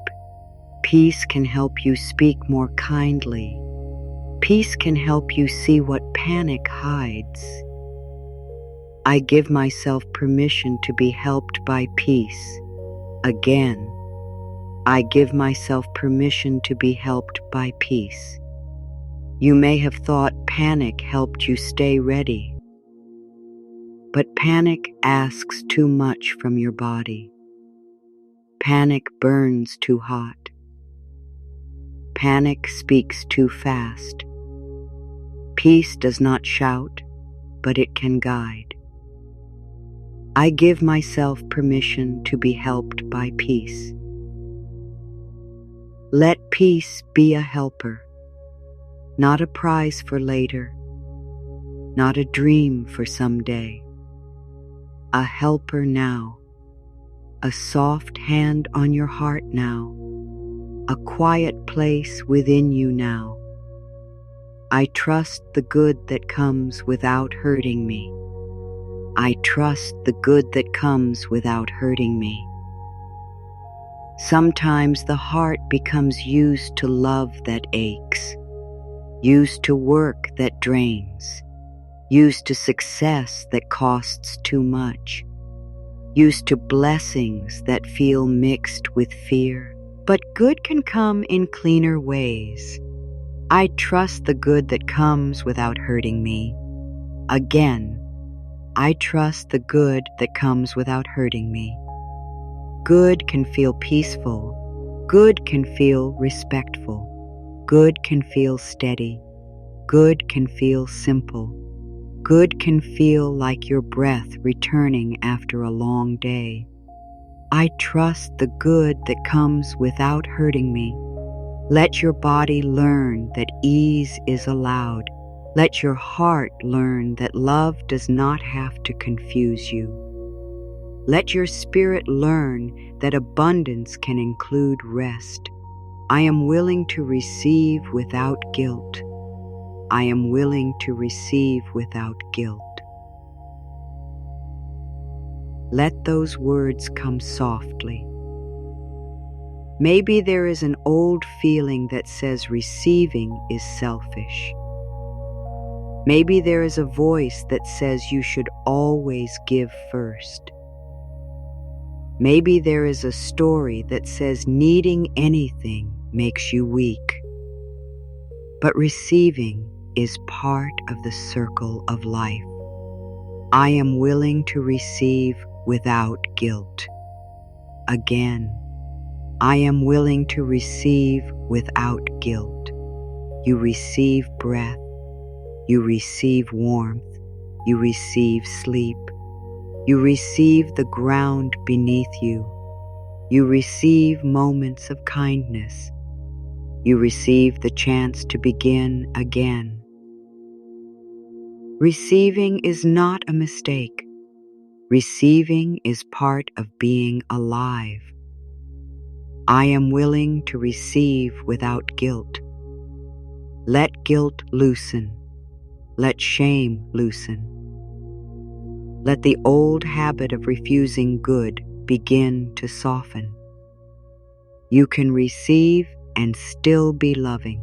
Peace can help you speak more kindly. Peace can help you see what panic hides. I give myself permission to be helped by peace. Again, I give myself permission to be helped by peace. You may have thought panic helped you stay ready, but panic asks too much from your body. Panic burns too hot. Panic speaks too fast. Peace does not shout, but it can guide. I give myself permission to be helped by peace. Let peace be a helper, not a prize for later, not a dream for someday. A helper now, a soft hand on your heart now, a quiet place within you now. I trust the good that comes without hurting me. I trust the good that comes without hurting me. Sometimes the heart becomes used to love that aches, used to work that drains, used to success that costs too much, used to blessings that feel mixed with fear. But good can come in cleaner ways. I trust the good that comes without hurting me. Again, I trust the good that comes without hurting me. Good can feel peaceful. Good can feel respectful. Good can feel steady. Good can feel simple. Good can feel like your breath returning after a long day. I trust the good that comes without hurting me. Let your body learn that ease is allowed. Let your heart learn that love does not have to confuse you. Let your spirit learn that abundance can include rest. I am willing to receive without guilt. I am willing to receive without guilt. Let those words come softly. Maybe there is an old feeling that says receiving is selfish. Maybe there is a voice that says you should always give first. Maybe there is a story that says needing anything makes you weak. But receiving is part of the circle of life. I am willing to receive without guilt. Again, I am willing to receive without guilt. You receive breath. You receive warmth. You receive sleep. You receive the ground beneath you. You receive moments of kindness. You receive the chance to begin again. Receiving is not a mistake. Receiving is part of being alive. I am willing to receive without guilt. Let guilt loosen. Let shame loosen. Let the old habit of refusing good begin to soften. You can receive and still be loving.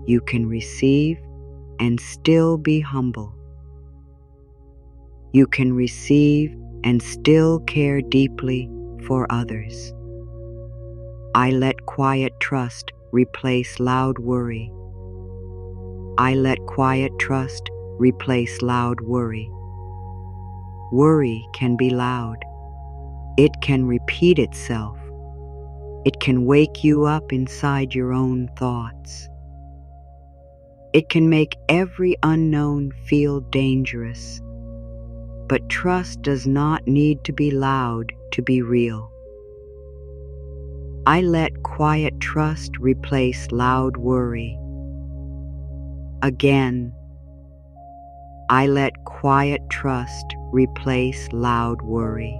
You can receive and still be humble. You can receive and still care deeply for others. I let quiet trust replace loud worry. I let quiet trust replace loud worry. Worry can be loud. It can repeat itself. It can wake you up inside your own thoughts. It can make every unknown feel dangerous. But trust does not need to be loud to be real. I let quiet trust replace loud worry. Again, I let quiet trust replace loud worry.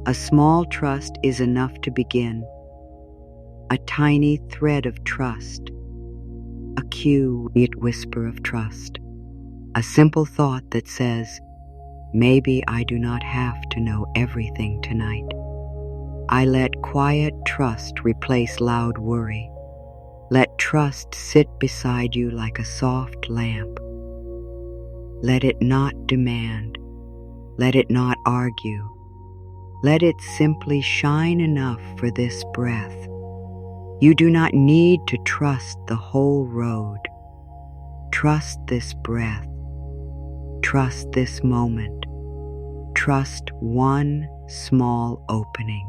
A small trust is enough to begin. A tiny thread of trust. A quiet whisper of trust. A simple thought that says, maybe I do not have to know everything tonight. I let quiet trust replace loud worry. Let trust sit beside you like a soft lamp. Let it not demand. Let it not argue. Let it simply shine enough for this breath. You do not need to trust the whole road. Trust this breath. Trust this moment. Trust one small opening.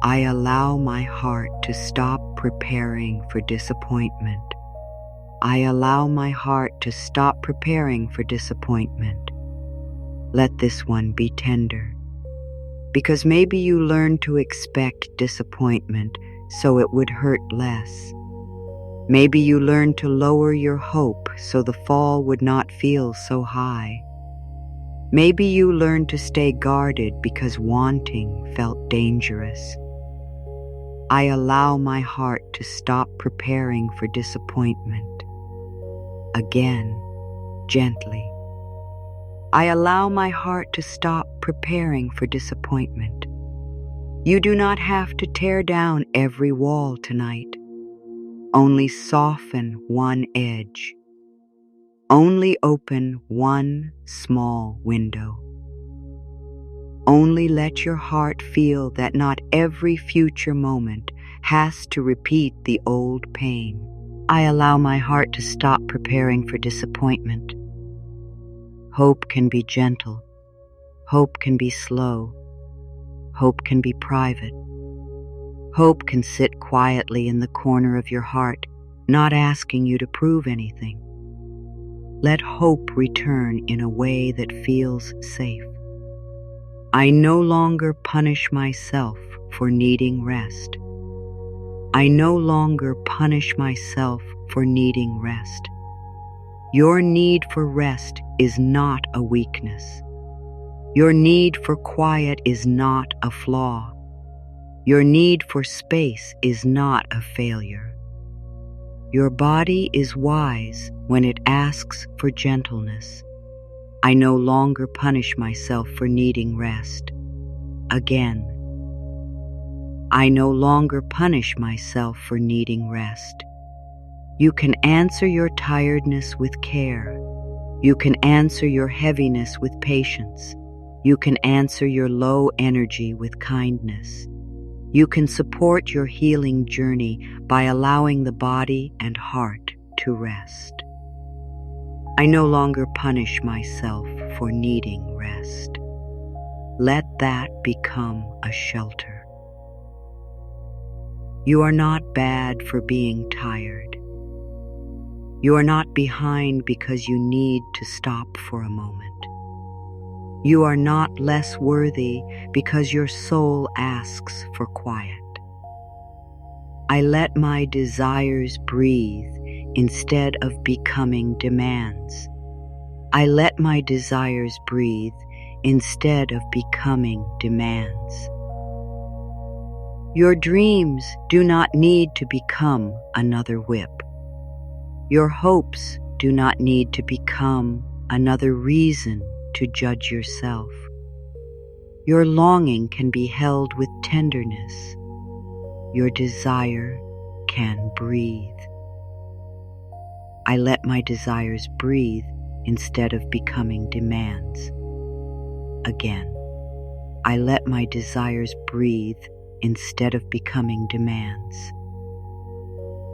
I allow my heart to stop preparing for disappointment. I allow my heart to stop preparing for disappointment. Let this one be tender. Because maybe you learned to expect disappointment so it would hurt less. Maybe you learned to lower your hope so the fall would not feel so high. Maybe you learned to stay guarded because wanting felt dangerous. I allow my heart to stop preparing for disappointment. Again, gently. I allow my heart to stop preparing for disappointment. You do not have to tear down every wall tonight. Only soften one edge. Only open one small window. Only let your heart feel that not every future moment has to repeat the old pain. I allow my heart to stop preparing for disappointment. Hope can be gentle. Hope can be slow. Hope can be private. Hope can sit quietly in the corner of your heart, not asking you to prove anything. Let hope return in a way that feels safe. I no longer punish myself for needing rest. I no longer punish myself for needing rest. Your need for rest is not a weakness. Your need for quiet is not a flaw. Your need for space is not a failure. Your body is wise when it asks for gentleness. I no longer punish myself for needing rest. Again, I no longer punish myself for needing rest. You can answer your tiredness with care. You can answer your heaviness with patience. You can answer your low energy with kindness. You can support your healing journey by allowing the body and heart to rest. I no longer punish myself for needing rest. Let that become a shelter. You are not bad for being tired. You are not behind because you need to stop for a moment. You are not less worthy because your soul asks for quiet. I let my desires breathe instead of becoming demands. I let my desires breathe instead of becoming demands. Your dreams do not need to become another whip. Your hopes do not need to become another reason to judge yourself. Your longing can be held with tenderness. Your desire can breathe. I let my desires breathe instead of becoming demands. Again, I let my desires breathe instead of becoming demands.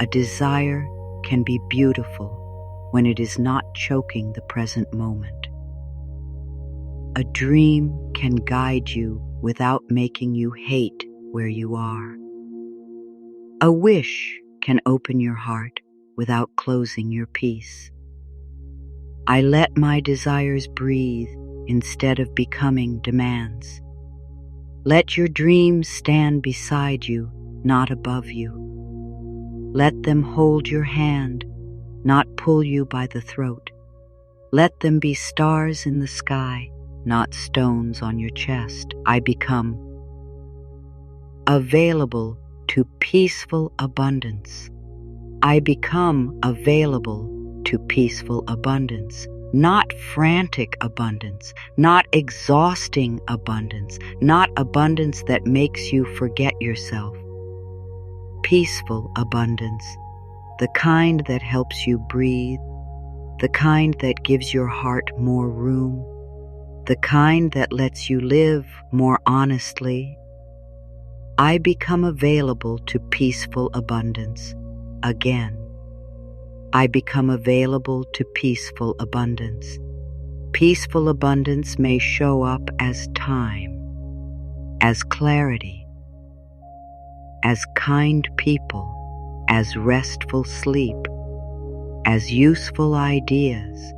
A desire can be beautiful when it is not choking the present moment. A dream can guide you without making you hate where you are. A wish can open your heart without closing your peace. I let my desires breathe instead of becoming demands. Let your dreams stand beside you, not above you. Let them hold your hand, not pull you by the throat. Let them be stars in the sky, not stones on your chest. I become available to peaceful abundance. I become available to peaceful abundance, not frantic abundance, not exhausting abundance, not abundance that makes you forget yourself. Peaceful abundance, the kind that helps you breathe, the kind that gives your heart more room, the kind that lets you live more honestly. I become available to peaceful abundance. Again, I become available to peaceful abundance. Peaceful abundance may show up as time, as clarity, as kind people, as restful sleep, as useful ideas,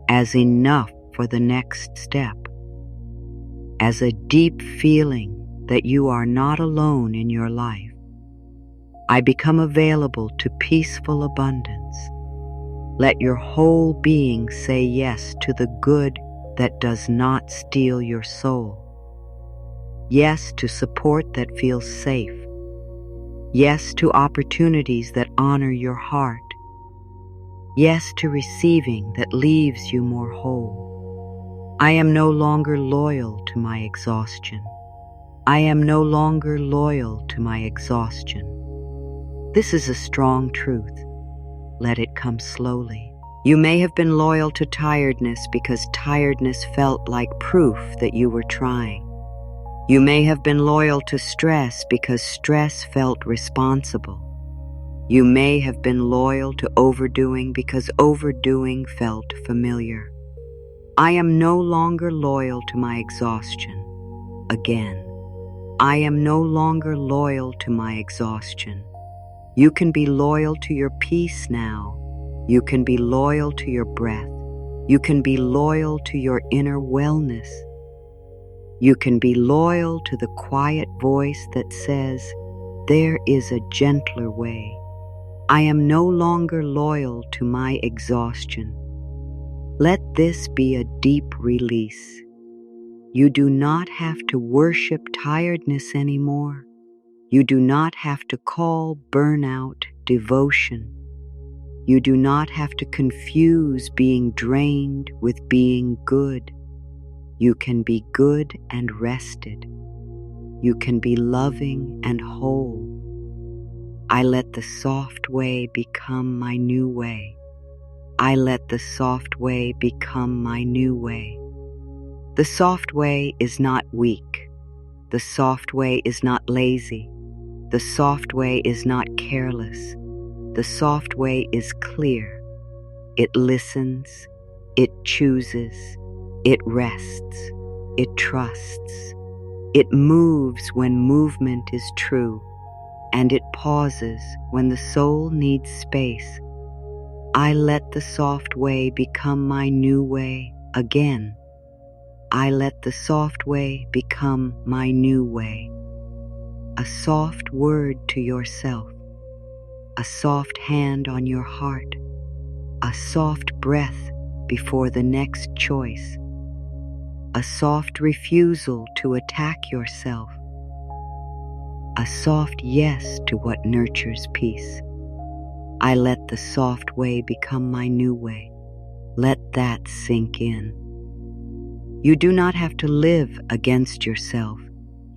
as enough for the next step, as a deep feeling that you are not alone in your life. I become available to peaceful abundance. Let your whole being say yes to the good that does not steal your soul. Yes to support that feels safe. Yes to opportunities that honor your heart. Yes to receiving that leaves you more whole. I am no longer loyal to my exhaustion. I am no longer loyal to my exhaustion. This is a strong truth. Let it come slowly. You may have been loyal to tiredness because tiredness felt like proof that you were trying. You may have been loyal to stress because stress felt responsible. You may have been loyal to overdoing because overdoing felt familiar. I am no longer loyal to my exhaustion. Again, I am no longer loyal to my exhaustion. You can be loyal to your peace now. You can be loyal to your breath. You can be loyal to your inner wellness. You can be loyal to the quiet voice that says, there is a gentler way. I am no longer loyal to my exhaustion. Let this be a deep release. You do not have to worship tiredness anymore. You do not have to call burnout devotion. You do not have to confuse being drained with being good. You can be good and rested. You can be loving and whole. I let the soft way become my new way. I let the soft way become my new way. The soft way is not weak. The soft way is not lazy. The soft way is not careless. The soft way is clear. It listens. It chooses. It rests. It trusts. It moves when movement is true, and it pauses when the soul needs space. I let the soft way become my new way again. I let the soft way become my new way. A soft word to yourself, a soft hand on your heart, a soft breath before the next choice, a soft refusal to attack yourself, a soft yes to what nurtures peace. I let the soft way become my new way. Let that sink in. You do not have to live against yourself.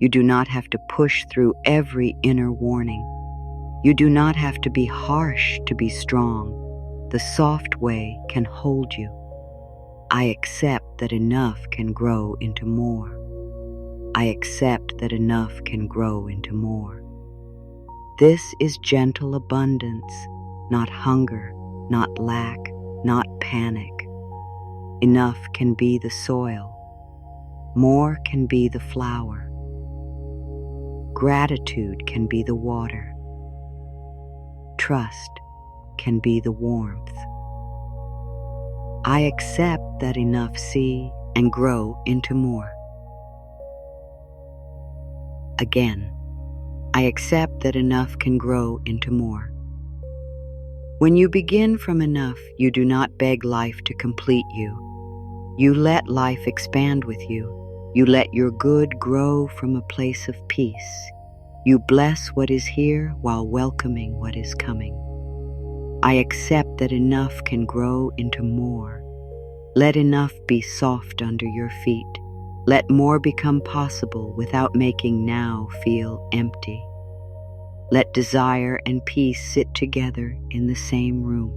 You do not have to push through every inner warning. You do not have to be harsh to be strong. The soft way can hold you. I accept that enough can grow into more. I accept that enough can grow into more. This is gentle abundance, not hunger, not lack, not panic. Enough can be the soil. More can be the flower. Gratitude can be the water. Trust can be the warmth. I accept that enough see and grow into more. Again, I accept that enough can grow into more. When you begin from enough, you do not beg life to complete you. You let life expand with you. You let your good grow from a place of peace. You bless what is here while welcoming what is coming. I accept that enough can grow into more. Let enough be soft under your feet. Let more become possible without making now feel empty. Let desire and peace sit together in the same room.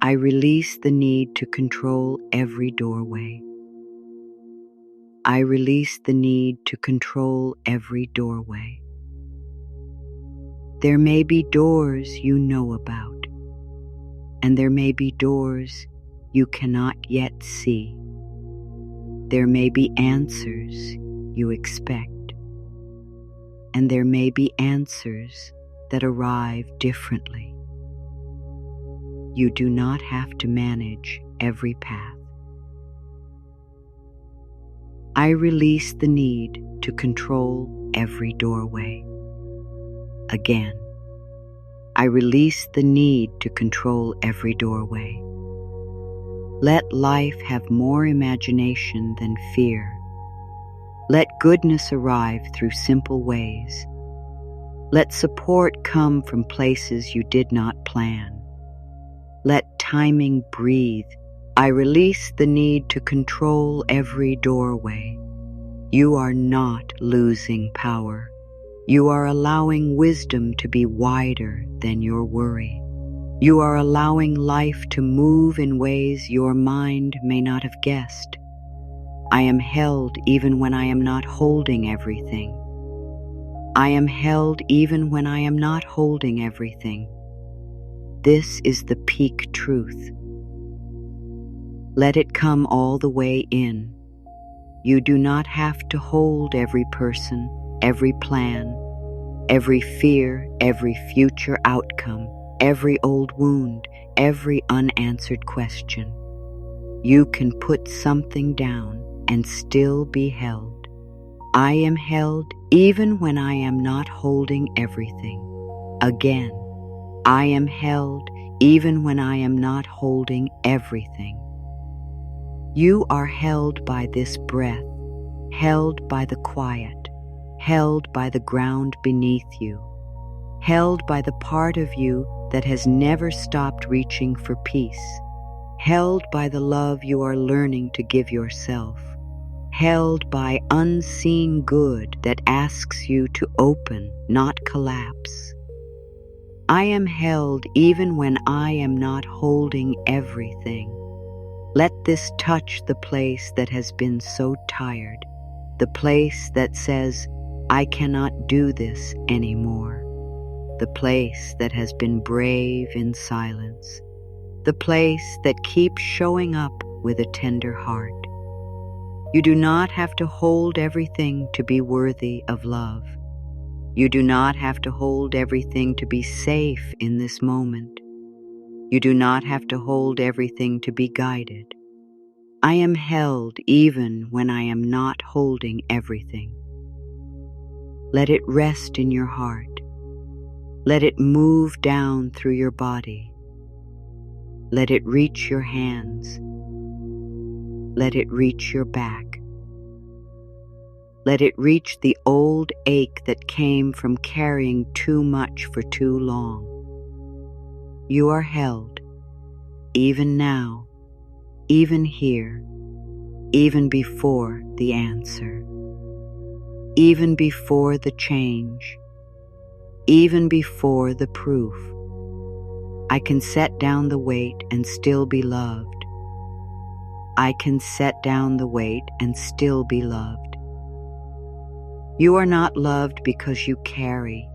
I release the need to control every doorway. I release the need to control every doorway. There may be doors you know about, and there may be doors you cannot yet see. There may be answers you expect, and there may be answers that arrive differently. You do not have to manage every path. I release the need to control every doorway. Again, I release the need to control every doorway. Let life have more imagination than fear. Let goodness arrive through simple ways. Let support come from places you did not plan. Let timing breathe. I release the need to control every doorway. You are not losing power. You are allowing wisdom to be wider than your worry. You are allowing life to move in ways your mind may not have guessed. I am held even when I am not holding everything. I am held even when I am not holding everything. This is the peak truth. Let it come all the way in. You do not have to hold every person, every plan, every fear, every future outcome, every old wound, every unanswered question. You can put something down and still be held. I am held even when I am not holding everything. Again, I am held even when I am not holding everything. You are held by this breath, held by the quiet, held by the ground beneath you, held by the part of you that has never stopped reaching for peace, held by the love you are learning to give yourself, held by unseen good that asks you to open, not collapse. I am held even when I am not holding everything. Let this touch the place that has been so tired, the place that says, I cannot do this anymore, the place that has been brave in silence, the place that keeps showing up with a tender heart. You do not have to hold everything to be worthy of love. You do not have to hold everything to be safe in this moment. You do not have to hold everything to be guided. I am held even when I am not holding everything. Let it rest in your heart. Let it move down through your body. Let it reach your hands. Let it reach your back. Let it reach the old ache that came from carrying too much for too long. You are held, even now, even here, even before the answer, even before the change, even before the proof. I can set down the weight and still be loved. I can set down the weight and still be loved. You are not loved because you carry.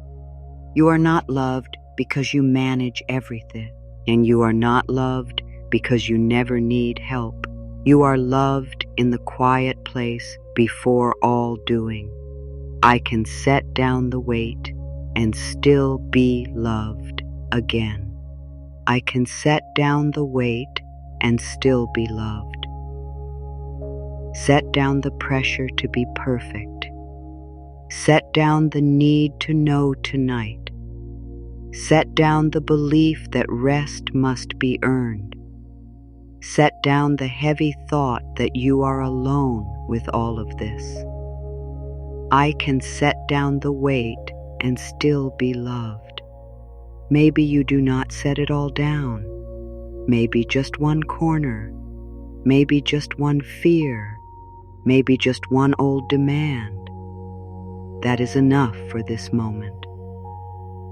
You are not loved because you manage everything. And you are not loved because you never need help. You are loved in the quiet place before all doing. I can set down the weight and still be loved again. I can set down the weight and still be loved. Set down the pressure to be perfect. Set down the need to know tonight. Set down the belief that rest must be earned. Set down the heavy thought that you are alone with all of this. I can set down the weight and still be loved. Maybe you do not set it all down. Maybe just one corner. Maybe just one fear. Maybe just one old demand. That is enough for this moment.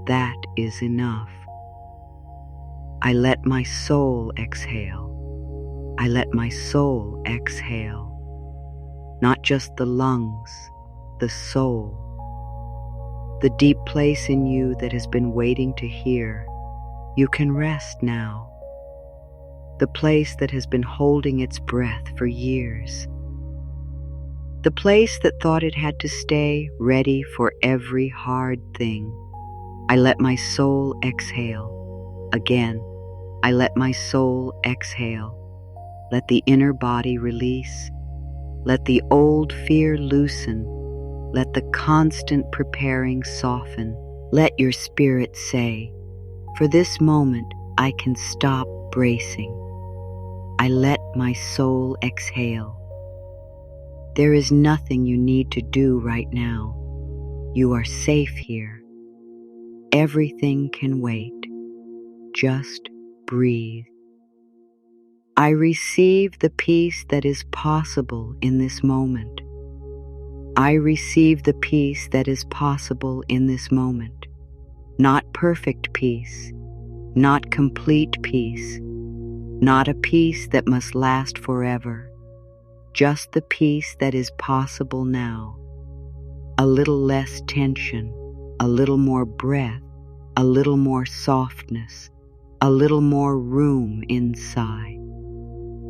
That is enough. I let my soul exhale. I let my soul exhale. Not just the lungs, the soul. The deep place in you that has been waiting to hear. You can rest now. The place that has been holding its breath for years. The place that thought it had to stay ready for every hard thing. I let my soul exhale. Again, I let my soul exhale. Let the inner body release. Let the old fear loosen. Let the constant preparing soften. Let your spirit say, for this moment I can stop bracing. I let my soul exhale. There is nothing you need to do right now. You are safe here. Everything can wait. Just breathe. I receive the peace that is possible in this moment. I receive the peace that is possible in this moment. Not perfect peace, not complete peace, not a peace that must last forever. Just the peace that is possible now. A little less tension, a little more breath, a little more softness, a little more room inside.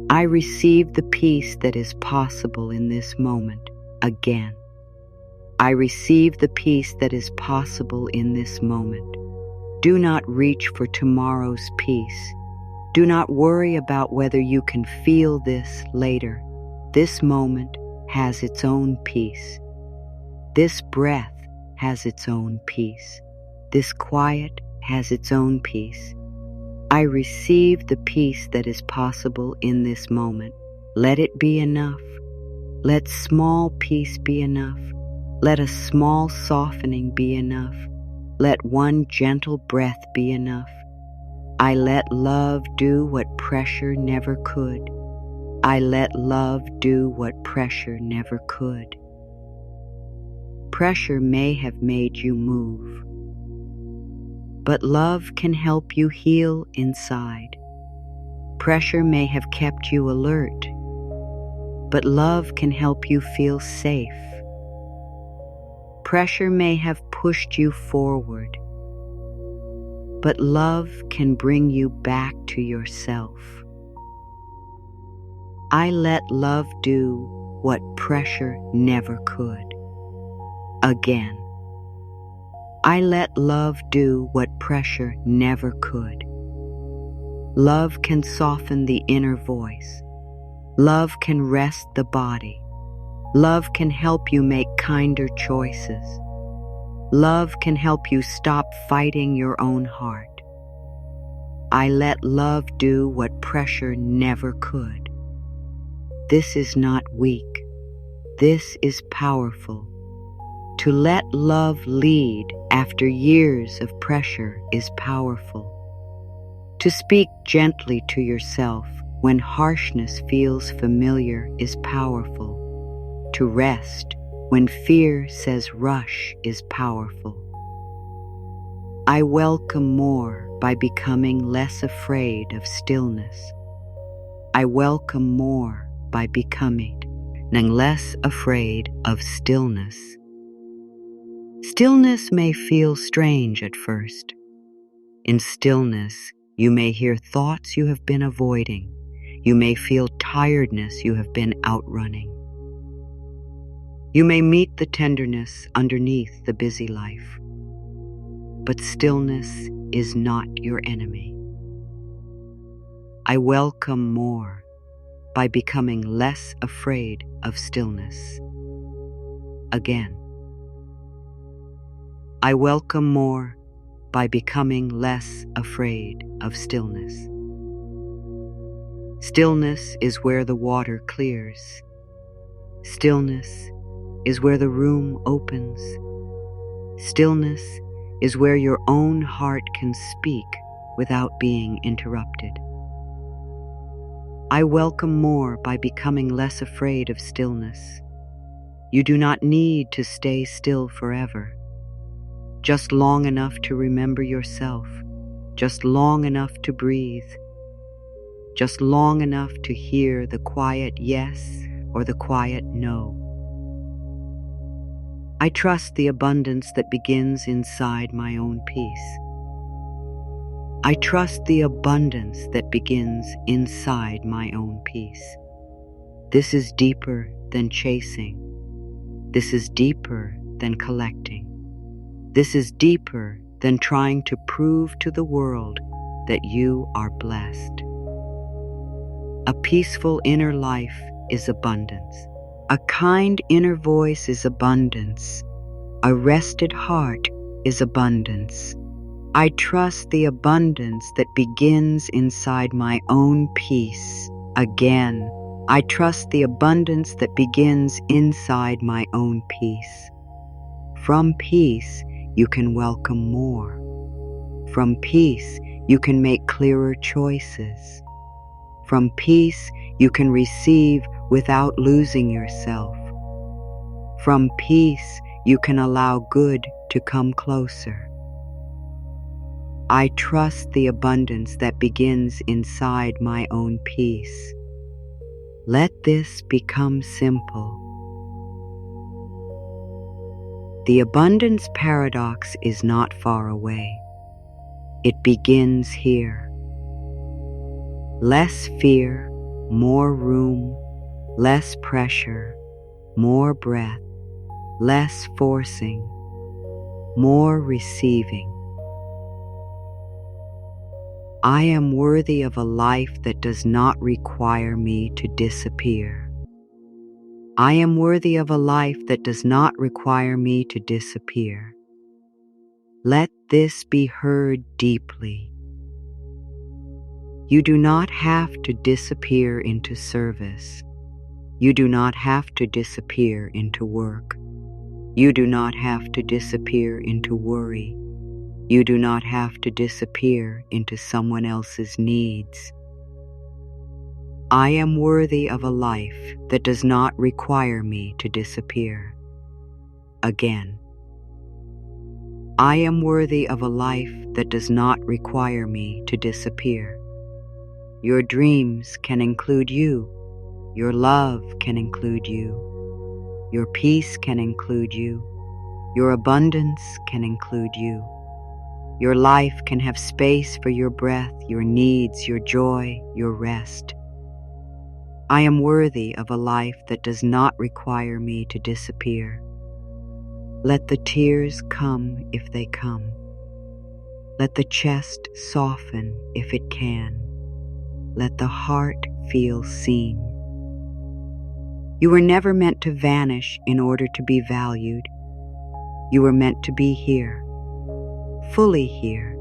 I receive the peace that is possible in this moment again. I receive the peace that is possible in this moment. Do not reach for tomorrow's peace. Do not worry about whether you can feel this later. This moment has its own peace. This breath has its own peace. This quiet has its own peace. I receive the peace that is possible in this moment. Let it be enough. Let small peace be enough. Let a small softening be enough. Let one gentle breath be enough. I let love do what pressure never could. I let love do what pressure never could. Pressure may have made you move, but love can help you heal inside. Pressure may have kept you alert, but love can help you feel safe. Pressure may have pushed you forward, but love can bring you back to yourself. I let love do what pressure never could. Again, I let love do what pressure never could. Love can soften the inner voice. Love can rest the body. Love can help you make kinder choices. Love can help you stop fighting your own heart. I let love do what pressure never could. This is not weak. This is powerful. To let love lead after years of pressure is powerful. To speak gently to yourself when harshness feels familiar is powerful. To rest when fear says rush is powerful. I welcome more by becoming less afraid of stillness. I welcome more by becoming less afraid of stillness. Stillness may feel strange at first. In stillness, you may hear thoughts you have been avoiding. You may feel tiredness you have been outrunning. You may meet the tenderness underneath the busy life. But stillness is not your enemy. I welcome more by becoming less afraid of stillness. Again, I welcome more by becoming less afraid of stillness. Stillness is where the water clears. Stillness is where the room opens. Stillness is where your own heart can speak without being interrupted. I welcome more by becoming less afraid of stillness. You do not need to stay still forever. Just long enough to remember yourself, just long enough to breathe, just long enough to hear the quiet yes or the quiet no. I trust the abundance that begins inside my own peace. I trust the abundance that begins inside my own peace. This is deeper than chasing. This is deeper than collecting. This is deeper than trying to prove to the world that you are blessed. A peaceful inner life is abundance. A kind inner voice is abundance. A rested heart is abundance. I trust the abundance that begins inside my own peace. Again, I trust the abundance that begins inside my own peace. From peace, you can welcome more. From peace, you can make clearer choices. From peace, you can receive without losing yourself. From peace, you can allow good to come closer. I trust the abundance that begins inside my own peace. Let this become simple. The abundance paradox is not far away. It begins here. Less fear, more room, less pressure, more breath, less forcing, more receiving. I am worthy of a life that does not require me to disappear. I am worthy of a life that does not require me to disappear. Let this be heard deeply. You do not have to disappear into service. You do not have to disappear into work. You do not have to disappear into worry. You do not have to disappear into someone else's needs. I am worthy of a life that does not require me to disappear. Again. I am worthy of a life that does not require me to disappear. Your dreams can include you. Your love can include you. Your peace can include you. Your abundance can include you. Your life can have space for your breath, your needs, your joy, your rest. I am worthy of a life that does not require me to disappear. Let the tears come if they come. Let the chest soften if it can. Let the heart feel seen. You were never meant to vanish in order to be valued. You were meant to be here, fully here,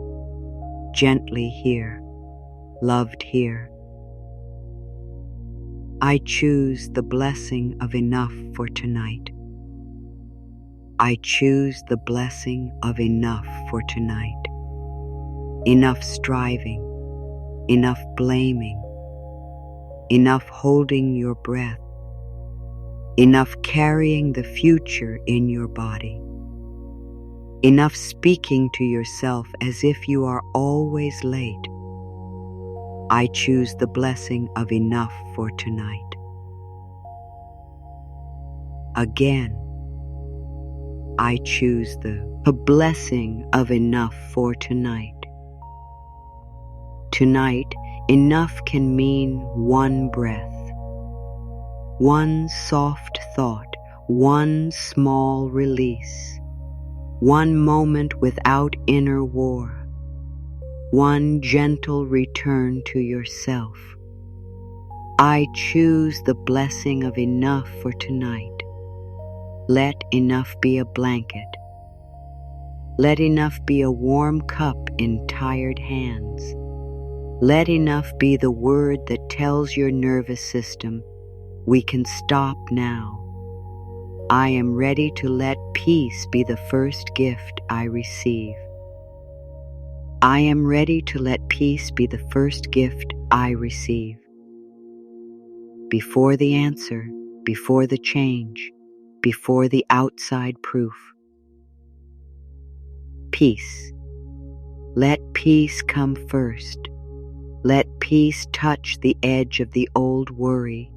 gently here, loved here. I choose the blessing of enough for tonight. I choose the blessing of enough for tonight. Enough striving, enough blaming, enough holding your breath, enough carrying the future in your body, enough speaking to yourself as if you are always late. I choose the blessing of enough for tonight. Again, I choose the blessing of enough for tonight. Tonight, enough can mean one breath, one soft thought, one small release, one moment without inner war, one gentle return to yourself. I choose the blessing of enough for tonight. Let enough be a blanket. Let enough be a warm cup in tired hands. Let enough be the word that tells your nervous system, we can stop now. I am ready to let peace be the first gift I receive. I am ready to let peace be the first gift I receive. Before the answer, before the change, before the outside proof. Peace. Let peace come first. Let peace touch the edge of the old worry.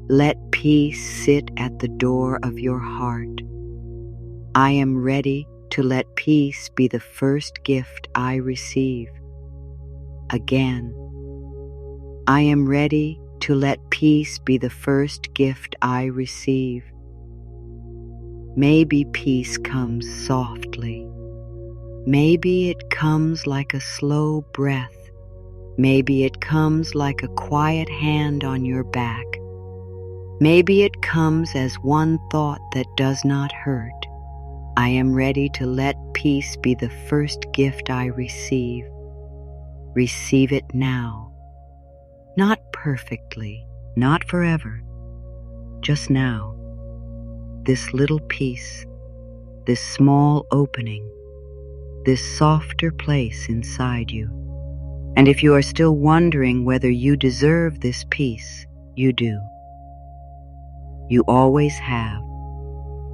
Let peace sit at the door of your heart. I am ready to let peace be the first gift I receive. Again, I am ready to let peace be the first gift I receive. Maybe peace comes softly. Maybe it comes like a slow breath. Maybe it comes like a quiet hand on your back. Maybe it comes as one thought that does not hurt. I am ready to let peace be the first gift I receive. Receive it now. Not perfectly, not forever, just now. This little peace, this small opening, this softer place inside you. And if you are still wondering whether you deserve this peace, you do. You always have.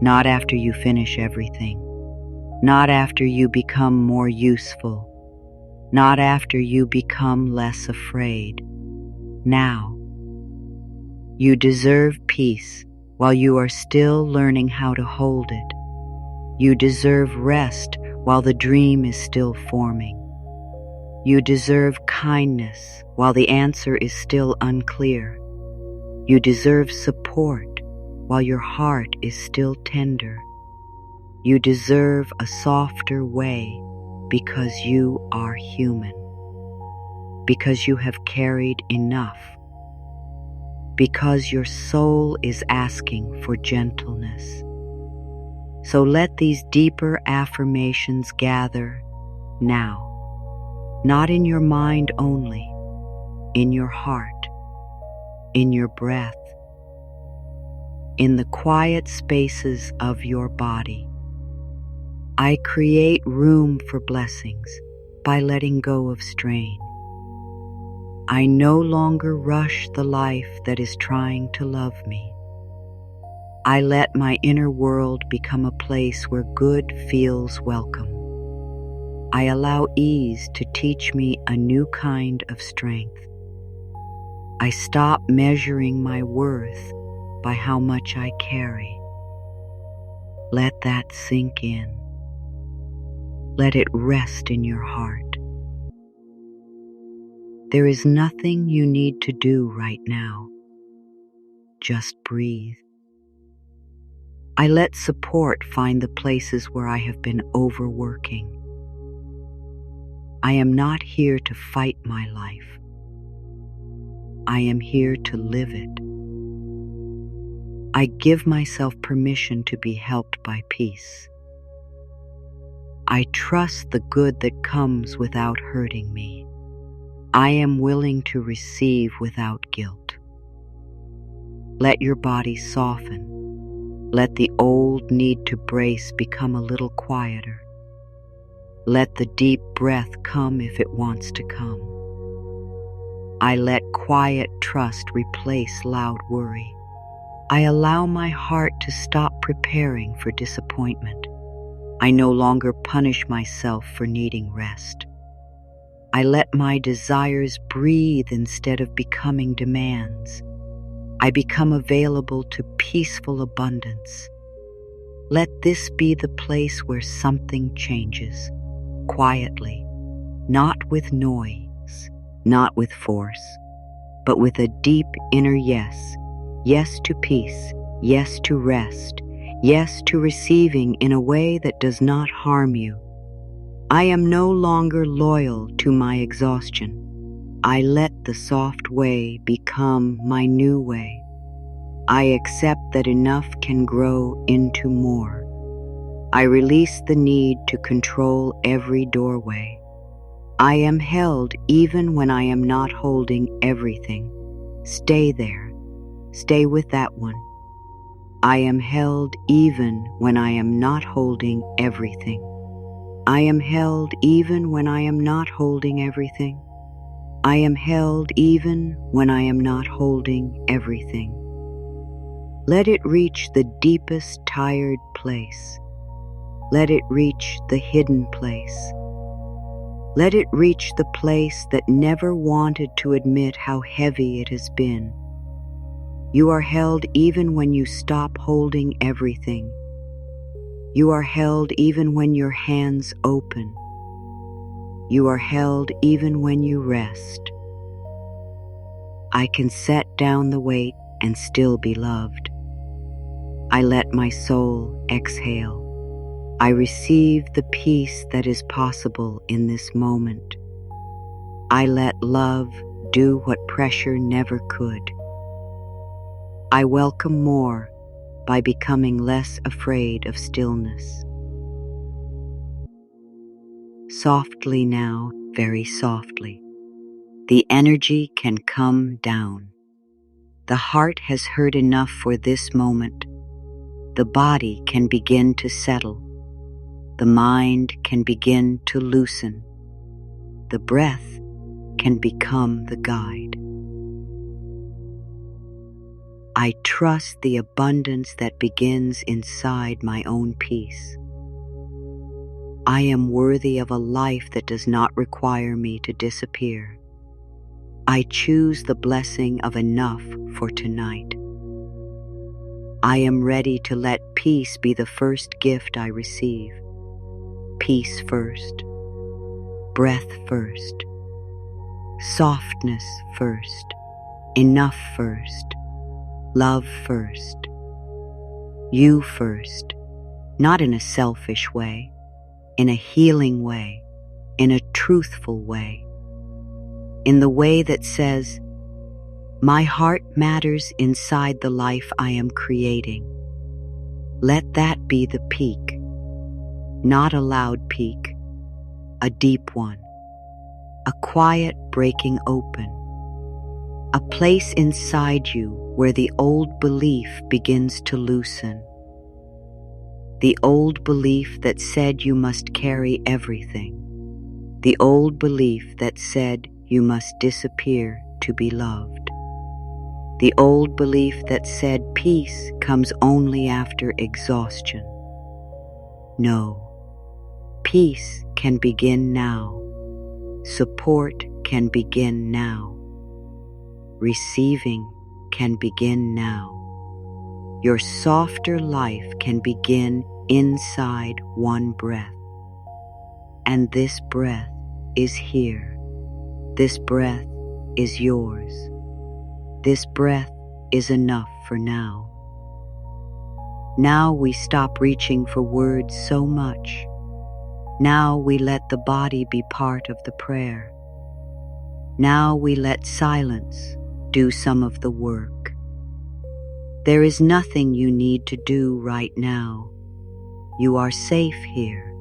Not after you finish everything. Not after you become more useful. Not after you become less afraid. Now. You deserve peace while you are still learning how to hold it. You deserve rest while the dream is still forming. You deserve kindness while the answer is still unclear. You deserve support while your heart is still tender. You deserve a softer way because you are human. Because you have carried enough. Because your soul is asking for gentleness. So let these deeper affirmations gather now. Not in your mind only, in your heart, in your breath, in the quiet spaces of your body. I create room for blessings by letting go of strain. I no longer rush the life that is trying to love me. I let my inner world become a place where good feels welcome. I allow ease to teach me a new kind of strength. I stop measuring my worth by how much I carry. Let that sink in. Let it rest in your heart. There is nothing you need to do right now. Just breathe. I let support find the places where I have been overworking. I am not here to fight my life. I am here to live it. I give myself permission to be helped by peace. I trust the good that comes without hurting me. I am willing to receive without guilt. Let your body soften. Let the old need to brace become a little quieter. Let the deep breath come if it wants to come. I let quiet trust replace loud worry. I allow my heart to stop preparing for disappointment. I no longer punish myself for needing rest. I let my desires breathe instead of becoming demands. I become available to peaceful abundance. Let this be the place where something changes, quietly, not with noise, not with force, but with a deep inner yes. Yes to peace, yes to rest, yes to receiving in a way that does not harm you. I am no longer loyal to my exhaustion. I let the soft way become my new way. I accept that enough can grow into more. I release the need to control every doorway. I am held even when I am not holding everything. Stay there. Stay with that one. I am held even when I am not holding everything. I am held even when I am not holding everything. I am held even when I am not holding everything. Let it reach the deepest tired place. Let it reach the hidden place. Let it reach the place that never wanted to admit how heavy it has been. You are held even when you stop holding everything. You are held even when your hands open. You are held even when you rest. I can set down the weight and still be loved. I let my soul exhale. I receive the peace that is possible in this moment. I let love do what pressure never could. I welcome more by becoming less afraid of stillness. Softly now, very softly, the energy can come down. The heart has heard enough for this moment. The body can begin to settle. The mind can begin to loosen. The breath can become the guide. I trust the abundance that begins inside my own peace. I am worthy of a life that does not require me to disappear. I choose the blessing of enough for tonight. I am ready to let peace be the first gift I receive. Peace first, breath first, softness first, enough first, love first, you first, not in a selfish way, in a healing way, in a truthful way, in the way that says, my heart matters inside the life I am creating. Let that be the peak, not a loud peak, a deep one, a quiet breaking open, a place inside you where the old belief begins to loosen. The old belief that said you must carry everything. The old belief that said you must disappear to be loved. The old belief that said peace comes only after exhaustion. No, peace can begin now. Support can begin now. Receiving can begin now. Your softer life can begin inside one breath. And this breath is here. This breath is yours. This breath is enough for now. Now we stop reaching for words so much. Now we let the body be part of the prayer. Now we let silence do some of the work. There is nothing you need to do right now. You are safe here.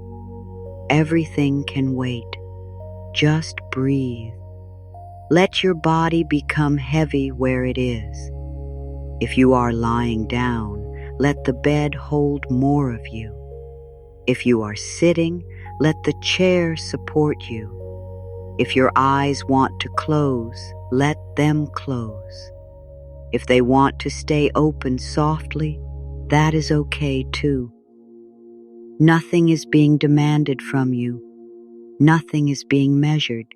Everything can wait. Just breathe. Let your body become heavy where it is. If you are lying down, let the bed hold more of you. If you are sitting, let the chair support you. If your eyes want to close, let them close. If they want to stay open softly, that is okay too. Nothing is being demanded from you. Nothing is being measured.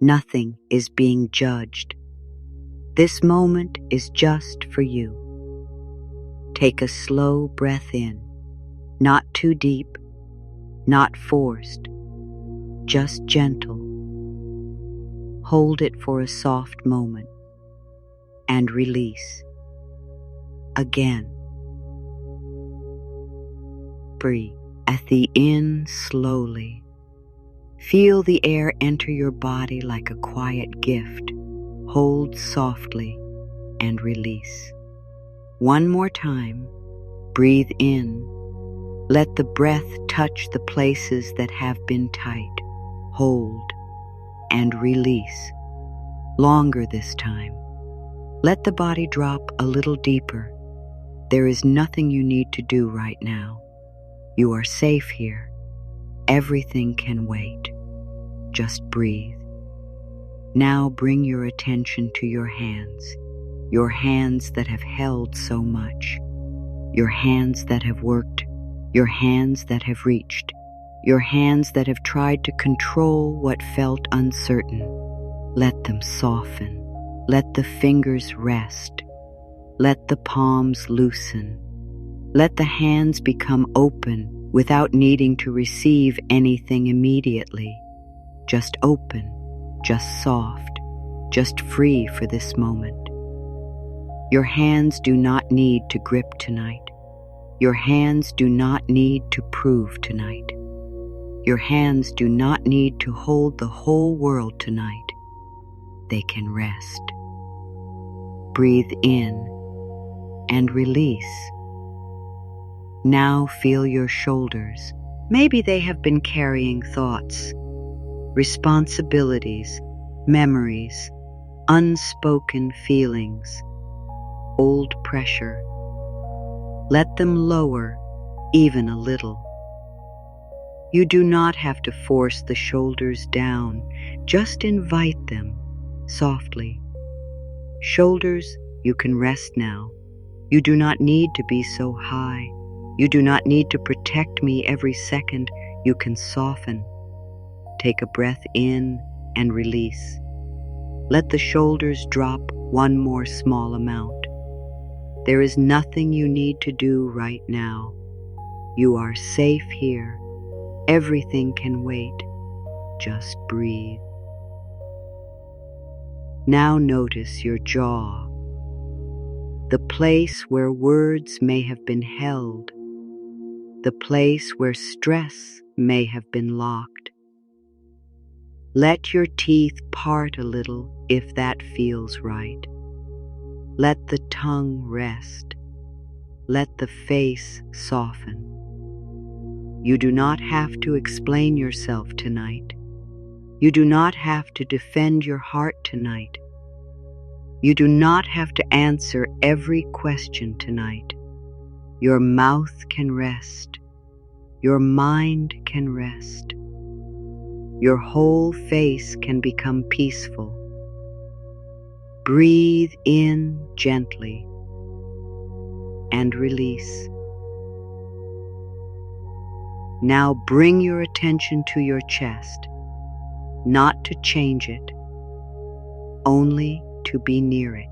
Nothing is being judged. This moment is just for you. Take a slow breath in, not too deep, not forced, just gentle. Hold it for a soft moment and release. Again. Breathe. At the in slowly. Feel the air enter your body like a quiet gift. Hold softly and release. One more time. Breathe in. Let the breath touch the places that have been tight. Hold and release. Longer this time. Let the body drop a little deeper. There is nothing you need to do right now. You are safe here. Everything can wait. Just breathe. Now bring your attention to your hands that have held so much, your hands that have worked, your hands that have reached, your hands that have tried to control what felt uncertain. Let them soften. Let the fingers rest. Let the palms loosen. Let the hands become open without needing to receive anything immediately. Just open, just soft, just free for this moment. Your hands do not need to grip tonight. Your hands do not need to prove tonight. Your hands do not need to hold the whole world tonight. They can rest. Breathe in and release. Now feel your shoulders. Maybe they have been carrying thoughts, responsibilities, memories, unspoken feelings, old pressure. Let them lower even a little. You do not have to force the shoulders down. Just invite them softly. Shoulders, you can rest now. You do not need to be so high. You do not need to protect me every second. You can soften. Take a breath in and release. Let the shoulders drop one more small amount. There is nothing you need to do right now. You are safe here. Everything can wait. Just breathe. Now notice your jaw, the place where words may have been held, the place where stress may have been locked. Let your teeth part a little if that feels right. Let the tongue rest. Let the face soften. You do not have to explain yourself tonight. You do not have to defend your heart tonight. You do not have to answer every question tonight. Your mouth can rest. Your mind can rest. Your whole face can become peaceful. Breathe in gently and release. Now bring your attention to your chest, not to change it, only to be near it.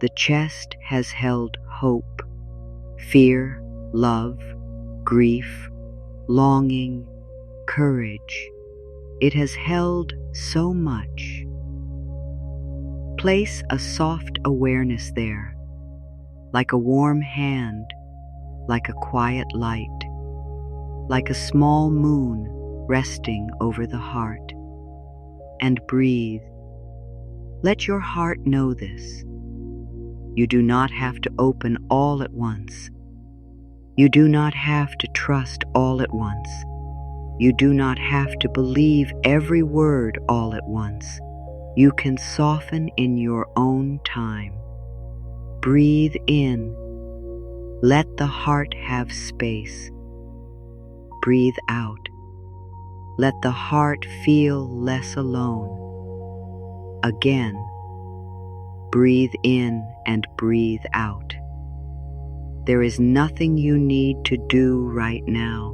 The chest has held hope, fear, love, grief, longing, courage. It has held so much. Place a soft awareness there, like a warm hand, like a quiet light, like a small moon resting over the heart. And breathe. Let your heart know this. You do not have to open all at once. You do not have to trust all at once. You do not have to believe every word all at once. You can soften in your own time. Breathe in. Let the heart have space. Breathe out. Let the heart feel less alone. Again, breathe in and breathe out. There is nothing you need to do right now.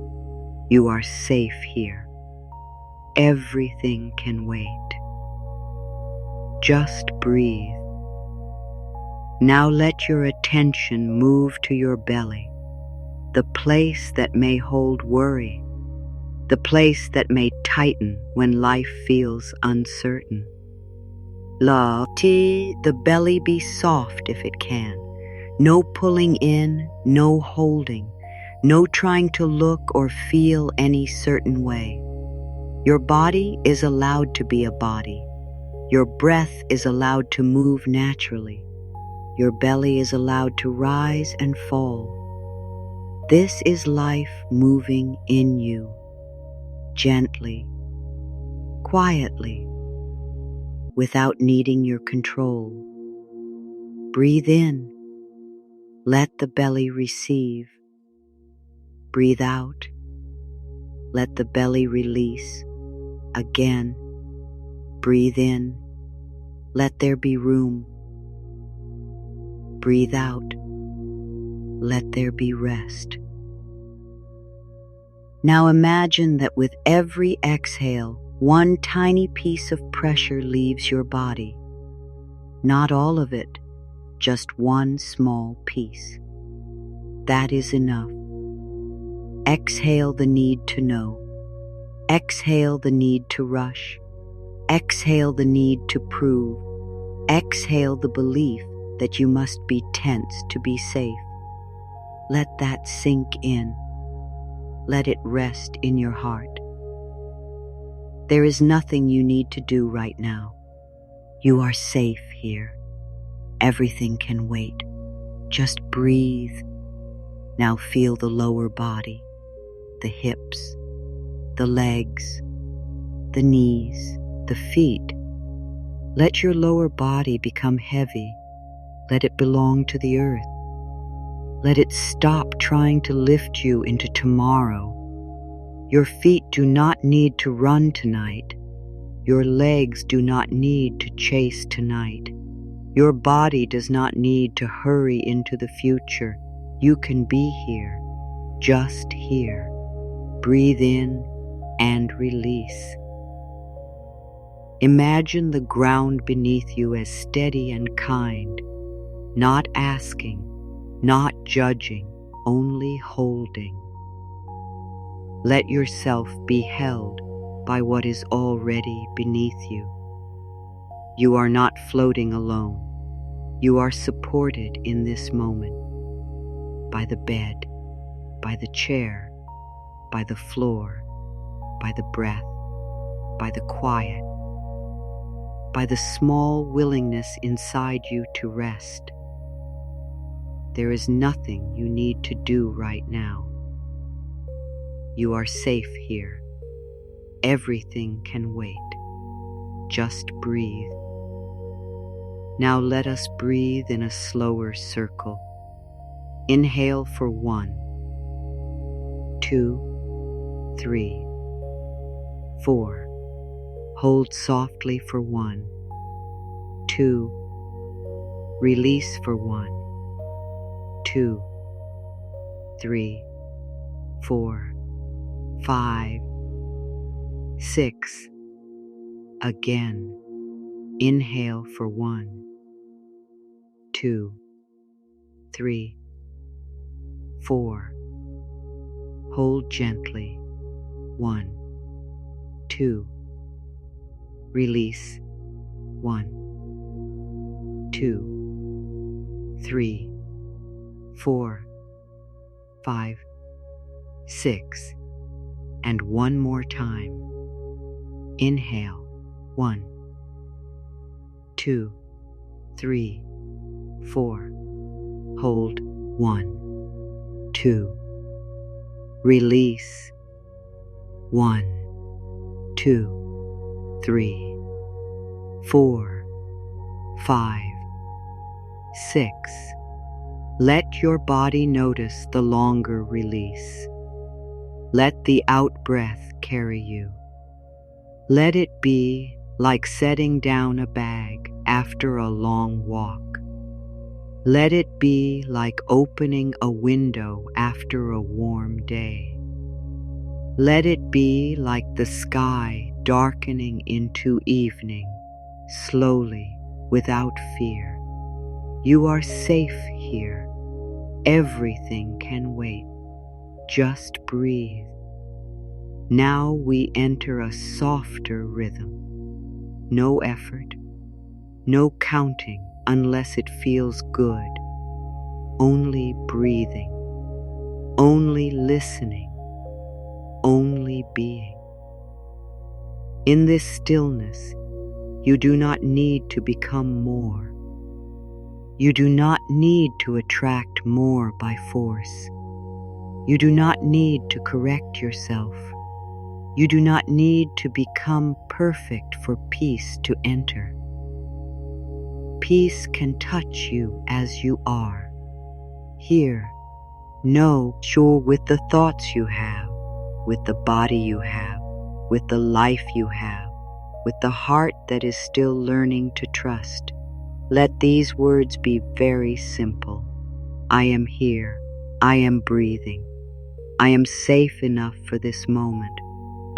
You are safe here. Everything can wait. Just breathe. Now let your attention move to your belly, the place that may hold worry, the place that may tighten when life feels uncertain. Let the belly be soft if it can. No pulling in, no holding, no trying to look or feel any certain way. Your body is allowed to be a body. Your breath is allowed to move naturally. Your belly is allowed to rise and fall. This is life moving in you, gently, quietly, without needing your control. Breathe in. Let the belly receive. Breathe out. Let the belly release. Again. Breathe in. Let there be room. Breathe out. Let there be rest. Now imagine that with every exhale, one tiny piece of pressure leaves your body. Not all of it, just one small piece. That is enough. Exhale the need to know. Exhale the need to rush. Exhale the need to prove. Exhale the belief that you must be tense to be safe. Let that sink in. Let it rest in your heart. There is nothing you need to do right now. You are safe here. Everything can wait. Just breathe. Now feel the lower body, the hips, the legs, the knees, the feet. Let your lower body become heavy. Let it belong to the earth. Let it stop trying to lift you into tomorrow. Your feet do not need to run tonight. Your legs do not need to chase tonight. Your body does not need to hurry into the future. You can be here, just here. Breathe in and release. Imagine the ground beneath you as steady and kind, not asking, not judging, only holding. Let yourself be held by what is already beneath you. You are not floating alone. You are supported in this moment by the bed, by the chair, by the floor, by the breath, by the quiet, by the small willingness inside you to rest. There is nothing you need to do right now. You are safe here. Everything can wait. Just breathe. Now let us breathe in a slower circle. Inhale for 1, 2, 3, 4. Hold softly for 1, 2. Release for 1, 2, 3, 4, 5, 6. Again. Inhale for 1, 2, 3, 4. Hold gently. 1, 2. Release. 1, 2, 3, 4, 5, 6. And one more time. Inhale. 1, 2, 3, 4. Hold. 1, 2. Release. 1, 2, 3, 4, 5, 6. Let your body notice the longer release. Let the out-breath carry you. Let it be like setting down a bag after a long walk. Let it be like opening a window after a warm day. Let it be like the sky darkening into evening, slowly, without fear. You are safe here. Everything can wait. Just breathe. Now we enter a softer rhythm. No effort, no counting unless it feels good. Only breathing, only listening, only being. In this stillness, you do not need to become more. You do not need to attract more by force. You do not need to correct yourself. You do not need to become perfect for peace to enter. Peace can touch you as you are. Here, know you're with the thoughts you have, with the body you have, with the life you have, with the heart that is still learning to trust. Let these words be very simple. I am here. I am breathing. I am safe enough for this moment.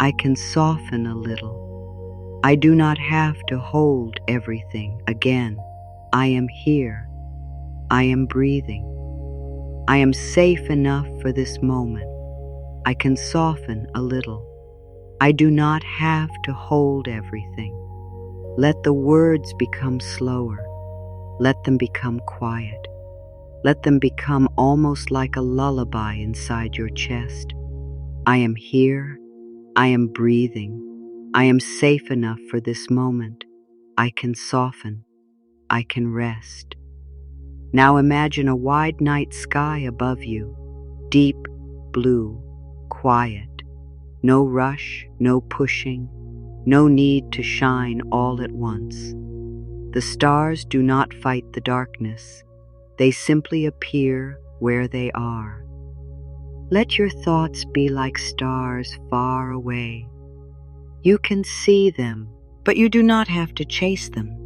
I can soften a little. I do not have to hold everything again. I am here. I am breathing. I am safe enough for this moment. I can soften a little. I do not have to hold everything. Let the words become slower. Let them become quiet. Let them become almost like a lullaby inside your chest. I am here. I am breathing. I am safe enough for this moment. I can soften. I can rest. Now imagine a wide night sky above you, deep blue, quiet. No rush, no pushing, no need to shine all at once. The stars do not fight the darkness. They simply appear where they are. Let your thoughts be like stars far away. You can see them, but you do not have to chase them.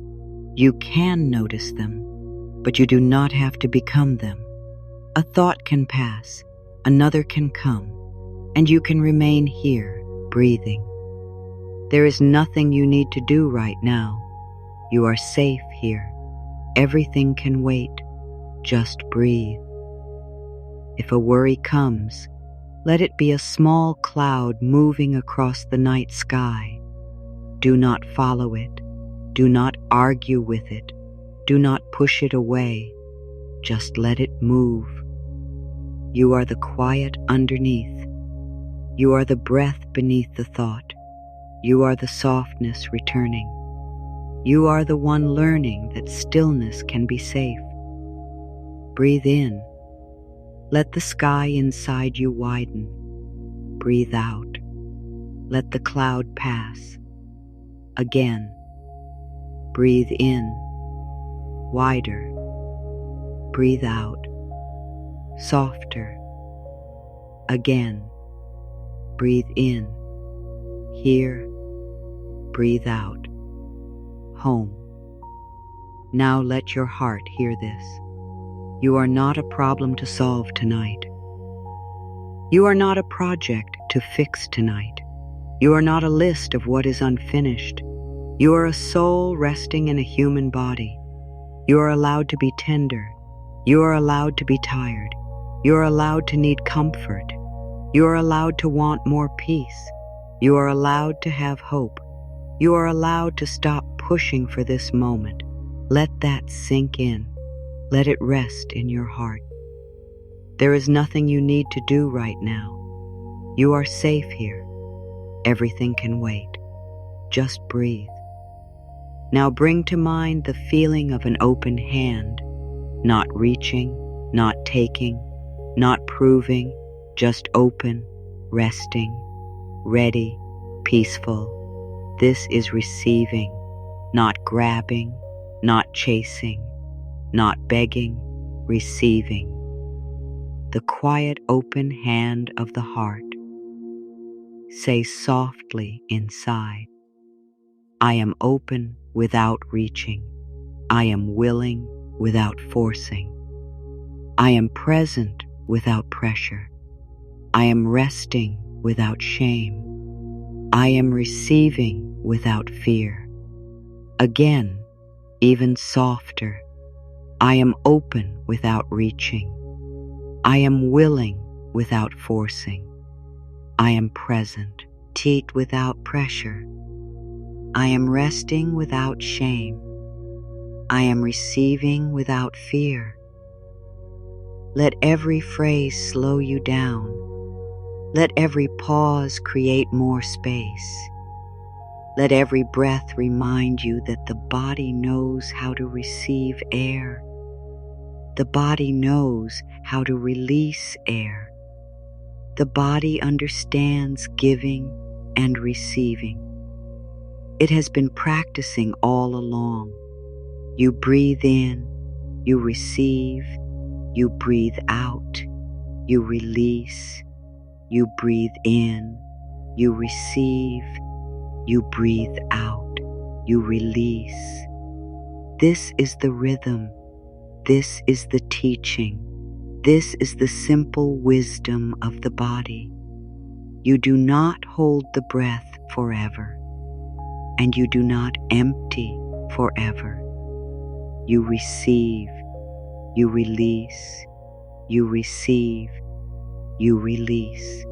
You can notice them, but you do not have to become them. A thought can pass, another can come, and you can remain here, breathing. There is nothing you need to do right now. You are safe here. Everything can wait. Just breathe. If a worry comes, let it be a small cloud moving across the night sky. Do not follow it. Do not argue with it. Do not push it away. Just let it move. You are the quiet underneath. You are the breath beneath the thought. You are the softness returning. You are the one learning that stillness can be safe. Breathe in. Let the sky inside you widen. Breathe out. Let the cloud pass. Again. Breathe in. wider. Breathe out, softer. Again, breathe in, here, breathe out, home. Now let your heart hear this. You are not a problem to solve tonight. You are not a project to fix tonight. You are not a list of what is unfinished. You are a soul resting in a human body. You are allowed to be tender. You are allowed to be tired. You are allowed to need comfort. You are allowed to want more peace. You are allowed to have hope. You are allowed to stop pushing for this moment. Let that sink in. Let it rest in your heart. There is nothing you need to do right now. You are safe here. Everything can wait. Just breathe. Now bring to mind the feeling of an open hand, not reaching, not taking, not proving, just open, resting, ready, peaceful. This is receiving, not grabbing, not chasing, not begging, receiving. The quiet open hand of the heart. Say softly inside, I am open without reaching. I am willing without forcing. I am present without pressure. I am resting without shame. I am receiving without fear. Again, even softer, I am open without reaching. I am willing without forcing. I am present, teat without pressure. I am resting without shame. I am receiving without fear. Let every phrase slow you down. Let every pause create more space. Let every breath remind you that the body knows how to receive air. The body knows how to release air. The body understands giving and receiving. It has been practicing all along. You breathe in, you receive, you breathe out, you release, you breathe in, you receive, you breathe out, you release. This is the rhythm. This is the teaching. This is the simple wisdom of the body. You do not hold the breath forever, and you do not empty forever. You receive, you release, you receive, you release.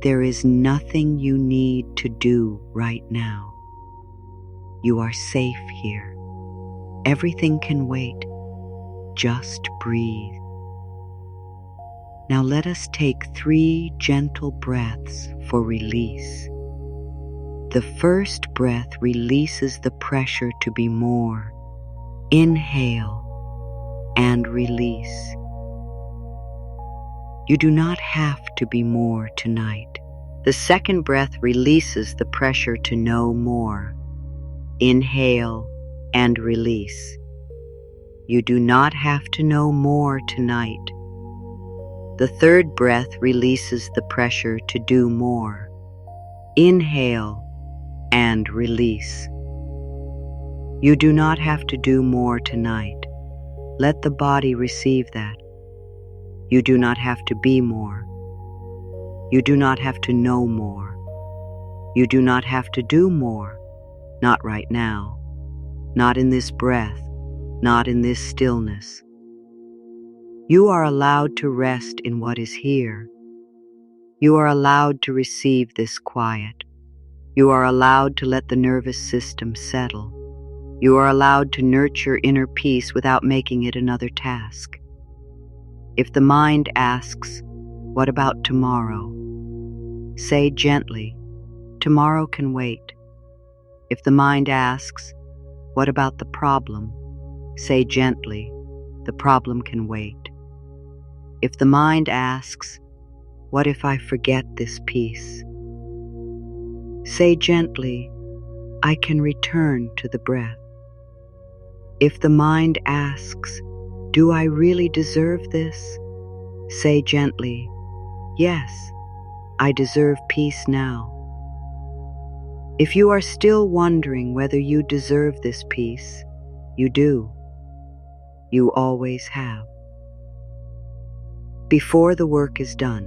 There is nothing you need to do right now. You are safe here. Everything can wait. Just breathe. Now let us take 3 gentle breaths for release. The first breath releases the pressure to be more. Inhale and release. You do not have to be more tonight. The second breath releases the pressure to know more. Inhale and release. You do not have to know more tonight. The third breath releases the pressure to do more. Inhale and release. You do not have to do more tonight. Let the body receive that. You do not have to be more. You do not have to know more. You do not have to do more. Not right now. Not in this breath. Not in this stillness. You are allowed to rest in what is here. You are allowed to receive this quiet. You are allowed to let the nervous system settle. You are allowed to nurture inner peace without making it another task. If the mind asks, "What about tomorrow?" say gently, "Tomorrow can wait." If the mind asks, "What about the problem?" say gently, "The problem can wait." If the mind asks, "What if I forget this piece?" say gently, "I can return to the breath." If the mind asks, "Do I really deserve this?" say gently, "Yes, I deserve peace now." If you are still wondering whether you deserve this peace, you do. You always have. Before the work is done,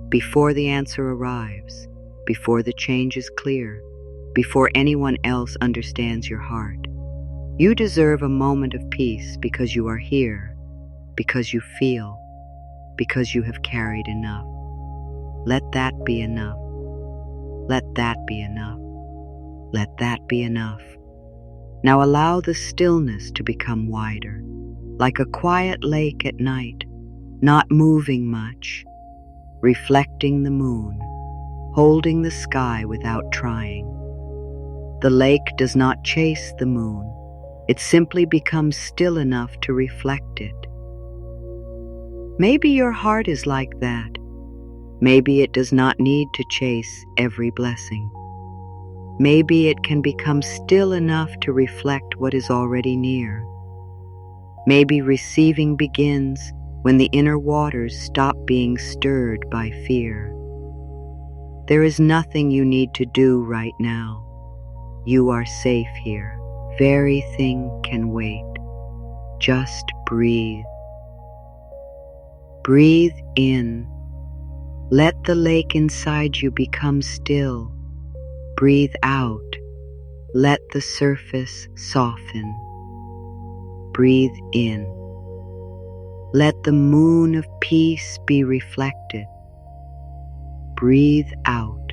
before the answer arrives, before the change is clear, before anyone else understands your heart, you deserve a moment of peace because you are here, because you feel, because you have carried enough. Let that be enough. Let that be enough. Let that be enough. Now allow the stillness to become wider, like a quiet lake at night, not moving much, reflecting the moon, holding the sky without trying. The lake does not chase the moon. It simply becomes still enough to reflect it. Maybe your heart is like that. Maybe it does not need to chase every blessing. Maybe it can become still enough to reflect what is already near. Maybe receiving begins when the inner waters stop being stirred by fear. There is nothing you need to do right now. You are safe here. Very thing can wait. Just breathe. Breathe in. Let the lake inside you become still. Breathe out. Let the surface soften. Breathe in. Let the moon of peace be reflected. Breathe out.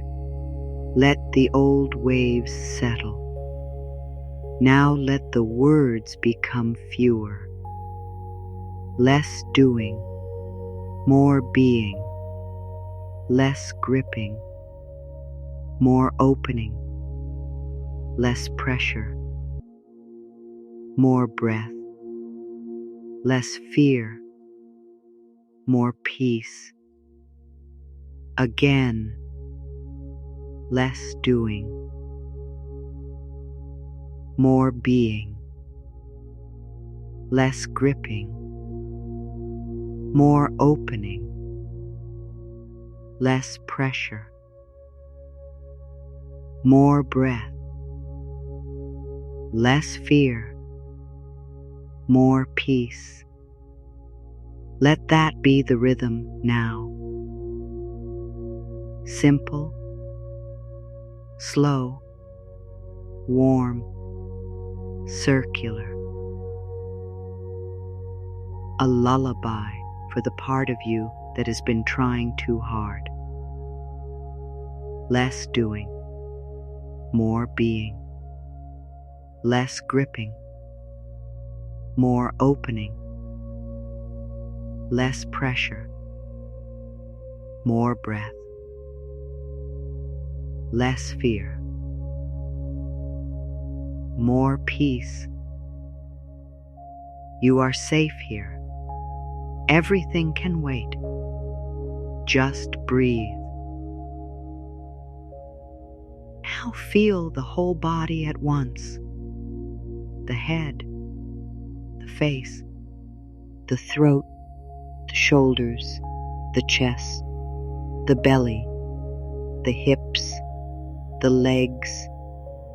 Let the old waves settle. Now let the words become fewer. Less doing, more being. Less gripping, more opening. Less pressure, more breath. Less fear, more peace. Again, less doing, more being. Less gripping, more opening. Less pressure, more breath. Less fear, more peace. Let that be the rhythm now. Simple, slow, warm, circular. A lullaby for the part of you that has been trying too hard. Less doing, more being. Less gripping, more opening. Less pressure, more breath. Less fear, more peace. You are safe here. Everything can wait. Just breathe. Now feel the whole body at once. The head, the face, the throat, the shoulders, the chest, the belly, the hips, the legs,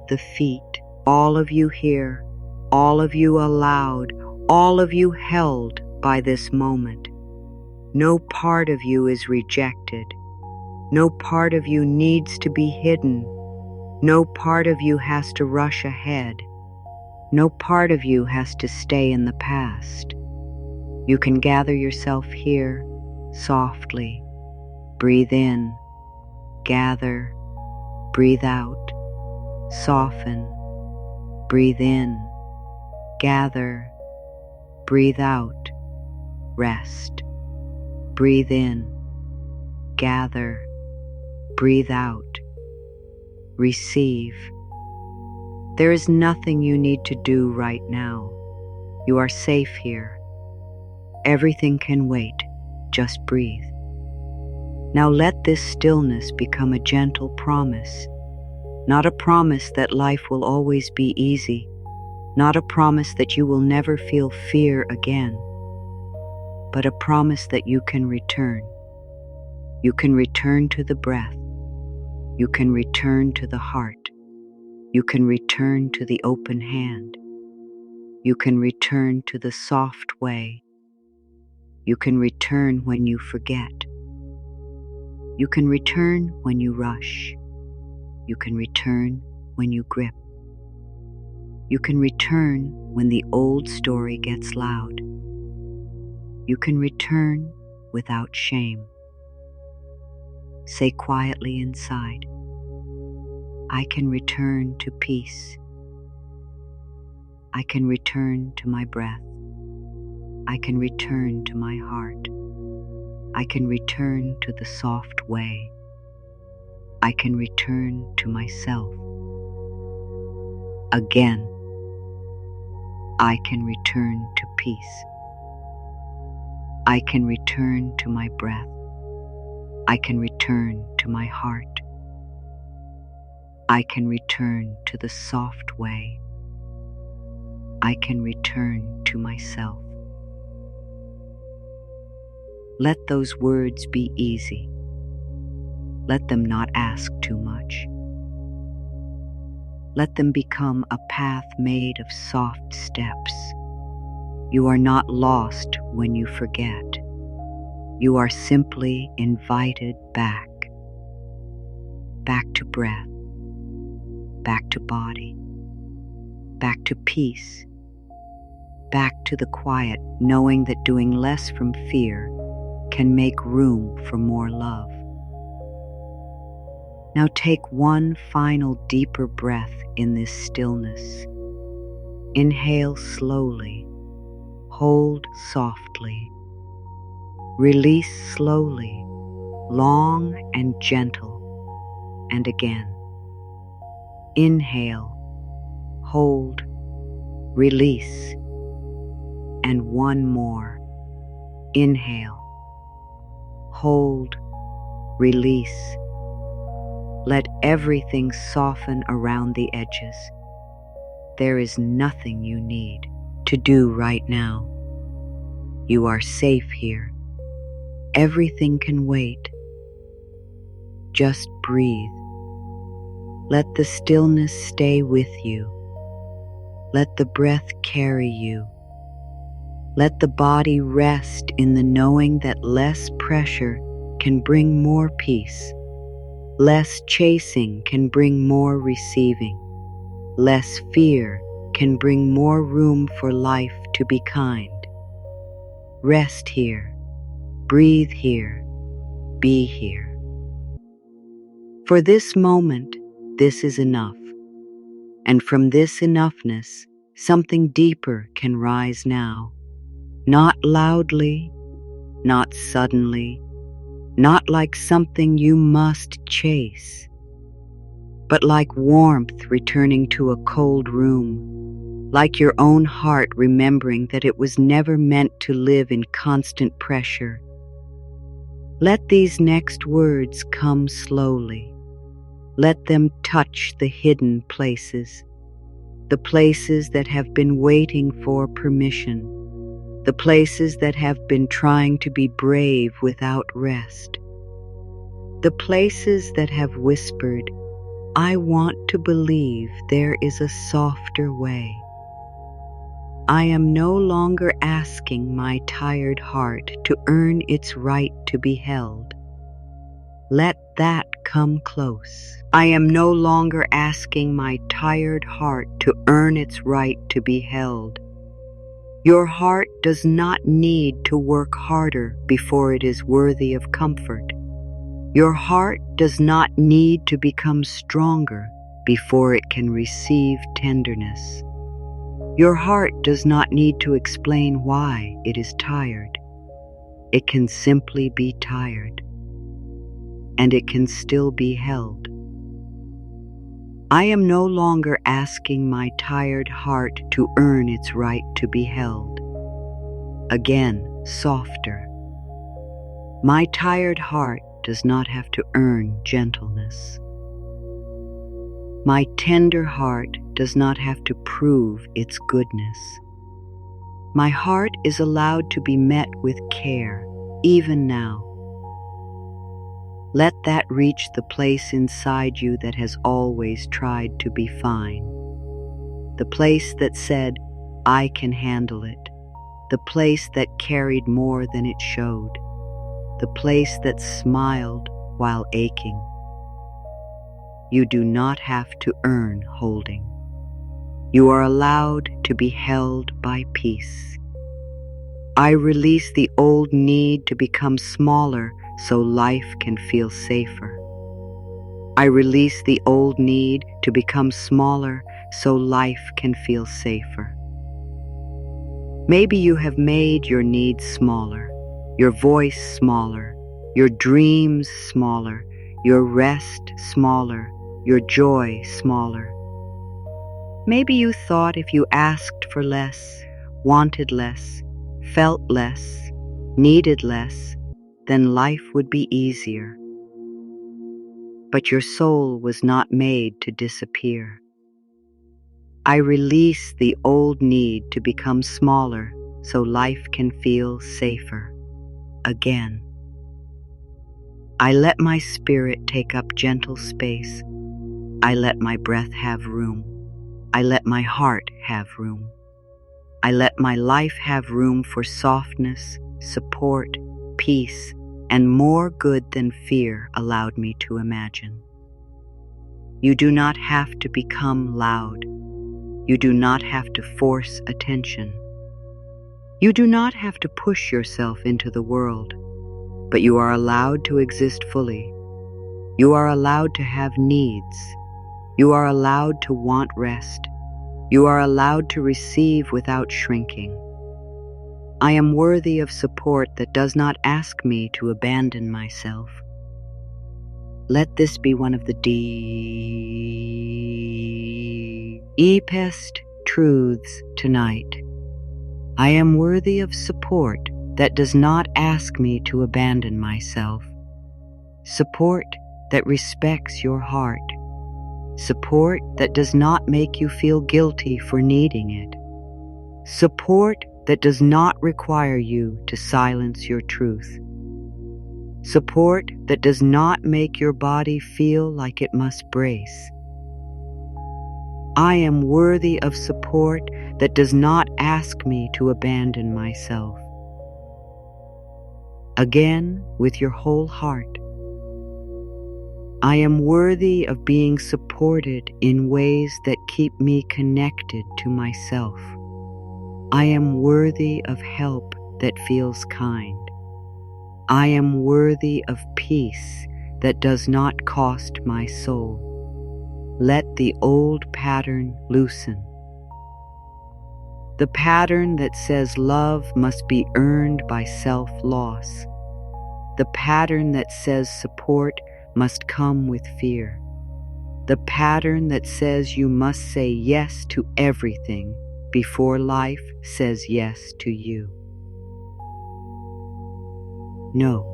the feet. All of you here, all of you allowed, all of you held by this moment. No part of you is rejected. No part of you needs to be hidden. No part of you has to rush ahead. No part of you has to stay in the past. You can gather yourself here softly. Breathe in, gather, breathe out, soften. Breathe in, gather, breathe out, rest. Breathe in, gather, breathe out, receive. There is nothing you need to do right now. You are safe here. Everything can wait. Just breathe. Now let this stillness become a gentle promise, not a promise that life will always be easy, Not a promise that you will never feel fear again, but a promise that you can return. You can return to the breath. You can return to the heart. You can return to the open hand. You can return to the soft way. You can return when you forget. You can return when you rush. You can return when you grip. You can return when the old story gets loud. You can return without shame. Say quietly inside, I can return to peace. I can return to my breath. I can return to my heart. I can return to the soft way. I can return to myself. Again, I can return to peace. I can return to my breath. I can return to my heart. I can return to the soft way. I can return to myself. Let those words be easy. Let them not ask too much. Let them become a path made of soft steps. You are not lost when you forget. You are simply invited back. Back to breath. Back to body. Back to peace. Back to the quiet, knowing that doing less from fear can make room for more love. Now take one final deeper breath in this stillness. Inhale slowly. Hold softly. Release slowly, long and gentle, and again. Inhale, hold, release, and one more. Inhale, hold, release. Let everything soften around the edges. There is nothing you need to do right now. You are safe here. Everything can wait. Just breathe. Let the stillness stay with you. Let the breath carry you. Let the body rest in the knowing that less pressure can bring more peace. Less chasing can bring more receiving. Less fear can bring more room for life to be kind. Rest here. Breathe here. Be here. For this moment, this is enough. And from this enoughness, something deeper can rise now. Not loudly, not suddenly, not like something you must chase, but like warmth returning to a cold room, like your own heart remembering that it was never meant to live in constant pressure. Let these next words come slowly. Let them touch the hidden places, the places that have been waiting for permission, the places that have been trying to be brave without rest, the places that have whispered, I want to believe there is a softer way. I am no longer asking my tired heart to earn its right to be held. Let that come close. I am no longer asking my tired heart to earn its right to be held. Your heart does not need to work harder before it is worthy of comfort. Your heart does not need to become stronger before it can receive tenderness. Your heart does not need to explain why it is tired. It can simply be tired, and it can still be held. I am no longer asking my tired heart to earn its right to be held. Again, softer. My tired heart does not have to earn gentleness. My tender heart does not have to prove its goodness. My heart is allowed to be met with care, even now. Let that reach the place inside you that has always tried to be fine. The place that said, I can handle it. The place that carried more than it showed. The place that smiled while aching. You do not have to earn holding. You are allowed to be held by peace. I release the old need to become smaller so life can feel safer. I release the old need to become smaller so life can feel safer. Maybe you have made your needs smaller, your voice smaller, your dreams smaller, your rest smaller, your joy smaller. Maybe you thought if you asked for less, wanted less, felt less, needed less, then life would be easier. But your soul was not made to disappear. I release the old need to become smaller so life can feel safer again. I let my spirit take up gentle space. I let my breath have room. I let my heart have room. I let my life have room for softness, support, peace, and more good than fear allowed me to imagine. You do not have to become loud. You do not have to force attention. You do not have to push yourself into the world, but you are allowed to exist fully. You are allowed to have needs. You are allowed to want rest. You are allowed to receive without shrinking. I am worthy of support that does not ask me to abandon myself. Let this be one of the deepest truths tonight. I am worthy of support that does not ask me to abandon myself. Support that respects your heart. Support that does not make you feel guilty for needing it. Support that does not require you to silence your truth. Support that does not make your body feel like it must brace. I am worthy of support that does not ask me to abandon myself. Again, with your whole heart. I am worthy of being supported in ways that keep me connected to myself. I am worthy of help that feels kind. I am worthy of peace that does not cost my soul. Let the old pattern loosen. The pattern that says love must be earned by self-loss. The pattern that says support must come with fear. The pattern that says you must say yes to everything before life says yes to you. No.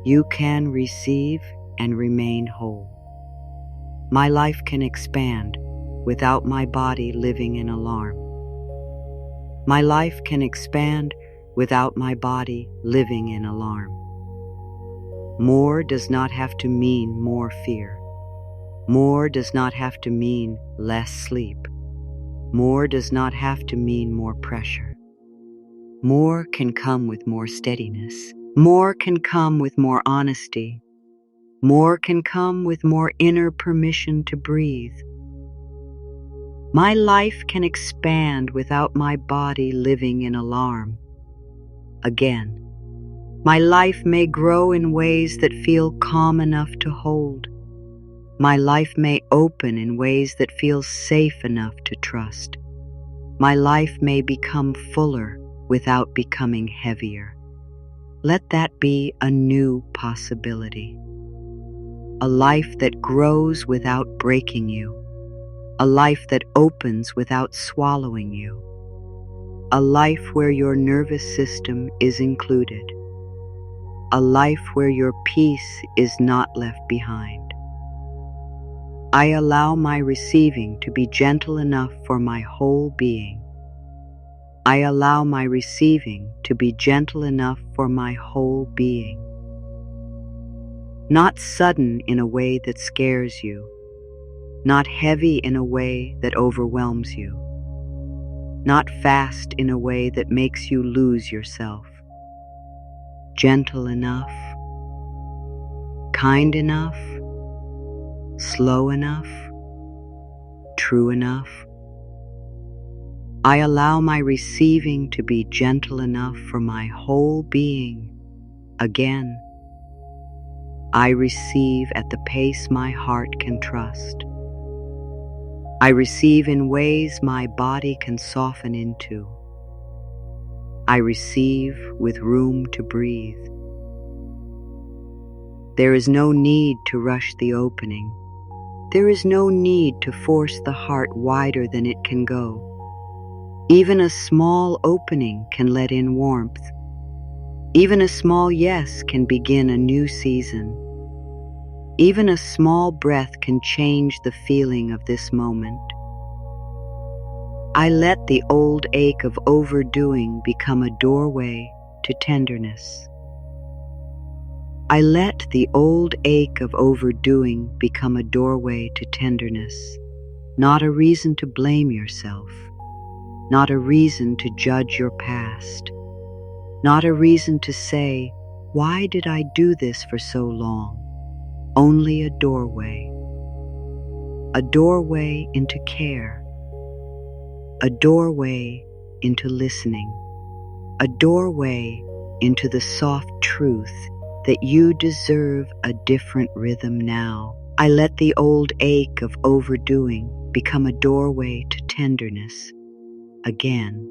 You can receive and remain whole. My life can expand without my body living in alarm. My life can expand without my body living in alarm. More does not have to mean more fear. More does not have to mean less sleep. More does not have to mean more pressure. More can come with more steadiness. More can come with more honesty. More can come with more inner permission to breathe. My life can expand without my body living in alarm. Again, my life may grow in ways that feel calm enough to hold. My life may open in ways that feel safe enough to trust. My life may become fuller without becoming heavier. Let that be a new possibility. A life that grows without breaking you. A life that opens without swallowing you. A life where your nervous system is included. A life where your peace is not left behind. I allow my receiving to be gentle enough for my whole being. I allow my receiving to be gentle enough for my whole being. Not sudden in a way that scares you, not heavy in a way that overwhelms you, not fast in a way that makes you lose yourself. Gentle enough, kind enough, slow enough, true enough. I allow my receiving to be gentle enough for my whole being. Again, I receive at the pace my heart can trust. I receive in ways my body can soften into. I receive with room to breathe. There is no need to rush the opening. There is no need to force the heart wider than it can go. Even a small opening can let in warmth. Even a small yes can begin a new season. Even a small breath can change the feeling of this moment. I let the old ache of overdoing become a doorway to tenderness. I let the old ache of overdoing become a doorway to tenderness, not a reason to blame yourself, not a reason to judge your past, not a reason to say, "Why did I do this for so long?" Only a doorway into care, a doorway into listening, a doorway into the soft truth that you deserve a different rhythm now. I let the old ache of overdoing become a doorway to tenderness again.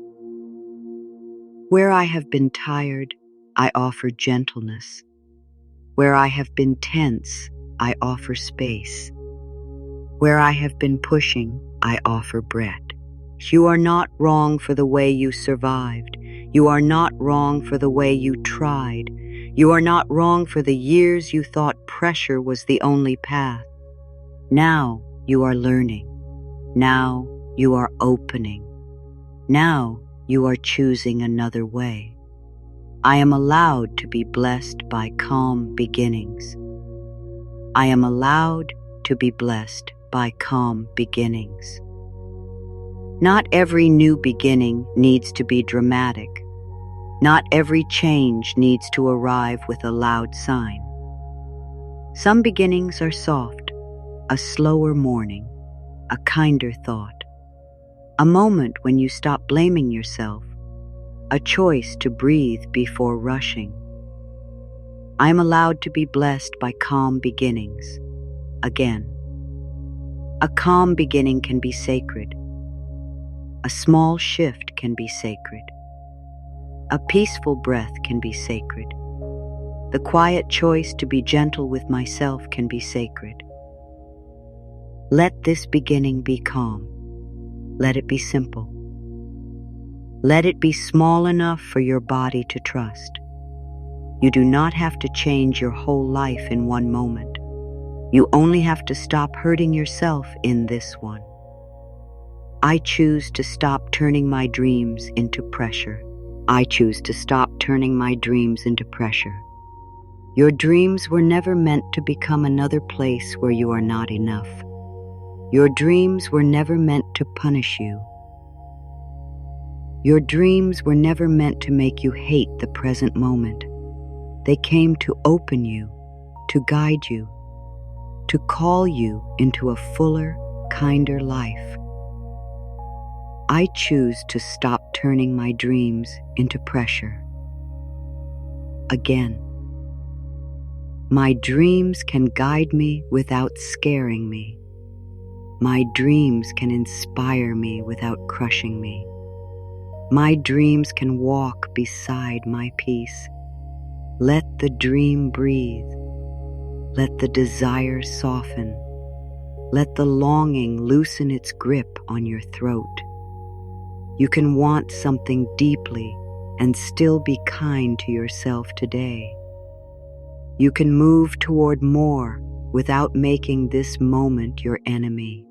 Where I have been tired, I offer gentleness. Where I have been tense, I offer space. Where I have been pushing, I offer breath. You are not wrong for the way you survived. You are not wrong for the way you tried. You are not wrong for the years you thought pressure was the only path. Now you are learning. Now you are opening. Now you are choosing another way. I am allowed to be blessed by calm beginnings. I am allowed to be blessed by calm beginnings. Not every new beginning needs to be dramatic. Not every change needs to arrive with a loud sign. Some beginnings are soft, a slower morning, a kinder thought, a moment when you stop blaming yourself, a choice to breathe before rushing. I am allowed to be blessed by calm beginnings. Again, a calm beginning can be sacred. A small shift can be sacred. A peaceful breath can be sacred. The quiet choice to be gentle with myself can be sacred. Let this beginning be calm. Let it be simple. Let it be small enough for your body to trust. You do not have to change your whole life in one moment. You only have to stop hurting yourself in this one. I choose to stop turning my dreams into pressure. I choose to stop turning my dreams into pressure. Your dreams were never meant to become another place where you are not enough. Your dreams were never meant to punish you. Your dreams were never meant to make you hate the present moment. They came to open you, to guide you, to call you into a fuller, kinder life. I choose to stop turning my dreams into pressure. Again, my dreams can guide me without scaring me. My dreams can inspire me without crushing me. My dreams can walk beside my peace. Let the dream breathe. Let the desire soften. Let the longing loosen its grip on your throat. You can want something deeply and still be kind to yourself today. You can move toward more without making this moment your enemy.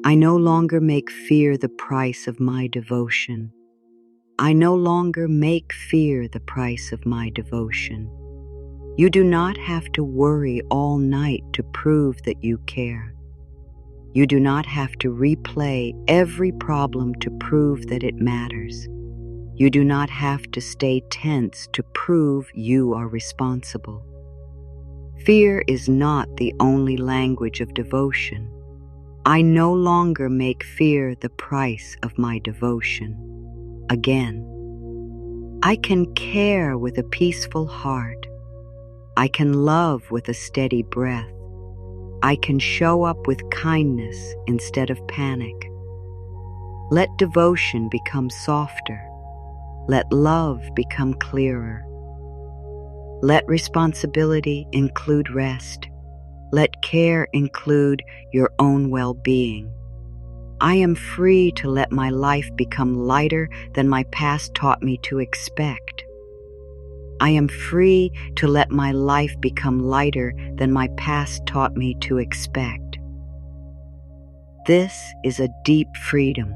I no longer make fear the price of my devotion. I no longer make fear the price of my devotion. You do not have to worry all night to prove that you care. You do not have to replay every problem to prove that it matters. You do not have to stay tense to prove you are responsible. Fear is not the only language of devotion. I no longer make fear the price of my devotion. Again, I can care with a peaceful heart. I can love with a steady breath. I can show up with kindness instead of panic. Let devotion become softer. Let love become clearer. Let responsibility include rest. Let care include your own well-being. I am free to let my life become lighter than my past taught me to expect. I am free to let my life become lighter than my past taught me to expect. This is a deep freedom.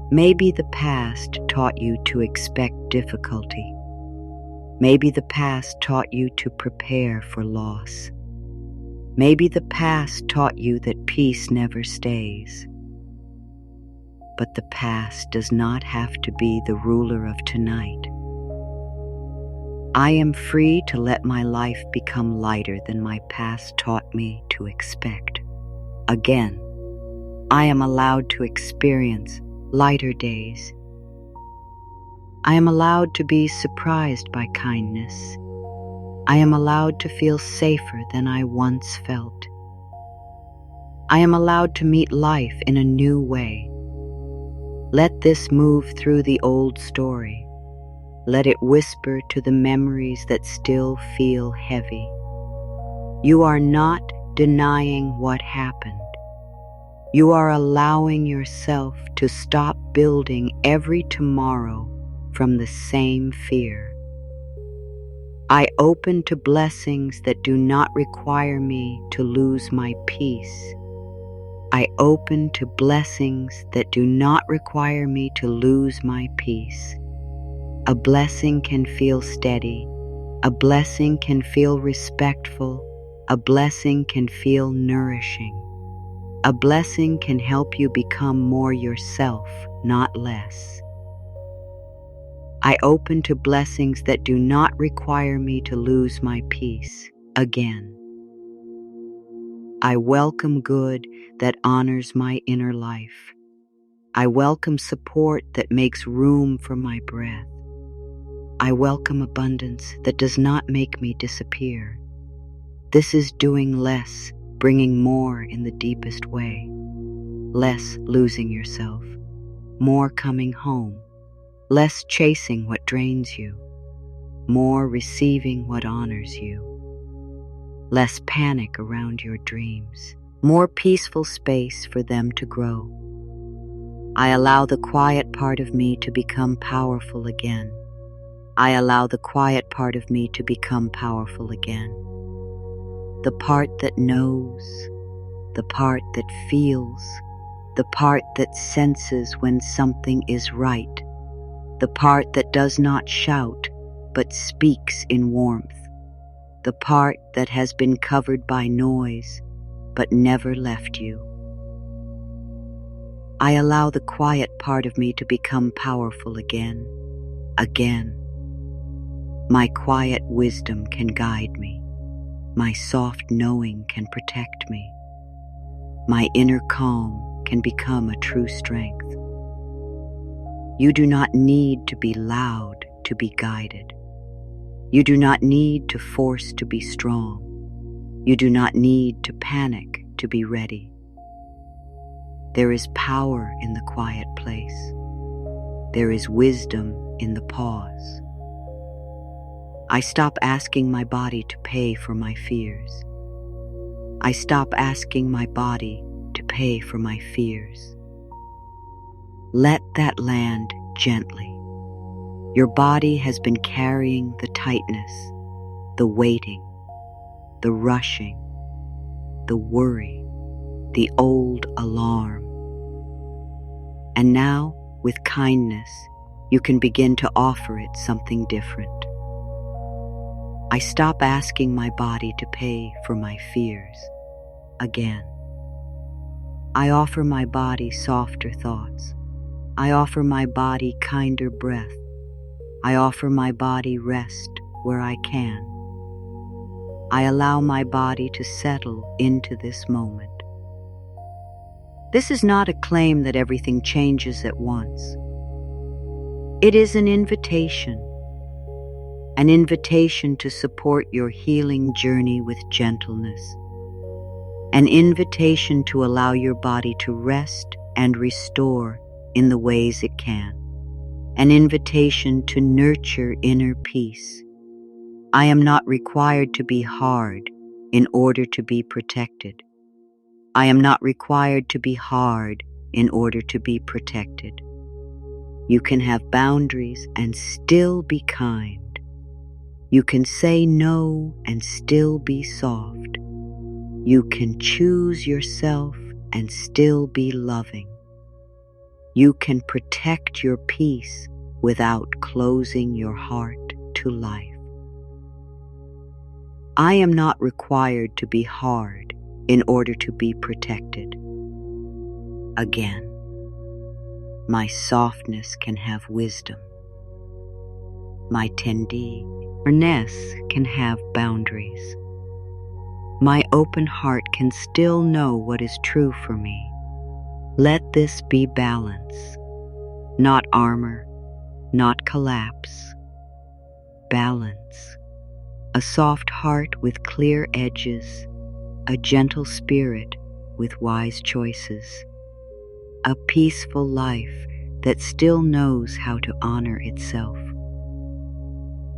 Maybe the past taught you to expect difficulty. Maybe the past taught you to prepare for loss. Maybe the past taught you that peace never stays. But the past does not have to be the ruler of tonight. I am free to let my life become lighter than my past taught me to expect. Again, I am allowed to experience lighter days. I am allowed to be surprised by kindness. I am allowed to feel safer than I once felt. I am allowed to meet life in a new way. Let this move through the old story. Let it whisper to the memories that still feel heavy. You are not denying what happened. You are allowing yourself to stop building every tomorrow from the same fear. I open to blessings that do not require me to lose my peace. I open to blessings that do not require me to lose my peace. A blessing can feel steady. A blessing can feel respectful. A blessing can feel nourishing. A blessing can help you become more yourself, not less. I open to blessings that do not require me to lose my peace. Again, I welcome good that honors my inner life. I welcome support that makes room for my breath. I welcome abundance that does not make me disappear. This is doing less, bringing more in the deepest way. Less losing yourself, more coming home. Less chasing what drains you, more receiving what honors you. Less panic around your dreams, more peaceful space for them to grow. I allow the quiet part of me to become powerful again. I allow the quiet part of me to become powerful again. The part that knows, the part that feels, the part that senses when something is right. The part that does not shout, but speaks in warmth. The part that has been covered by noise, but never left you. I allow the quiet part of me to become powerful again. Again. My quiet wisdom can guide me. My soft knowing can protect me. My inner calm can become a true strength. You do not need to be loud to be guided. You do not need to force to be strong. You do not need to panic to be ready. There is power in the quiet place. There is wisdom in the pause. I stop asking my body to pay for my fears. I stop asking my body to pay for my fears. Let that land gently. Your body has been carrying the tightness, the waiting. the rushing, the worry, the old alarm. And now, with kindness, you can begin to offer it something different. I stop asking my body to pay for my fears again. I offer my body softer thoughts. I offer my body kinder breath. I offer my body rest where I can. I allow my body to settle into this moment. This is not a claim that everything changes at once. It is an invitation to support your healing journey with gentleness, an invitation to allow your body to rest and restore in the ways it can, an invitation to nurture inner peace. I am not required to be hard in order to be protected. I am not required to be hard in order to be protected. You can have boundaries and still be kind. You can say no and still be soft. You can choose yourself and still be loving. You can protect your peace without closing your heart to life. I am not required to be hard in order to be protected. Again, my softness can have wisdom. My tenderness can have boundaries. My open heart can still know what is true for me. Let this be balance, not armor, not collapse. Balance. A soft heart with clear edges, a gentle spirit with wise choices, a peaceful life that still knows how to honor itself.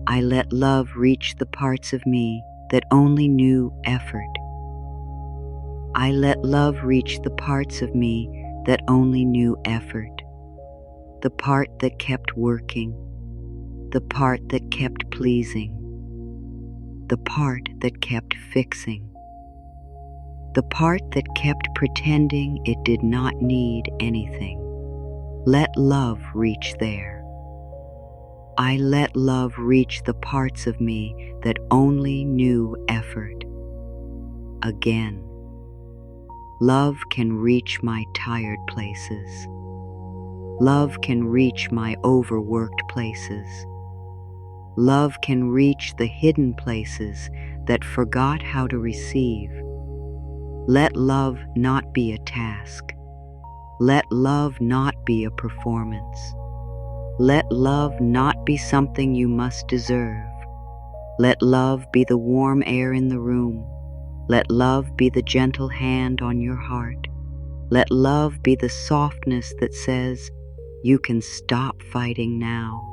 I let love reach the parts of me that only knew effort. I let love reach the parts of me that only knew effort, the part that kept working, the part that kept pleasing, the part that kept fixing, the part that kept pretending it did not need anything. Let love reach there. I let love reach the parts of me that only knew effort. Again, love can reach my tired places. Love can reach my overworked places. Love can reach the hidden places that forgot how to receive. Let love not be a task. Let love not be a performance. Let love not be something you must deserve. Let love be the warm air in the room. Let love be the gentle hand on your heart. Let love be the softness that says, you can stop fighting now.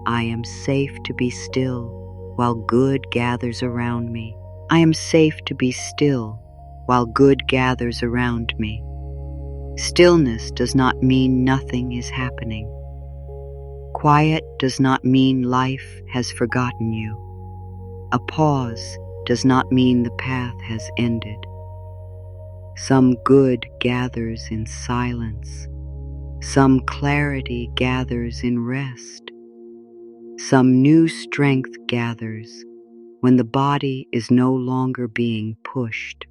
I am safe to be still while good gathers around me. I am safe to be still while good gathers around me. Stillness does not mean nothing is happening. Quiet does not mean life has forgotten you. A pause does not mean the path has ended. Some good gathers in silence. Some clarity gathers in rest. Some new strength gathers when the body is no longer being pushed.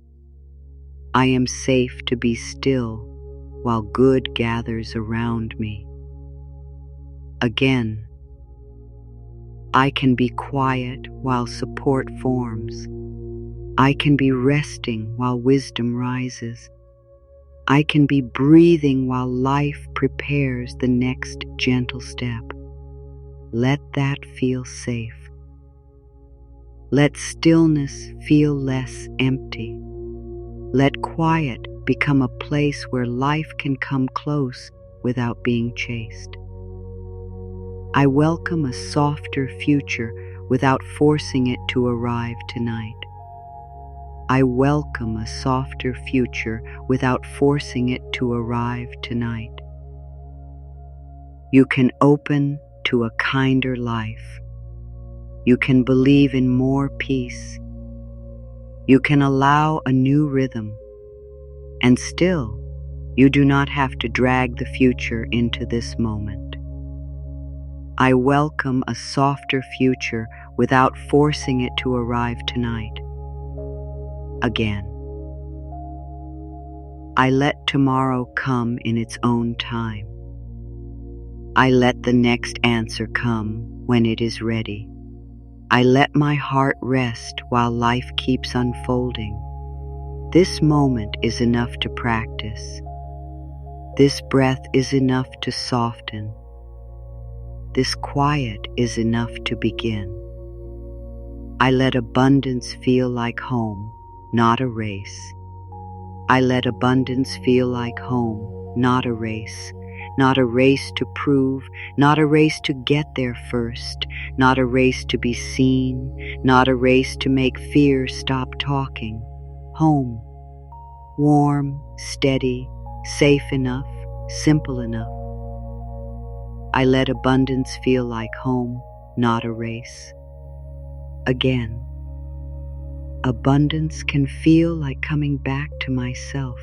I am safe to be still while good gathers around me. Again, I can be quiet while support forms. I can be resting while wisdom rises. I can be breathing while life prepares the next gentle step. Let that feel safe. Let stillness feel less empty. Let quiet become a place where life can come close without being chased. I welcome a softer future without forcing it to arrive tonight. I welcome a softer future without forcing it to arrive tonight. You can open to a kinder life. You can believe in more peace. You can allow a new rhythm, and still, you do not have to drag the future into this moment. I welcome a softer future without forcing it to arrive tonight. Again, I let tomorrow come in its own time. I let the next answer come when it is ready. I let my heart rest while life keeps unfolding. This moment is enough to practice. This breath is enough to soften. This quiet is enough to begin. I let abundance feel like home, not a race. I let abundance feel like home, not a race. Not a race to prove, not a race to get there first, not a race to be seen, not a race to make fear stop talking. Home, warm, steady, safe enough, simple enough. I let abundance feel like home, not a race. Again, abundance can feel like coming back to myself.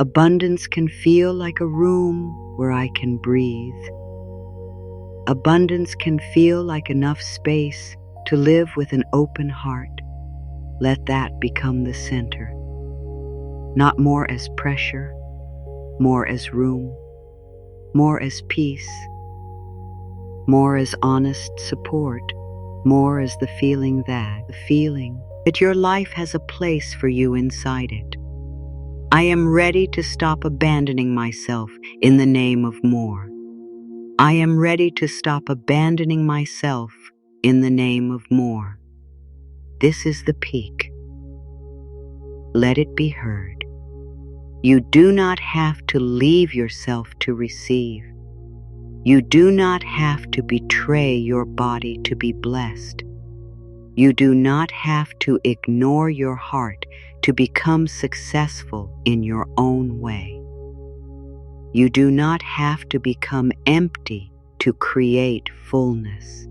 Abundance can feel like a room where I can breathe. Abundance can feel like enough space to live with an open heart. Let that become the center. Not more as pressure, more as room, more as peace, more as honest support, more as the feeling that your life has a place for you inside it. I am ready to stop abandoning myself in the name of more. I am ready to stop abandoning myself in the name of more. This is the peak. Let it be heard. You do not have to leave yourself to receive. You do not have to betray your body to be blessed. You do not have to ignore your heart to become successful in your own way. You do not have to become empty to create fullness.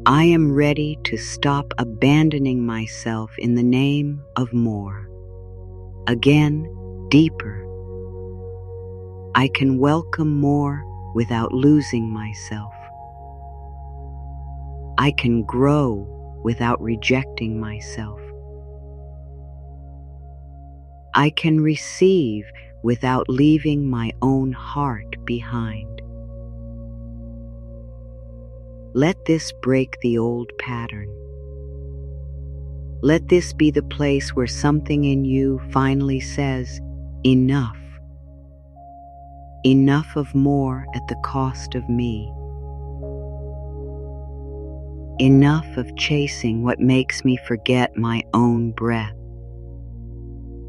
I am ready to stop abandoning myself in the name of more. Again, deeper. I can welcome more without losing myself. I can grow without rejecting myself. I can receive without leaving my own heart behind. Let this break the old pattern. Let this be the place where something in you finally says, enough. Enough of more at the cost of me. Enough of chasing what makes me forget my own breath.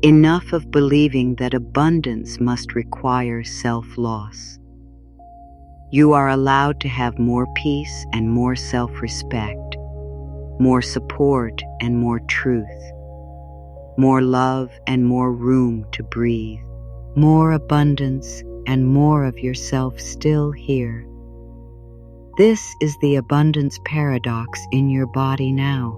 Enough of believing that abundance must require self-loss. You are allowed to have more peace and more self-respect, more support and more truth, more love and more room to breathe, more abundance and more of yourself still here. This is the abundance paradox in your body now.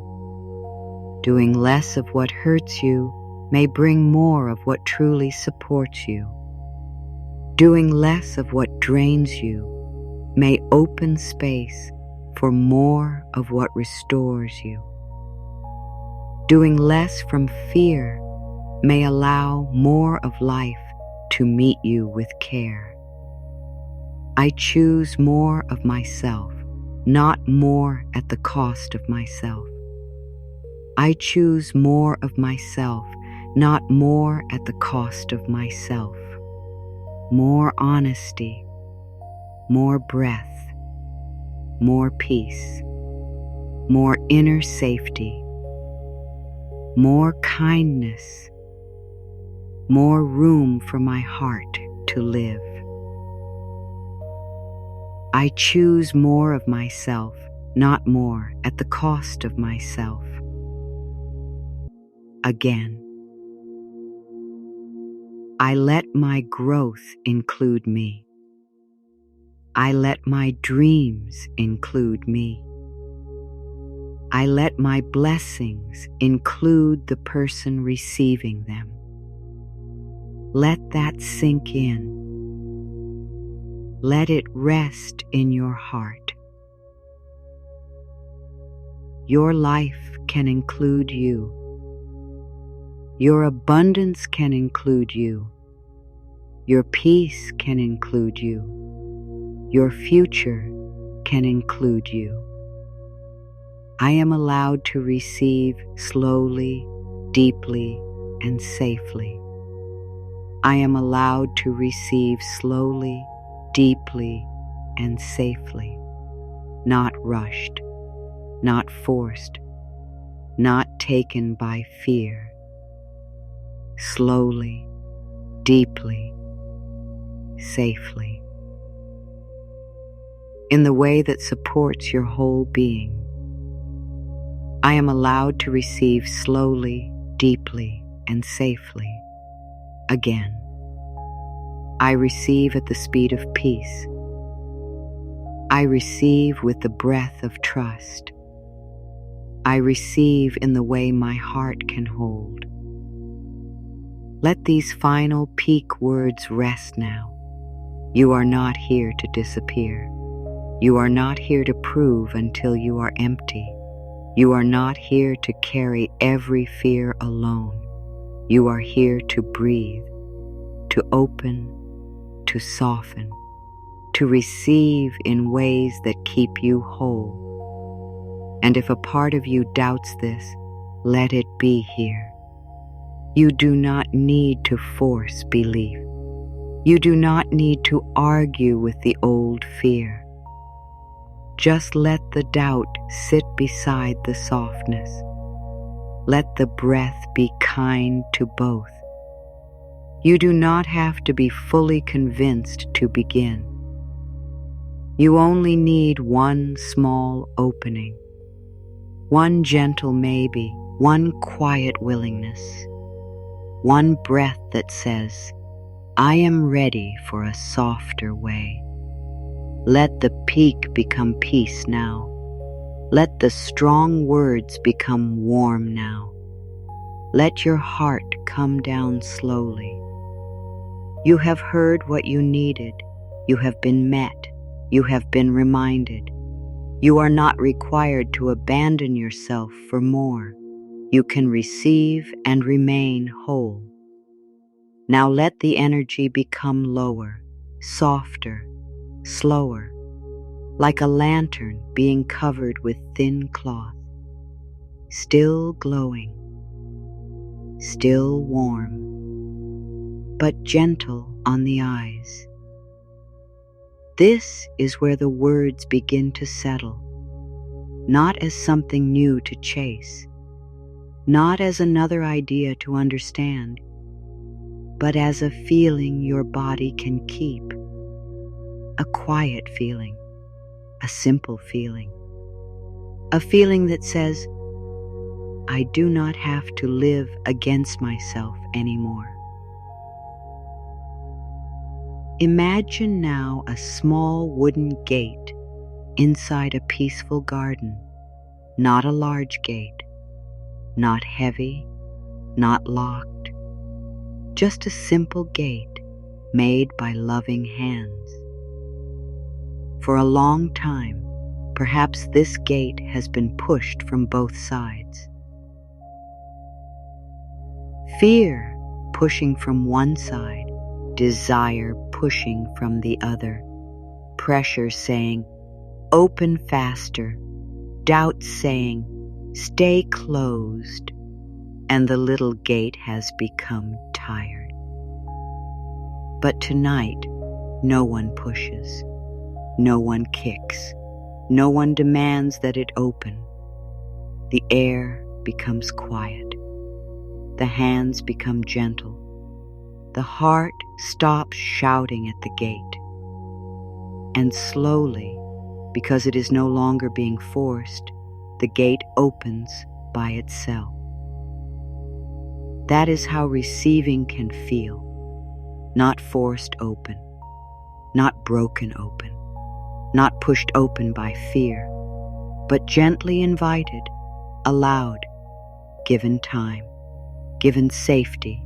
Doing less of what hurts you may bring more of what truly supports you. Doing less of what drains you may open space for more of what restores you. Doing less from fear may allow more of life to meet you with care. I choose more of myself, not more at the cost of myself. I choose more of myself, not more at the cost of myself. More honesty, more breath, more peace, more inner safety, more kindness, more room for my heart to live. I choose more of myself, not more at the cost of myself. Again, I let my growth include me. I let my dreams include me. I let my blessings include the person receiving them. Let that sink in. Let it rest in your heart. Your life can include you. Your abundance can include you. Your peace can include you. Your future can include you. I am allowed to receive slowly, deeply, and safely. I am allowed to receive slowly, deeply, and safely, not rushed, not forced, not taken by fear. Slowly, deeply, safely. In the way that supports your whole being, I am allowed to receive slowly, deeply, and safely. Again, I receive at the speed of peace. I receive with the breath of trust. I receive in the way my heart can hold. Let these final peak words rest now. You are not here to disappear. You are not here to prove until you are empty. You are not here to carry every fear alone. You are here to breathe, to open, to soften, to receive in ways that keep you whole. And if a part of you doubts this, let it be here. You do not need to force belief. You do not need to argue with the old fear. Just let the doubt sit beside the softness. Let the breath be kind to both. You do not have to be fully convinced to begin. You only need one small opening, one gentle maybe, one quiet willingness, one breath that says, I am ready for a softer way. Let the peak become peace now. Let the strong words become warm now. Let your heart come down slowly. You have heard what you needed. You have been met. You have been reminded. You are not required to abandon yourself for more. You can receive and remain whole. Now let the energy become lower, softer, slower, like a lantern being covered with thin cloth, still glowing, still warm, but gentle on the eyes. This is where the words begin to settle, not as something new to chase, not as another idea to understand, but as a feeling your body can keep. A quiet feeling, a simple feeling, a feeling that says, I do not have to live against myself anymore. Imagine now a small wooden gate inside a peaceful garden, not a large gate, not heavy, not locked, just a simple gate made by loving hands. For a long time, perhaps this gate has been pushed from both sides. Fear pushing from one side, desire pushing from the other, pressure saying, open faster, doubt saying, stay closed, and the little gate has become tired. But tonight, no one pushes. No one kicks. No one demands that it open. The air becomes quiet. The hands become gentle. The heart stops shouting at the gate. And slowly, because it is no longer being forced, the gate opens by itself. That is how receiving can feel. Not forced open, not broken open, not pushed open by fear, but gently invited, allowed, given time, given safety,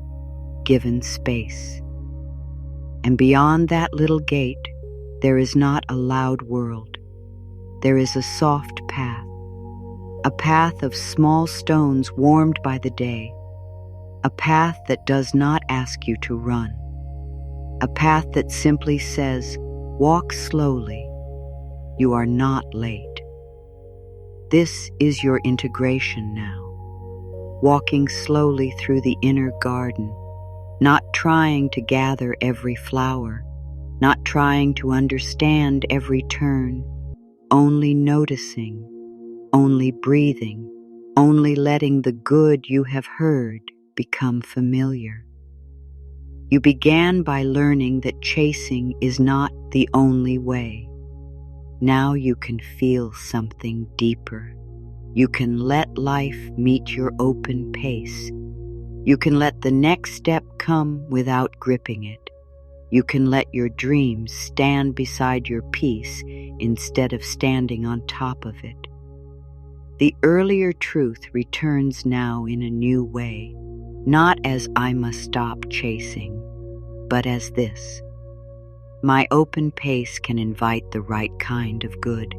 given space. And beyond that little gate, there is not a loud world. There is a soft path, a path of small stones warmed by the day, a path that does not ask you to run, a path that simply says, walk slowly, you are not late. This is your integration now, walking slowly through the inner garden, not trying to gather every flower, not trying to understand every turn, only noticing, only breathing, only letting the good you have heard become familiar. You began by learning that chasing is not the only way. Now you can feel something deeper. You can let life meet your open pace. You can let the next step come without gripping it. You can let your dreams stand beside your peace instead of standing on top of it. The earlier truth returns now in a new way, not as I must stop chasing, but as this. My open pace can invite the right kind of good.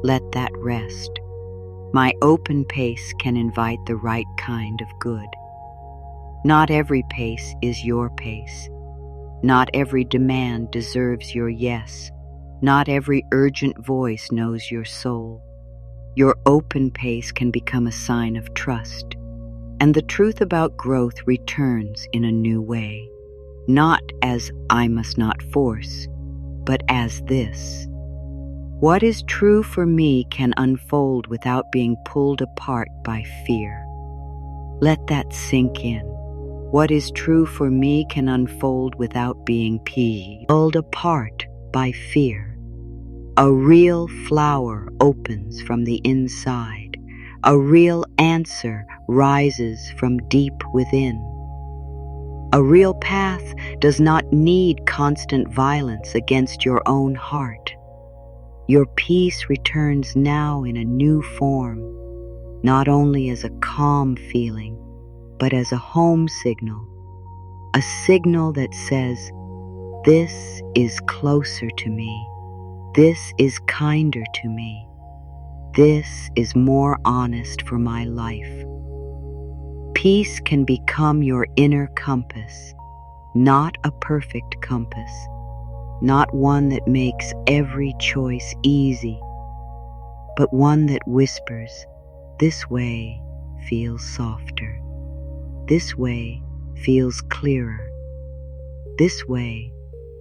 Let that rest. My open pace can invite the right kind of good. Not every pace is your pace. Not every demand deserves your yes. Not every urgent voice knows your soul. Your open pace can become a sign of trust, and the truth about growth returns in a new way, not as I must not force, but as this. What is true for me can unfold without being pulled apart by fear. Let that sink in. What is true for me can unfold without being pulled apart by fear. A real flower opens from the inside. A real answer rises from deep within. A real path does not need constant violence against your own heart. Your peace returns now in a new form, not only as a calm feeling, but as a home signal, a signal that says, this is closer to me, this is kinder to me, this is more honest for my life. Peace can become your inner compass, not a perfect compass, not one that makes every choice easy, but one that whispers, this way feels softer, this way feels clearer, this way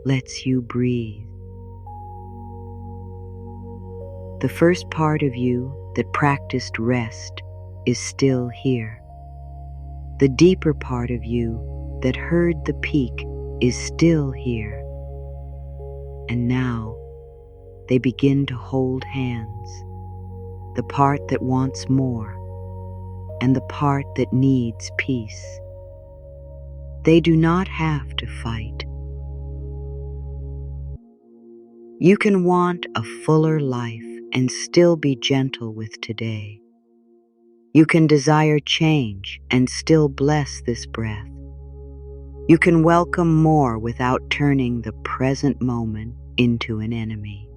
lets you breathe. The first part of you that practiced rest is still here. The deeper part of you that heard the peak is still here. And now they begin to hold hands, the part that wants more and the part that needs peace. They do not have to fight. You can want a fuller life and still be gentle with today. You can desire change and still bless this breath. You can welcome more without turning the present moment into an enemy.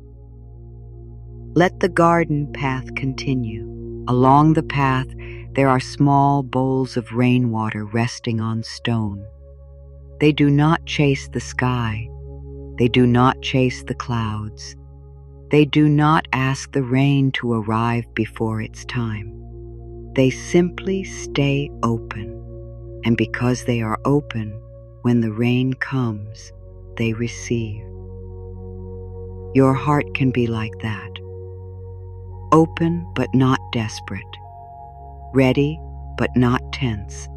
Let the garden path continue. Along the path, there are small bowls of rainwater resting on stone. They do not chase the sky. They do not chase the clouds. They do not ask the rain to arrive before its time. They simply stay open, and because they are open, when the rain comes, they receive. Your heart can be like that. Open but not desperate. Ready but not tense.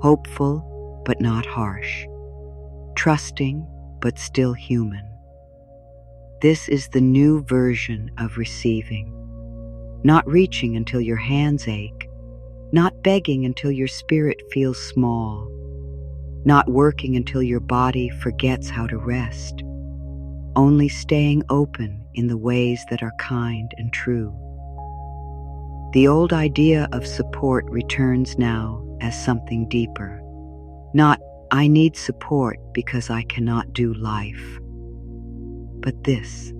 Hopeful but not harsh. Trusting but still human. This is the new version of receiving. Not reaching until your hands ache. Not begging until your spirit feels small. Not working until your body forgets how to rest. Only staying open in the ways that are kind and true. The old idea of support returns now as something deeper. Not, I need support because I cannot do life, but this.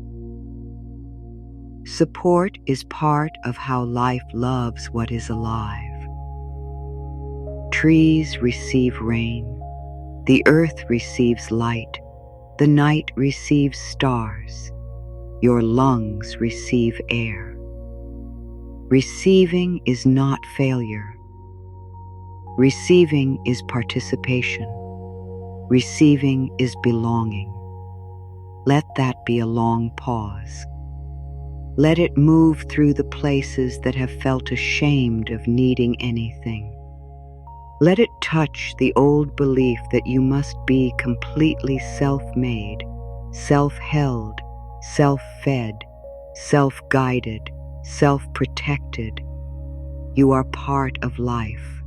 Support is part of how life loves what is alive. Trees receive rain, the earth receives light, the night receives stars, your lungs receive air. Receiving is not failure. Receiving is participation. Receiving is belonging. Let that be a long pause. Let it move through the places that have felt ashamed of needing anything. Let it touch the old belief that you must be completely self-made, self-held, self-fed, self-guided, self-protected. You are part of life,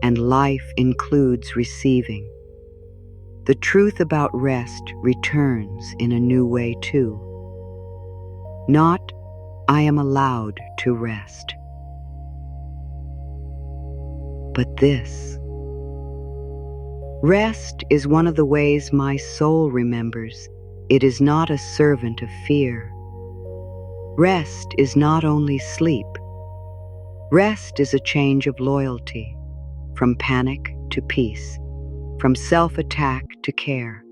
and life includes receiving. The truth about rest returns in a new way too. Not, I am allowed to rest, but this. Rest is one of the ways my soul remembers. It is not a servant of fear. Rest is not only sleep. Rest is a change of loyalty, from panic to peace, from self-attack to care,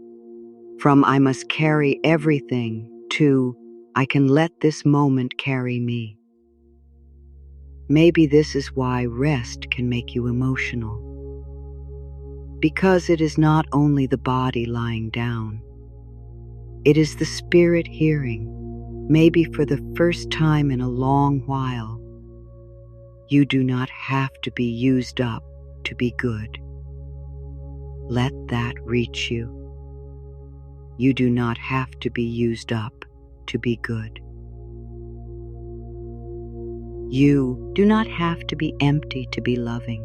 from I must carry everything to I can let this moment carry me. Maybe this is why rest can make you emotional. Because it is not only the body lying down, it is the spirit hearing, maybe for the first time in a long while. You do not have to be used up to be good. Let that reach you. You do not have to be used up to be good. You do not have to be empty to be loving.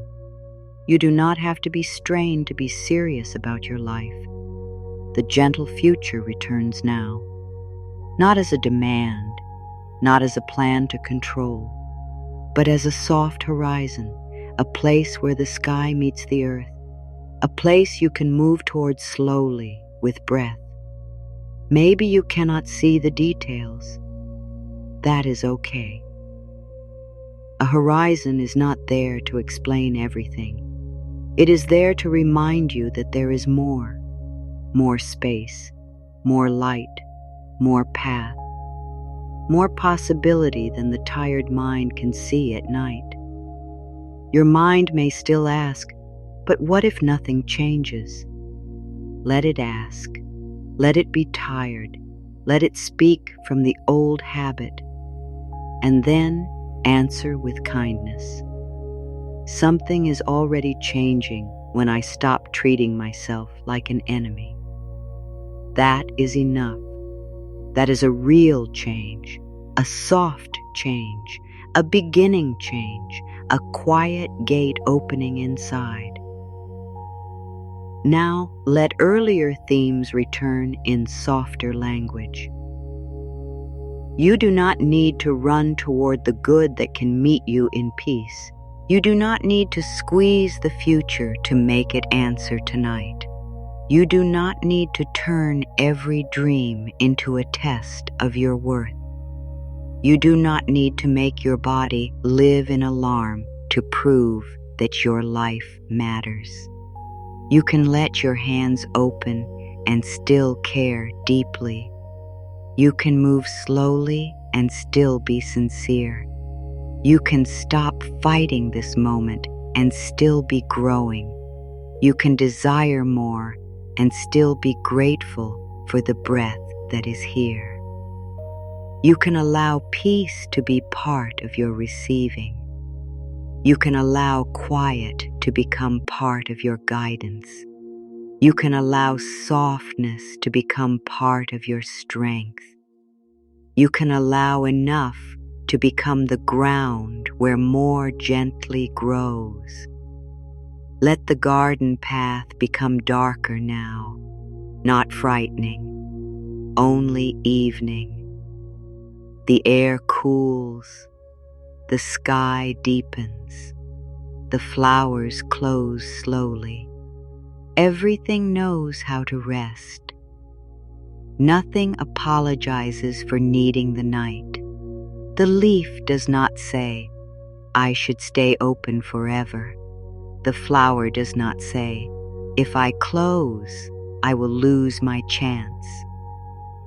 You do not have to be strained to be serious about your life. The gentle future returns now, not as a demand, not as a plan to control, but as a soft horizon, a place where the sky meets the earth, a place you can move towards slowly with breath. Maybe you cannot see the details. That is okay. A horizon is not there to explain everything. It is there to remind you that there is more space, more light, more path, more possibility than the tired mind can see at night. Your mind may still ask, but what if nothing changes? Let it ask. Let it be tired. Let it speak from the old habit. And then answer with kindness. Something is already changing when I stop treating myself like an enemy. That is enough. That is a real change, a soft change, a beginning change, a quiet gate opening inside. Now let earlier themes return in softer language. You do not need to run toward the good that can meet you in peace. You do not need to squeeze the future to make it answer tonight. You do not need to turn every dream into a test of your worth. You do not need to make your body live in alarm to prove that your life matters. You can let your hands open and still care deeply. You can move slowly and still be sincere. You can stop fighting this moment and still be growing. You can desire more and still be grateful for the breath that is here. You can allow peace to be part of your receiving. You can allow quiet to become part of your guidance. You can allow softness to become part of your strength. You can allow enough to become the ground where more gently grows. Let the garden path become darker now, not frightening, only evening. The air cools, The sky deepens. The flowers close slowly. Everything knows how to rest. Nothing apologizes for needing the night. The leaf does not say, "I should stay open forever." The flower does not say, "If I close, I will lose my chance."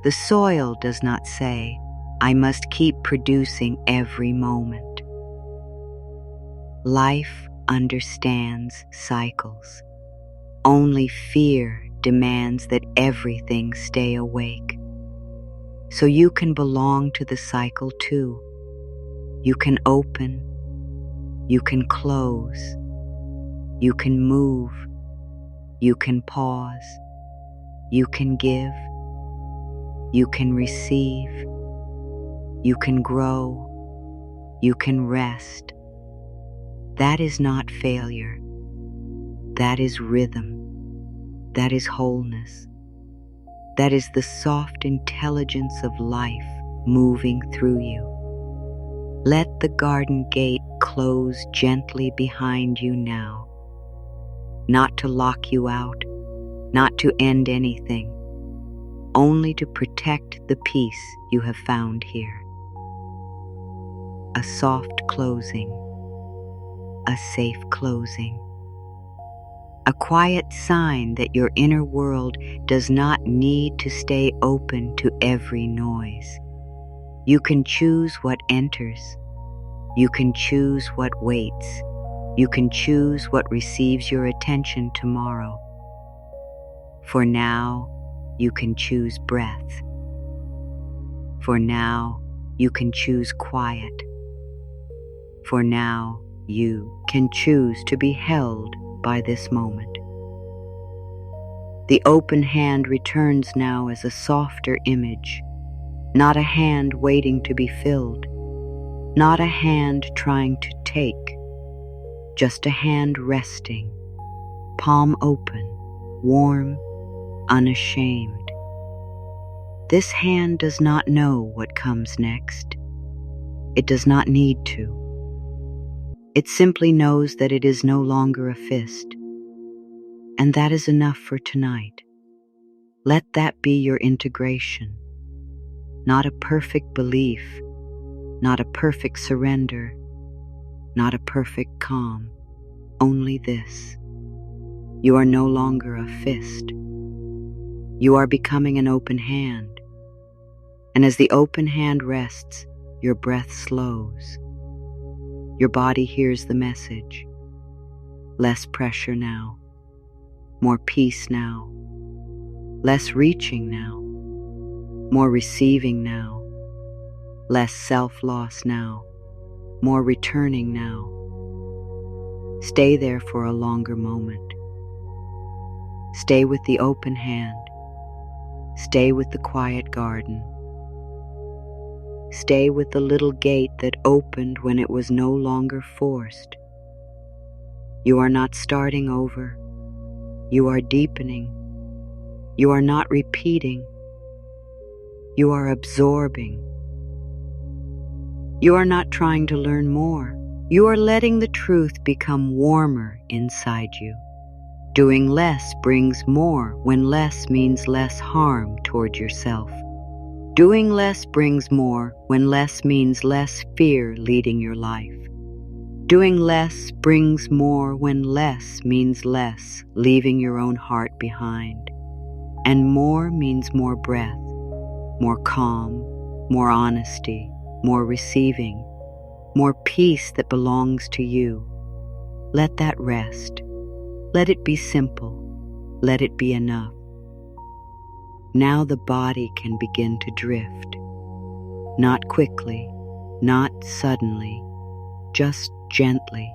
The soil does not say, "I must keep producing every moment." Life understands cycles. Only fear demands that everything stay awake. So you can belong to the cycle too. You can open, you can close, you can move, you can pause, you can give, you can receive, you can grow, you can rest. That is not failure. That is rhythm. That is wholeness. That is the soft intelligence of life moving through you. Let the garden gate close gently behind you now, not to lock you out, not to end anything, only to protect the peace you have found here. A soft closing, a safe closing, a quiet sign that your inner world does not need to stay open to every noise. You can choose what enters. You can choose what waits. You can choose what receives your attention tomorrow. For now, you can choose breath. For now, you can choose quiet. For now, you can choose to be held by this moment. The open hand returns now as a softer image, not a hand waiting to be filled, not a hand trying to take, just a hand resting, palm open, warm, unashamed. This hand does not know what comes next. It does not need to. It simply knows that it is no longer a fist, and that is enough for tonight. Let that be your integration, not a perfect belief, not a perfect surrender, not a perfect calm, only this. You are no longer a fist. You are becoming an open hand, and as the open hand rests, your breath slows. Your body hears the message. Less pressure now. More peace now. Less reaching now. More receiving now. Less self-loss now. More returning now. Stay there for a longer moment. Stay with the open hand. Stay with the quiet garden. Stay with the little gate that opened when it was no longer forced. You are not starting over. You are deepening. You are not repeating. You are absorbing. You are not trying to learn more. You are letting the truth become warmer inside you. Doing less brings more when less means less harm toward yourself. Doing less brings more when less means less fear leading your life. Doing less brings more when less means less leaving your own heart behind. And more means more breath, more calm, more honesty, more receiving, more peace that belongs to you. Let that rest. Let it be simple. Let it be enough. Now the body can begin to drift. Not quickly, not suddenly, just gently,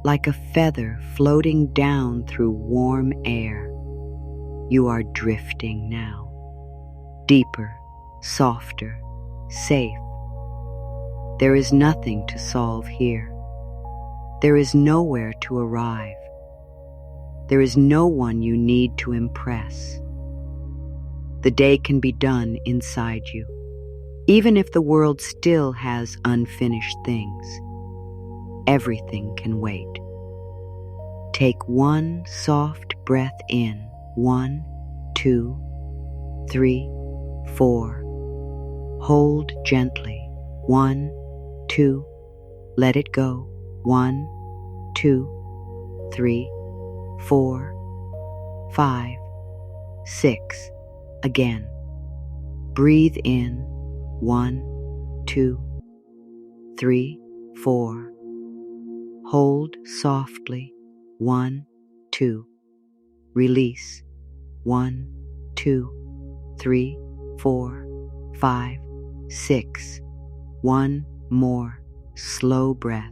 like a feather floating down through warm air. You are drifting now. Deeper, softer, safe. There is nothing to solve here. There is nowhere to arrive. There is no one you need to impress. The day can be done inside you. Even if the world still has unfinished things, everything can wait. Take one soft breath in. 1, 2, 3, 4. Hold gently. 1, 2. Let it go. 1, 2, 3, 4, 5, 6. Again. Breathe in. 1, 2, 3, 4. Hold softly. 1, 2. Release. 1, 2, 3, 4, 5, 6. One more slow breath.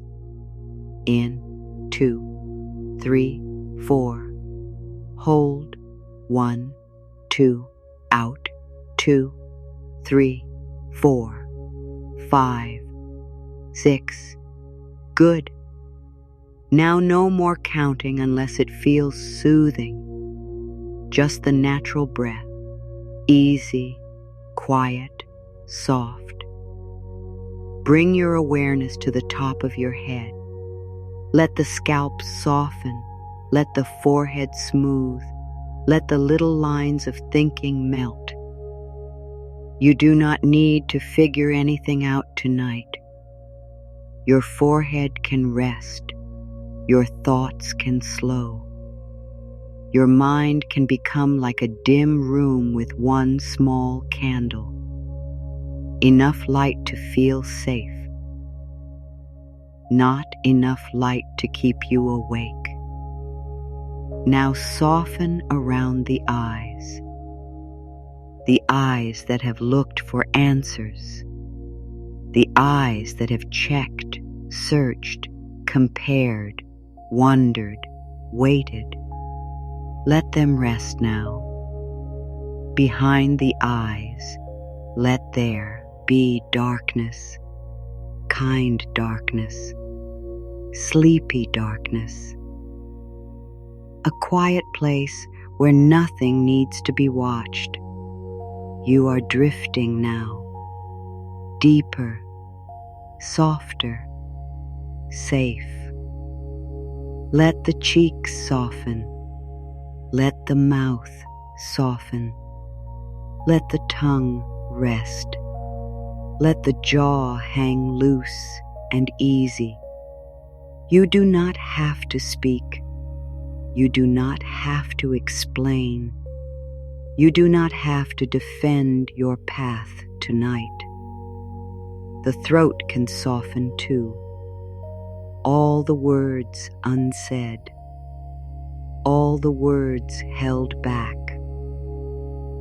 In. 2, 3, 4. Hold. 1, 2. Out. 2, 3, 4, 5, 6. Good. Now no more counting unless it feels soothing. Just the natural breath. Easy, quiet, soft. Bring your awareness to the top of your head. Let the scalp soften. Let the forehead smooth. Let the little lines of thinking melt. You do not need to figure anything out tonight. Your forehead can rest. Your thoughts can slow. Your mind can become like a dim room with one small candle. Enough light to feel safe. Not enough light to keep you awake. Now soften around the eyes. The eyes that have looked for answers. The eyes that have checked, searched, compared, wondered, waited. Let them rest now. Behind the eyes, let there be darkness, kind darkness, sleepy darkness. A quiet place where nothing needs to be watched. You are drifting now, deeper, softer, safe. Let the cheeks soften. Let the mouth soften. Let the tongue rest. Let the jaw hang loose and easy. You do not have to speak. You do not have to explain. You do not have to defend your path tonight. The throat can soften too. All the words unsaid. All the words held back.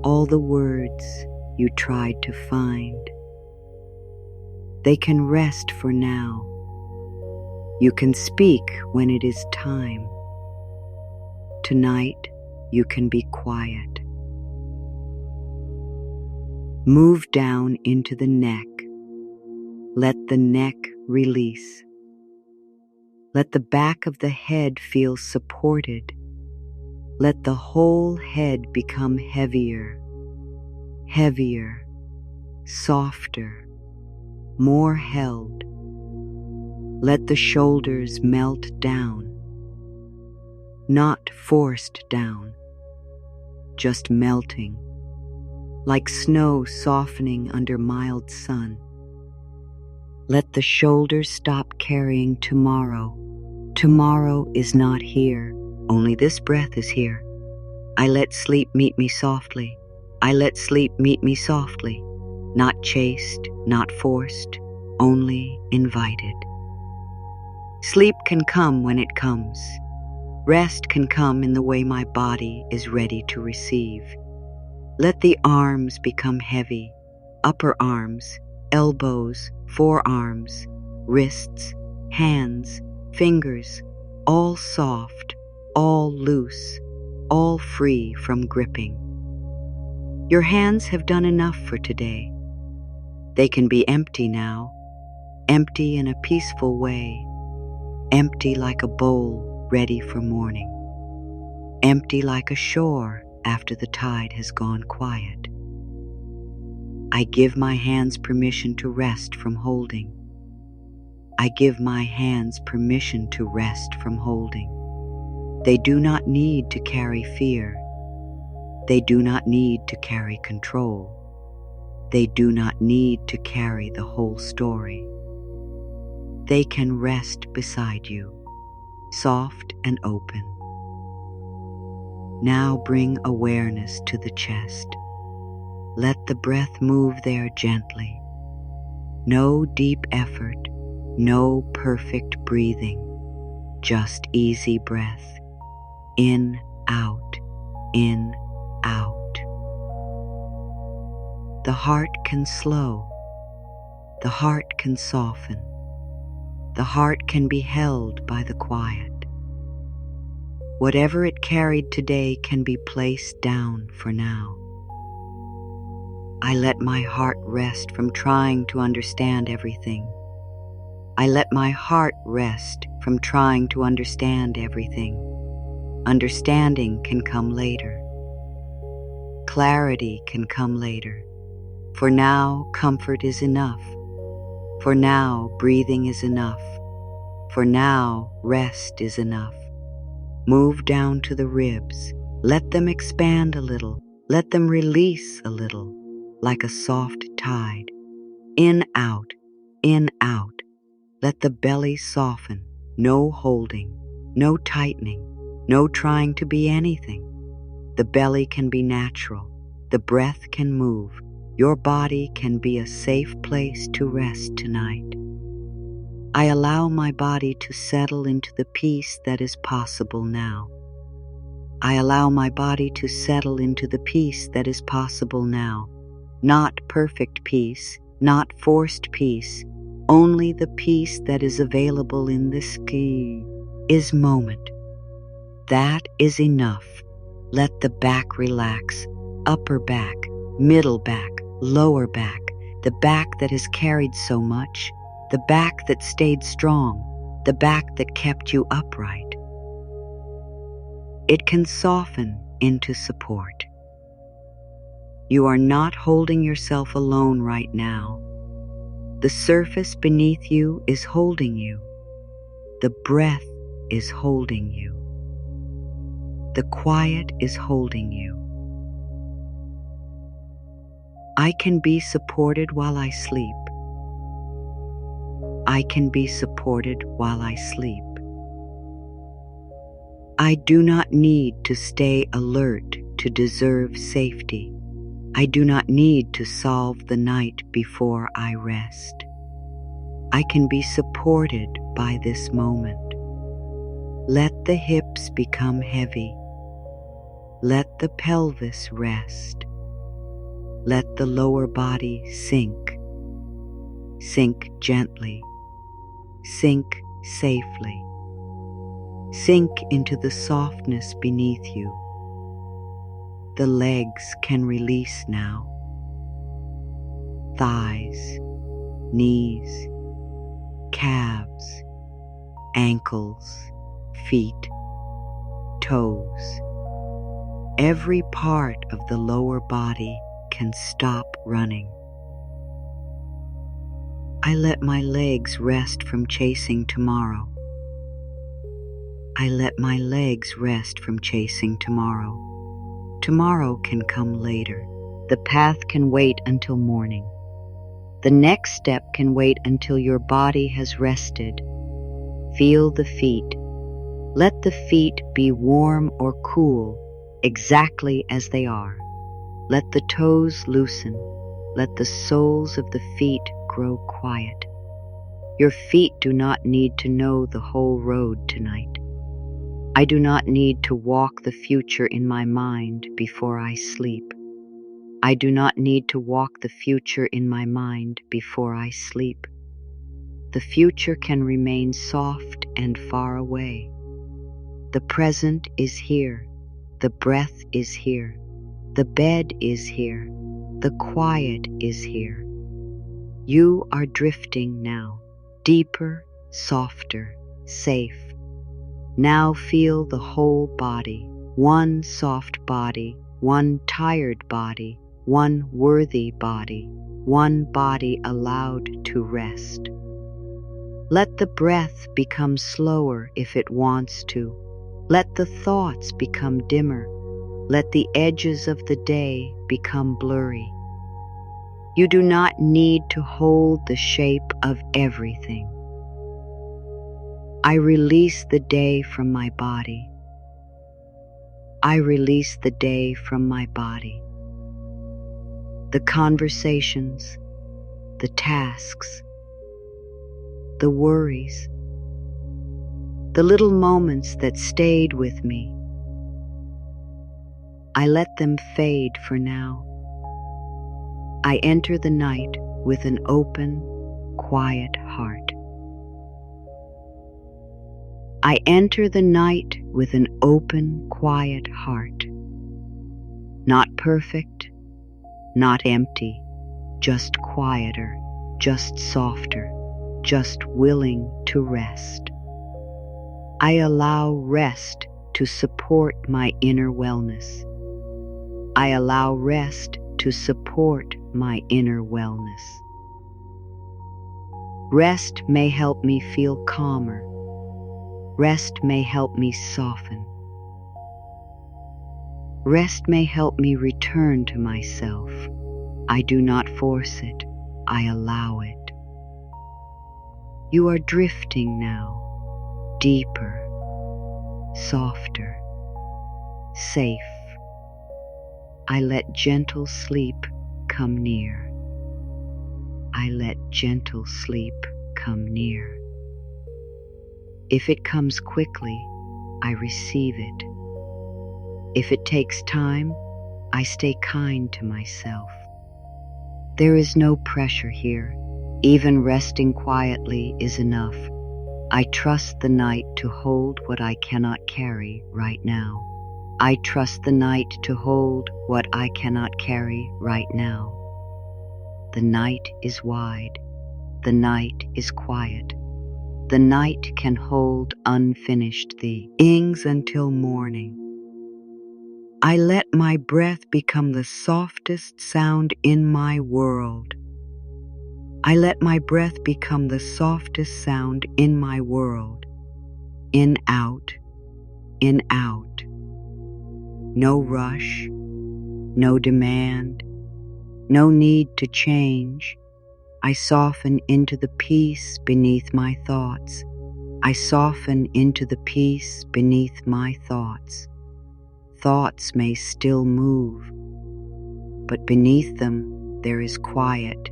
All the words you tried to find. They can rest for now. You can speak when it is time. Tonight, you can be quiet. Move down into the neck. Let the neck release. Let the back of the head feel supported. Let the whole head become heavier, heavier, softer, more held. Let the shoulders melt down, not forced down, just melting, like snow softening under mild sun. Let the shoulders stop carrying tomorrow. Tomorrow is not here. Only this breath is here. I let sleep meet me softly. I let sleep meet me softly. Not chased, not forced, only invited. Sleep can come when it comes. Rest can come in the way my body is ready to receive. Let the arms become heavy. Upper arms, elbows, forearms, wrists, hands, fingers, all soft, all loose, all free from gripping. Your hands have done enough for today. They can be empty now, empty in a peaceful way, empty like a bowl ready for morning, empty like a shore after the tide has gone quiet. I give my hands permission to rest from holding. I give my hands permission to rest from holding. They do not need to carry fear. They do not need to carry control. They do not need to carry the whole story. They can rest beside you, soft and open. Now bring awareness to the chest. Let the breath move there gently. No deep effort, no perfect breathing, just easy breath. In, out, in, out. The heart can slow. The heart can soften. The heart can be held by the quiet. Whatever it carried today can be placed down for now. I let my heart rest from trying to understand everything. I let my heart rest from trying to understand everything. Understanding can come later. Clarity can come later. For now, comfort is enough. For now, breathing is enough. For now, rest is enough. Move down to the ribs. Let them expand a little. Let them release a little, like a soft tide. In, out, in, out. Let the belly soften. No holding, no tightening, no trying to be anything. The belly can be natural. The breath can move. Your body can be a safe place to rest tonight. I allow my body to settle into the peace that is possible now. I allow my body to settle into the peace that is possible now. Not perfect peace, not forced peace, only the peace that is available in this is moment. That is enough. Let the back relax, upper back, middle back, lower back, the back that has carried so much, the back that stayed strong, the back that kept you upright. It can soften into support. You are not holding yourself alone right now. The surface beneath you is holding you. The breath is holding you. The quiet is holding you. I can be supported while I sleep. I can be supported while I sleep. I do not need to stay alert to deserve safety. I do not need to solve the night before I rest. I can be supported by this moment. Let the hips become heavy. Let the pelvis rest. Let the lower body sink. Sink gently. Sink safely. Sink into the softness beneath you. The legs can release now. Thighs, knees, calves, ankles, feet, toes. Every part of the lower body can stop running. I let my legs rest from chasing tomorrow. I let my legs rest from chasing tomorrow. Tomorrow can come later. The path can wait until morning. The next step can wait until your body has rested. Feel the feet. Let the feet be warm or cool, exactly as they are. Let the toes loosen. Let the soles of the feet grow quiet. Your feet do not need to know the whole road tonight. I do not need to walk the future in my mind before I sleep. I do not need to walk the future in my mind before I sleep. The future can remain soft and far away. The present is here. The breath is here. The bed is here. The quiet is here. You are drifting now, deeper, softer, safe. Now feel the whole body, one soft body, one tired body, one worthy body, one body allowed to rest. Let the breath become slower if it wants to. Let the thoughts become dimmer. Let the edges of the day become blurry. You do not need to hold the shape of everything. I release the day from my body. I release the day from my body. The conversations, the tasks, the worries, the little moments that stayed with me. I let them fade for now. I enter the night with an open, quiet heart. I enter the night with an open, quiet heart. Not perfect, not empty, just quieter, just softer, just willing to rest. I allow rest to support my inner wellness. I allow rest to support my inner wellness. Rest may help me feel calmer. Rest may help me soften. Rest may help me return to myself. I do not force it. I allow it. You are drifting now, deeper, softer, safe. I let gentle sleep come near. I let gentle sleep come near. If it comes quickly, I receive it. If it takes time, I stay kind to myself. There is no pressure here. Even resting quietly is enough. I trust the night to hold what I cannot carry right now. I trust the night to hold what I cannot carry right now. The night is wide. The night is quiet. The night can hold unfinished things until morning. I let my breath become the softest sound in my world. I let my breath become the softest sound in my world. In, out, in, out. No rush, no demand, no need to change. I soften into the peace beneath my thoughts. I soften into the peace beneath my thoughts. Thoughts may still move, but beneath them there is quiet.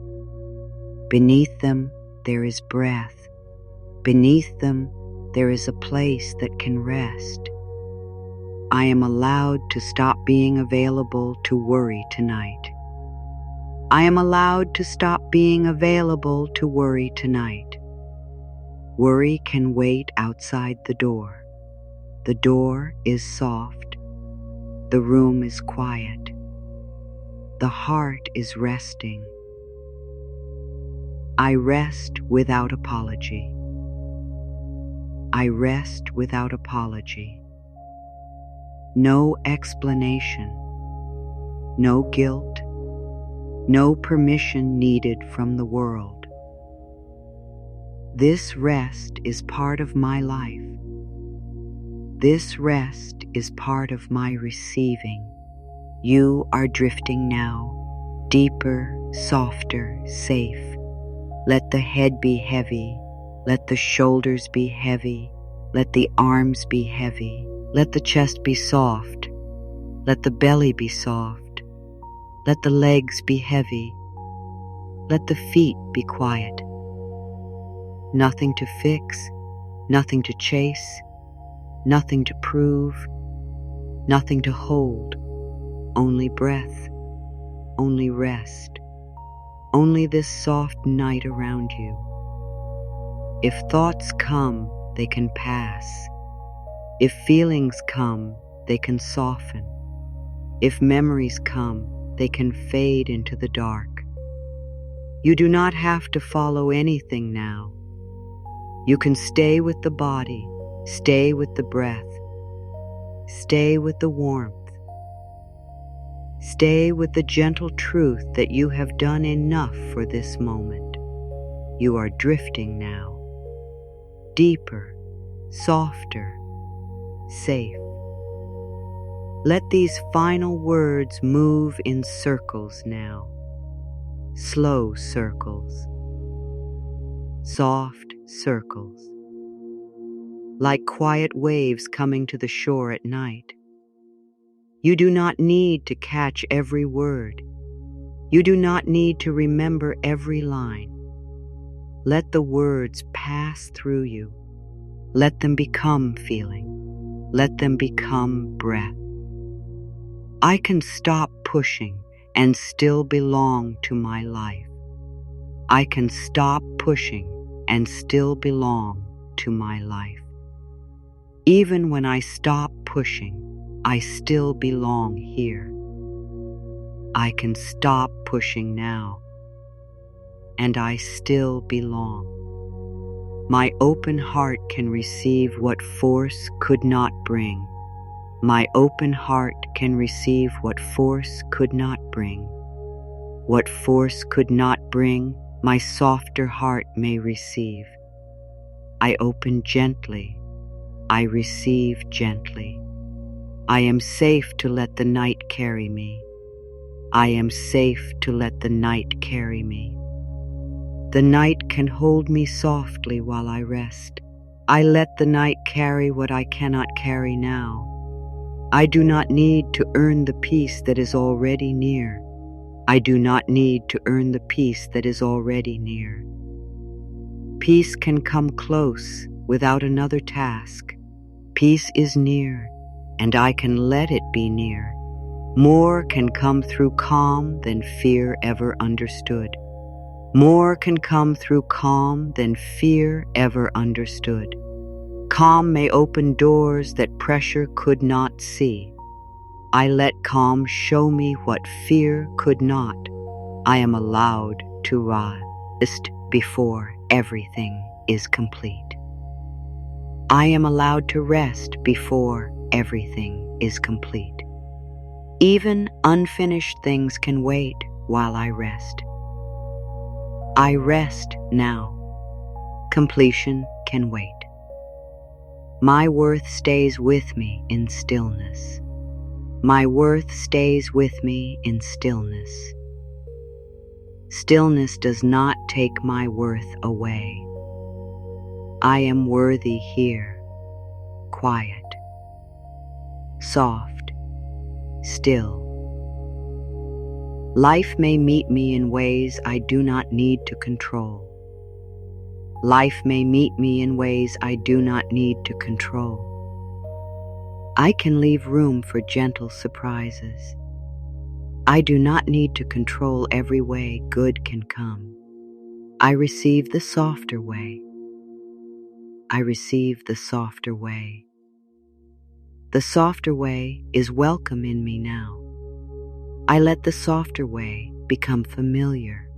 Beneath them there is breath. Beneath them there is a place that can rest. I am allowed to stop being available to worry tonight. I am allowed to stop being available to worry tonight. Worry can wait outside the door. The door is soft. The room is quiet. The heart is resting. I rest without apology. I rest without apology. No explanation. No guilt. No permission needed from the world. This rest is part of my life. This rest is part of my receiving. You are drifting now, deeper, softer, safe. Let the head be heavy. Let the shoulders be heavy. Let the arms be heavy. Let the chest be soft. Let the belly be soft. Let the legs be heavy. Let the feet be quiet. Nothing to fix, nothing to chase, nothing to prove, nothing to hold. Only breath, only rest, only this soft night around you. If thoughts come, they can pass. If feelings come, they can soften. If memories come, they can fade into the dark. You do not have to follow anything now. You can stay with the body, stay with the breath, stay with the warmth. Stay with the gentle truth that you have done enough for this moment. You are drifting now, deeper, softer, safe. Let these final words move in circles now, slow circles, soft circles, like quiet waves coming to the shore at night. You do not need to catch every word. You do not need to remember every line. Let the words pass through you. Let them become feeling. Let them become breath. I can stop pushing and still belong to my life. I can stop pushing and still belong to my life. Even when I stop pushing, I still belong here. I can stop pushing now, and I still belong. My open heart can receive what force could not bring. My open heart can receive what force could not bring. What force could not bring, my softer heart may receive. I open gently. I receive gently. I am safe to let the night carry me. I am safe to let the night carry me. The night can hold me softly while I rest. I let the night carry what I cannot carry now. I do not need to earn the peace that is already near. I do not need to earn the peace that is already near. Peace can come close without another task. Peace is near, and I can let it be near. More can come through calm than fear ever understood. More can come through calm than fear ever understood. Calm may open doors that pressure could not see. I let calm show me what fear could not. I am allowed to rise before everything is complete. I am allowed to rest before everything is complete. Even unfinished things can wait while I rest. I rest now. Completion can wait. My worth stays with me in stillness. My worth stays with me in stillness. Stillness does not take my worth away. I am worthy here, quiet, soft, still. Life may meet me in ways I do not need to control. Life may meet me in ways I do not need to control. I can leave room for gentle surprises. I do not need to control every way good can come. I receive the softer way. I receive the softer way. The softer way is welcome in me now. I let the softer way become familiar.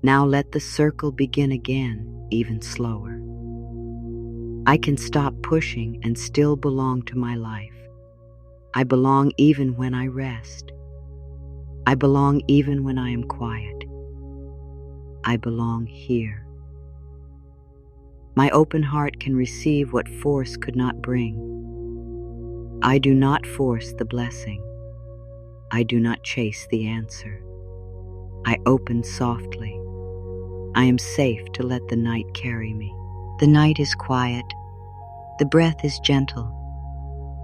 Now let the circle begin again, even slower. I can stop pushing and still belong to my life. I belong even when I rest. I belong even when I am quiet. I belong here. My open heart can receive what force could not bring. I do not force the blessing. I do not chase the answer. I open softly. I am safe to let the night carry me. The night is quiet. The breath is gentle.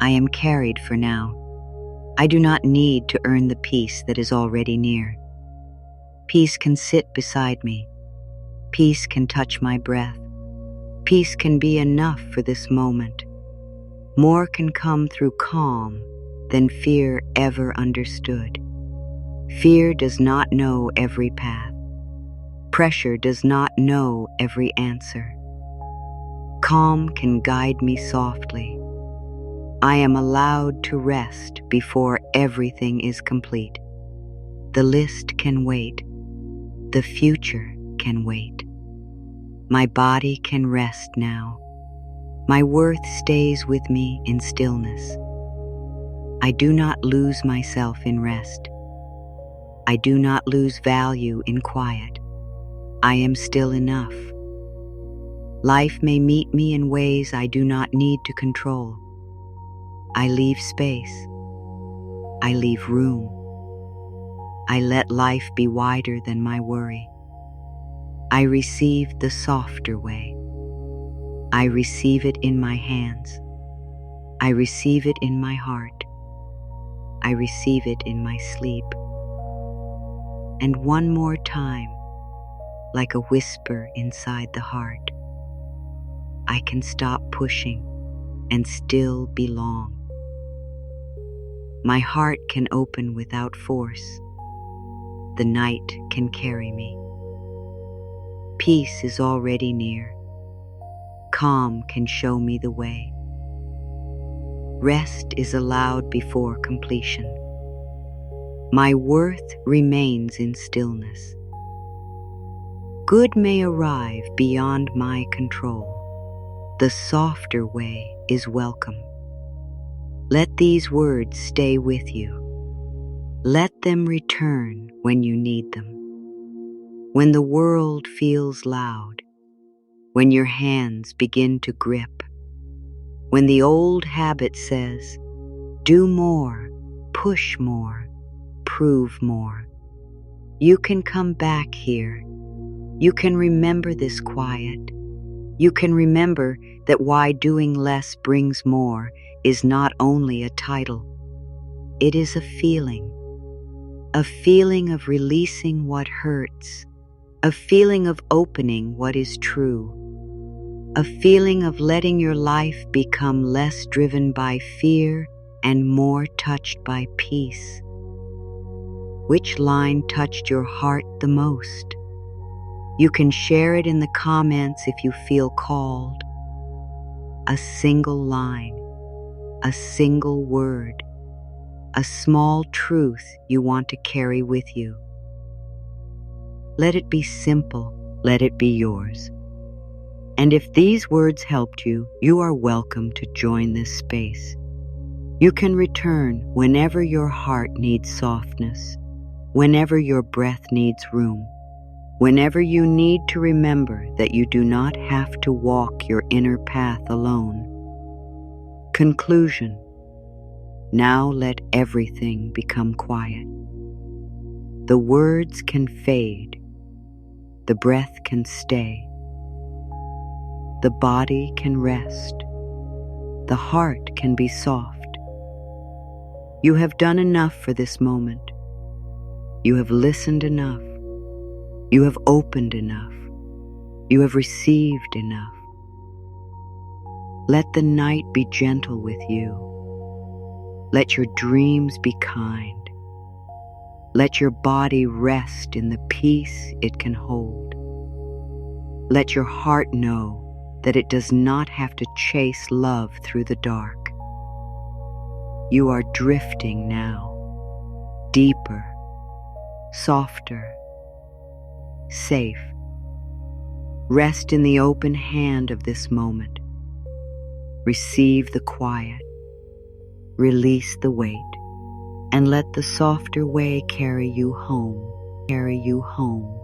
I am carried for now. I do not need to earn the peace that is already near. Peace can sit beside me. Peace can touch my breath. Peace can be enough for this moment. More can come through calm than fear ever understood. Fear does not know every path. Pressure does not know every answer. Calm can guide me softly. I am allowed to rest before everything is complete. The list can wait. The future can wait. My body can rest now. My worth stays with me in stillness. I do not lose myself in rest. I do not lose value in quiet. I am still enough. Life may meet me in ways I do not need to control. I leave space. I leave room. I let life be wider than my worry. I receive the softer way. I receive it in my hands. I receive it in my heart. I receive it in my sleep. And one more time, like a whisper inside the heart, I can stop pushing and still belong. My heart can open without force. The night can carry me. Peace is already near. Calm can show me the way. Rest is allowed before completion. My worth remains in stillness. Good may arrive beyond my control. The softer way is welcome. Let these words stay with you. Let them return when you need them. When the world feels loud, when your hands begin to grip, when the old habit says, do more, push more, prove more, you can come back here. You can remember this quiet. You can remember that why doing less brings more is not only a title. It is a feeling of releasing what hurts, a feeling of opening what is true, a feeling of letting your life become less driven by fear and more touched by peace. Which line touched your heart the most? You can share it in the comments if you feel called. A single line, a single word, a small truth you want to carry with you. Let it be simple, let it be yours. And if these words helped you, you are welcome to join this space. You can return whenever your heart needs softness, whenever your breath needs room, whenever you need to remember that you do not have to walk your inner path alone. Conclusion. Now let everything become quiet. The words can fade. The breath can stay. The body can rest. The heart can be soft. You have done enough for this moment. You have listened enough. You have opened enough. You have received enough. Let the night be gentle with you. Let your dreams be kind. Let your body rest in the peace it can hold. Let your heart know that it does not have to chase love through the dark. You are drifting now, deeper, softer, safe. Rest in the open hand of this moment. Receive the quiet, release the weight, and let the softer way carry you home, carry you home.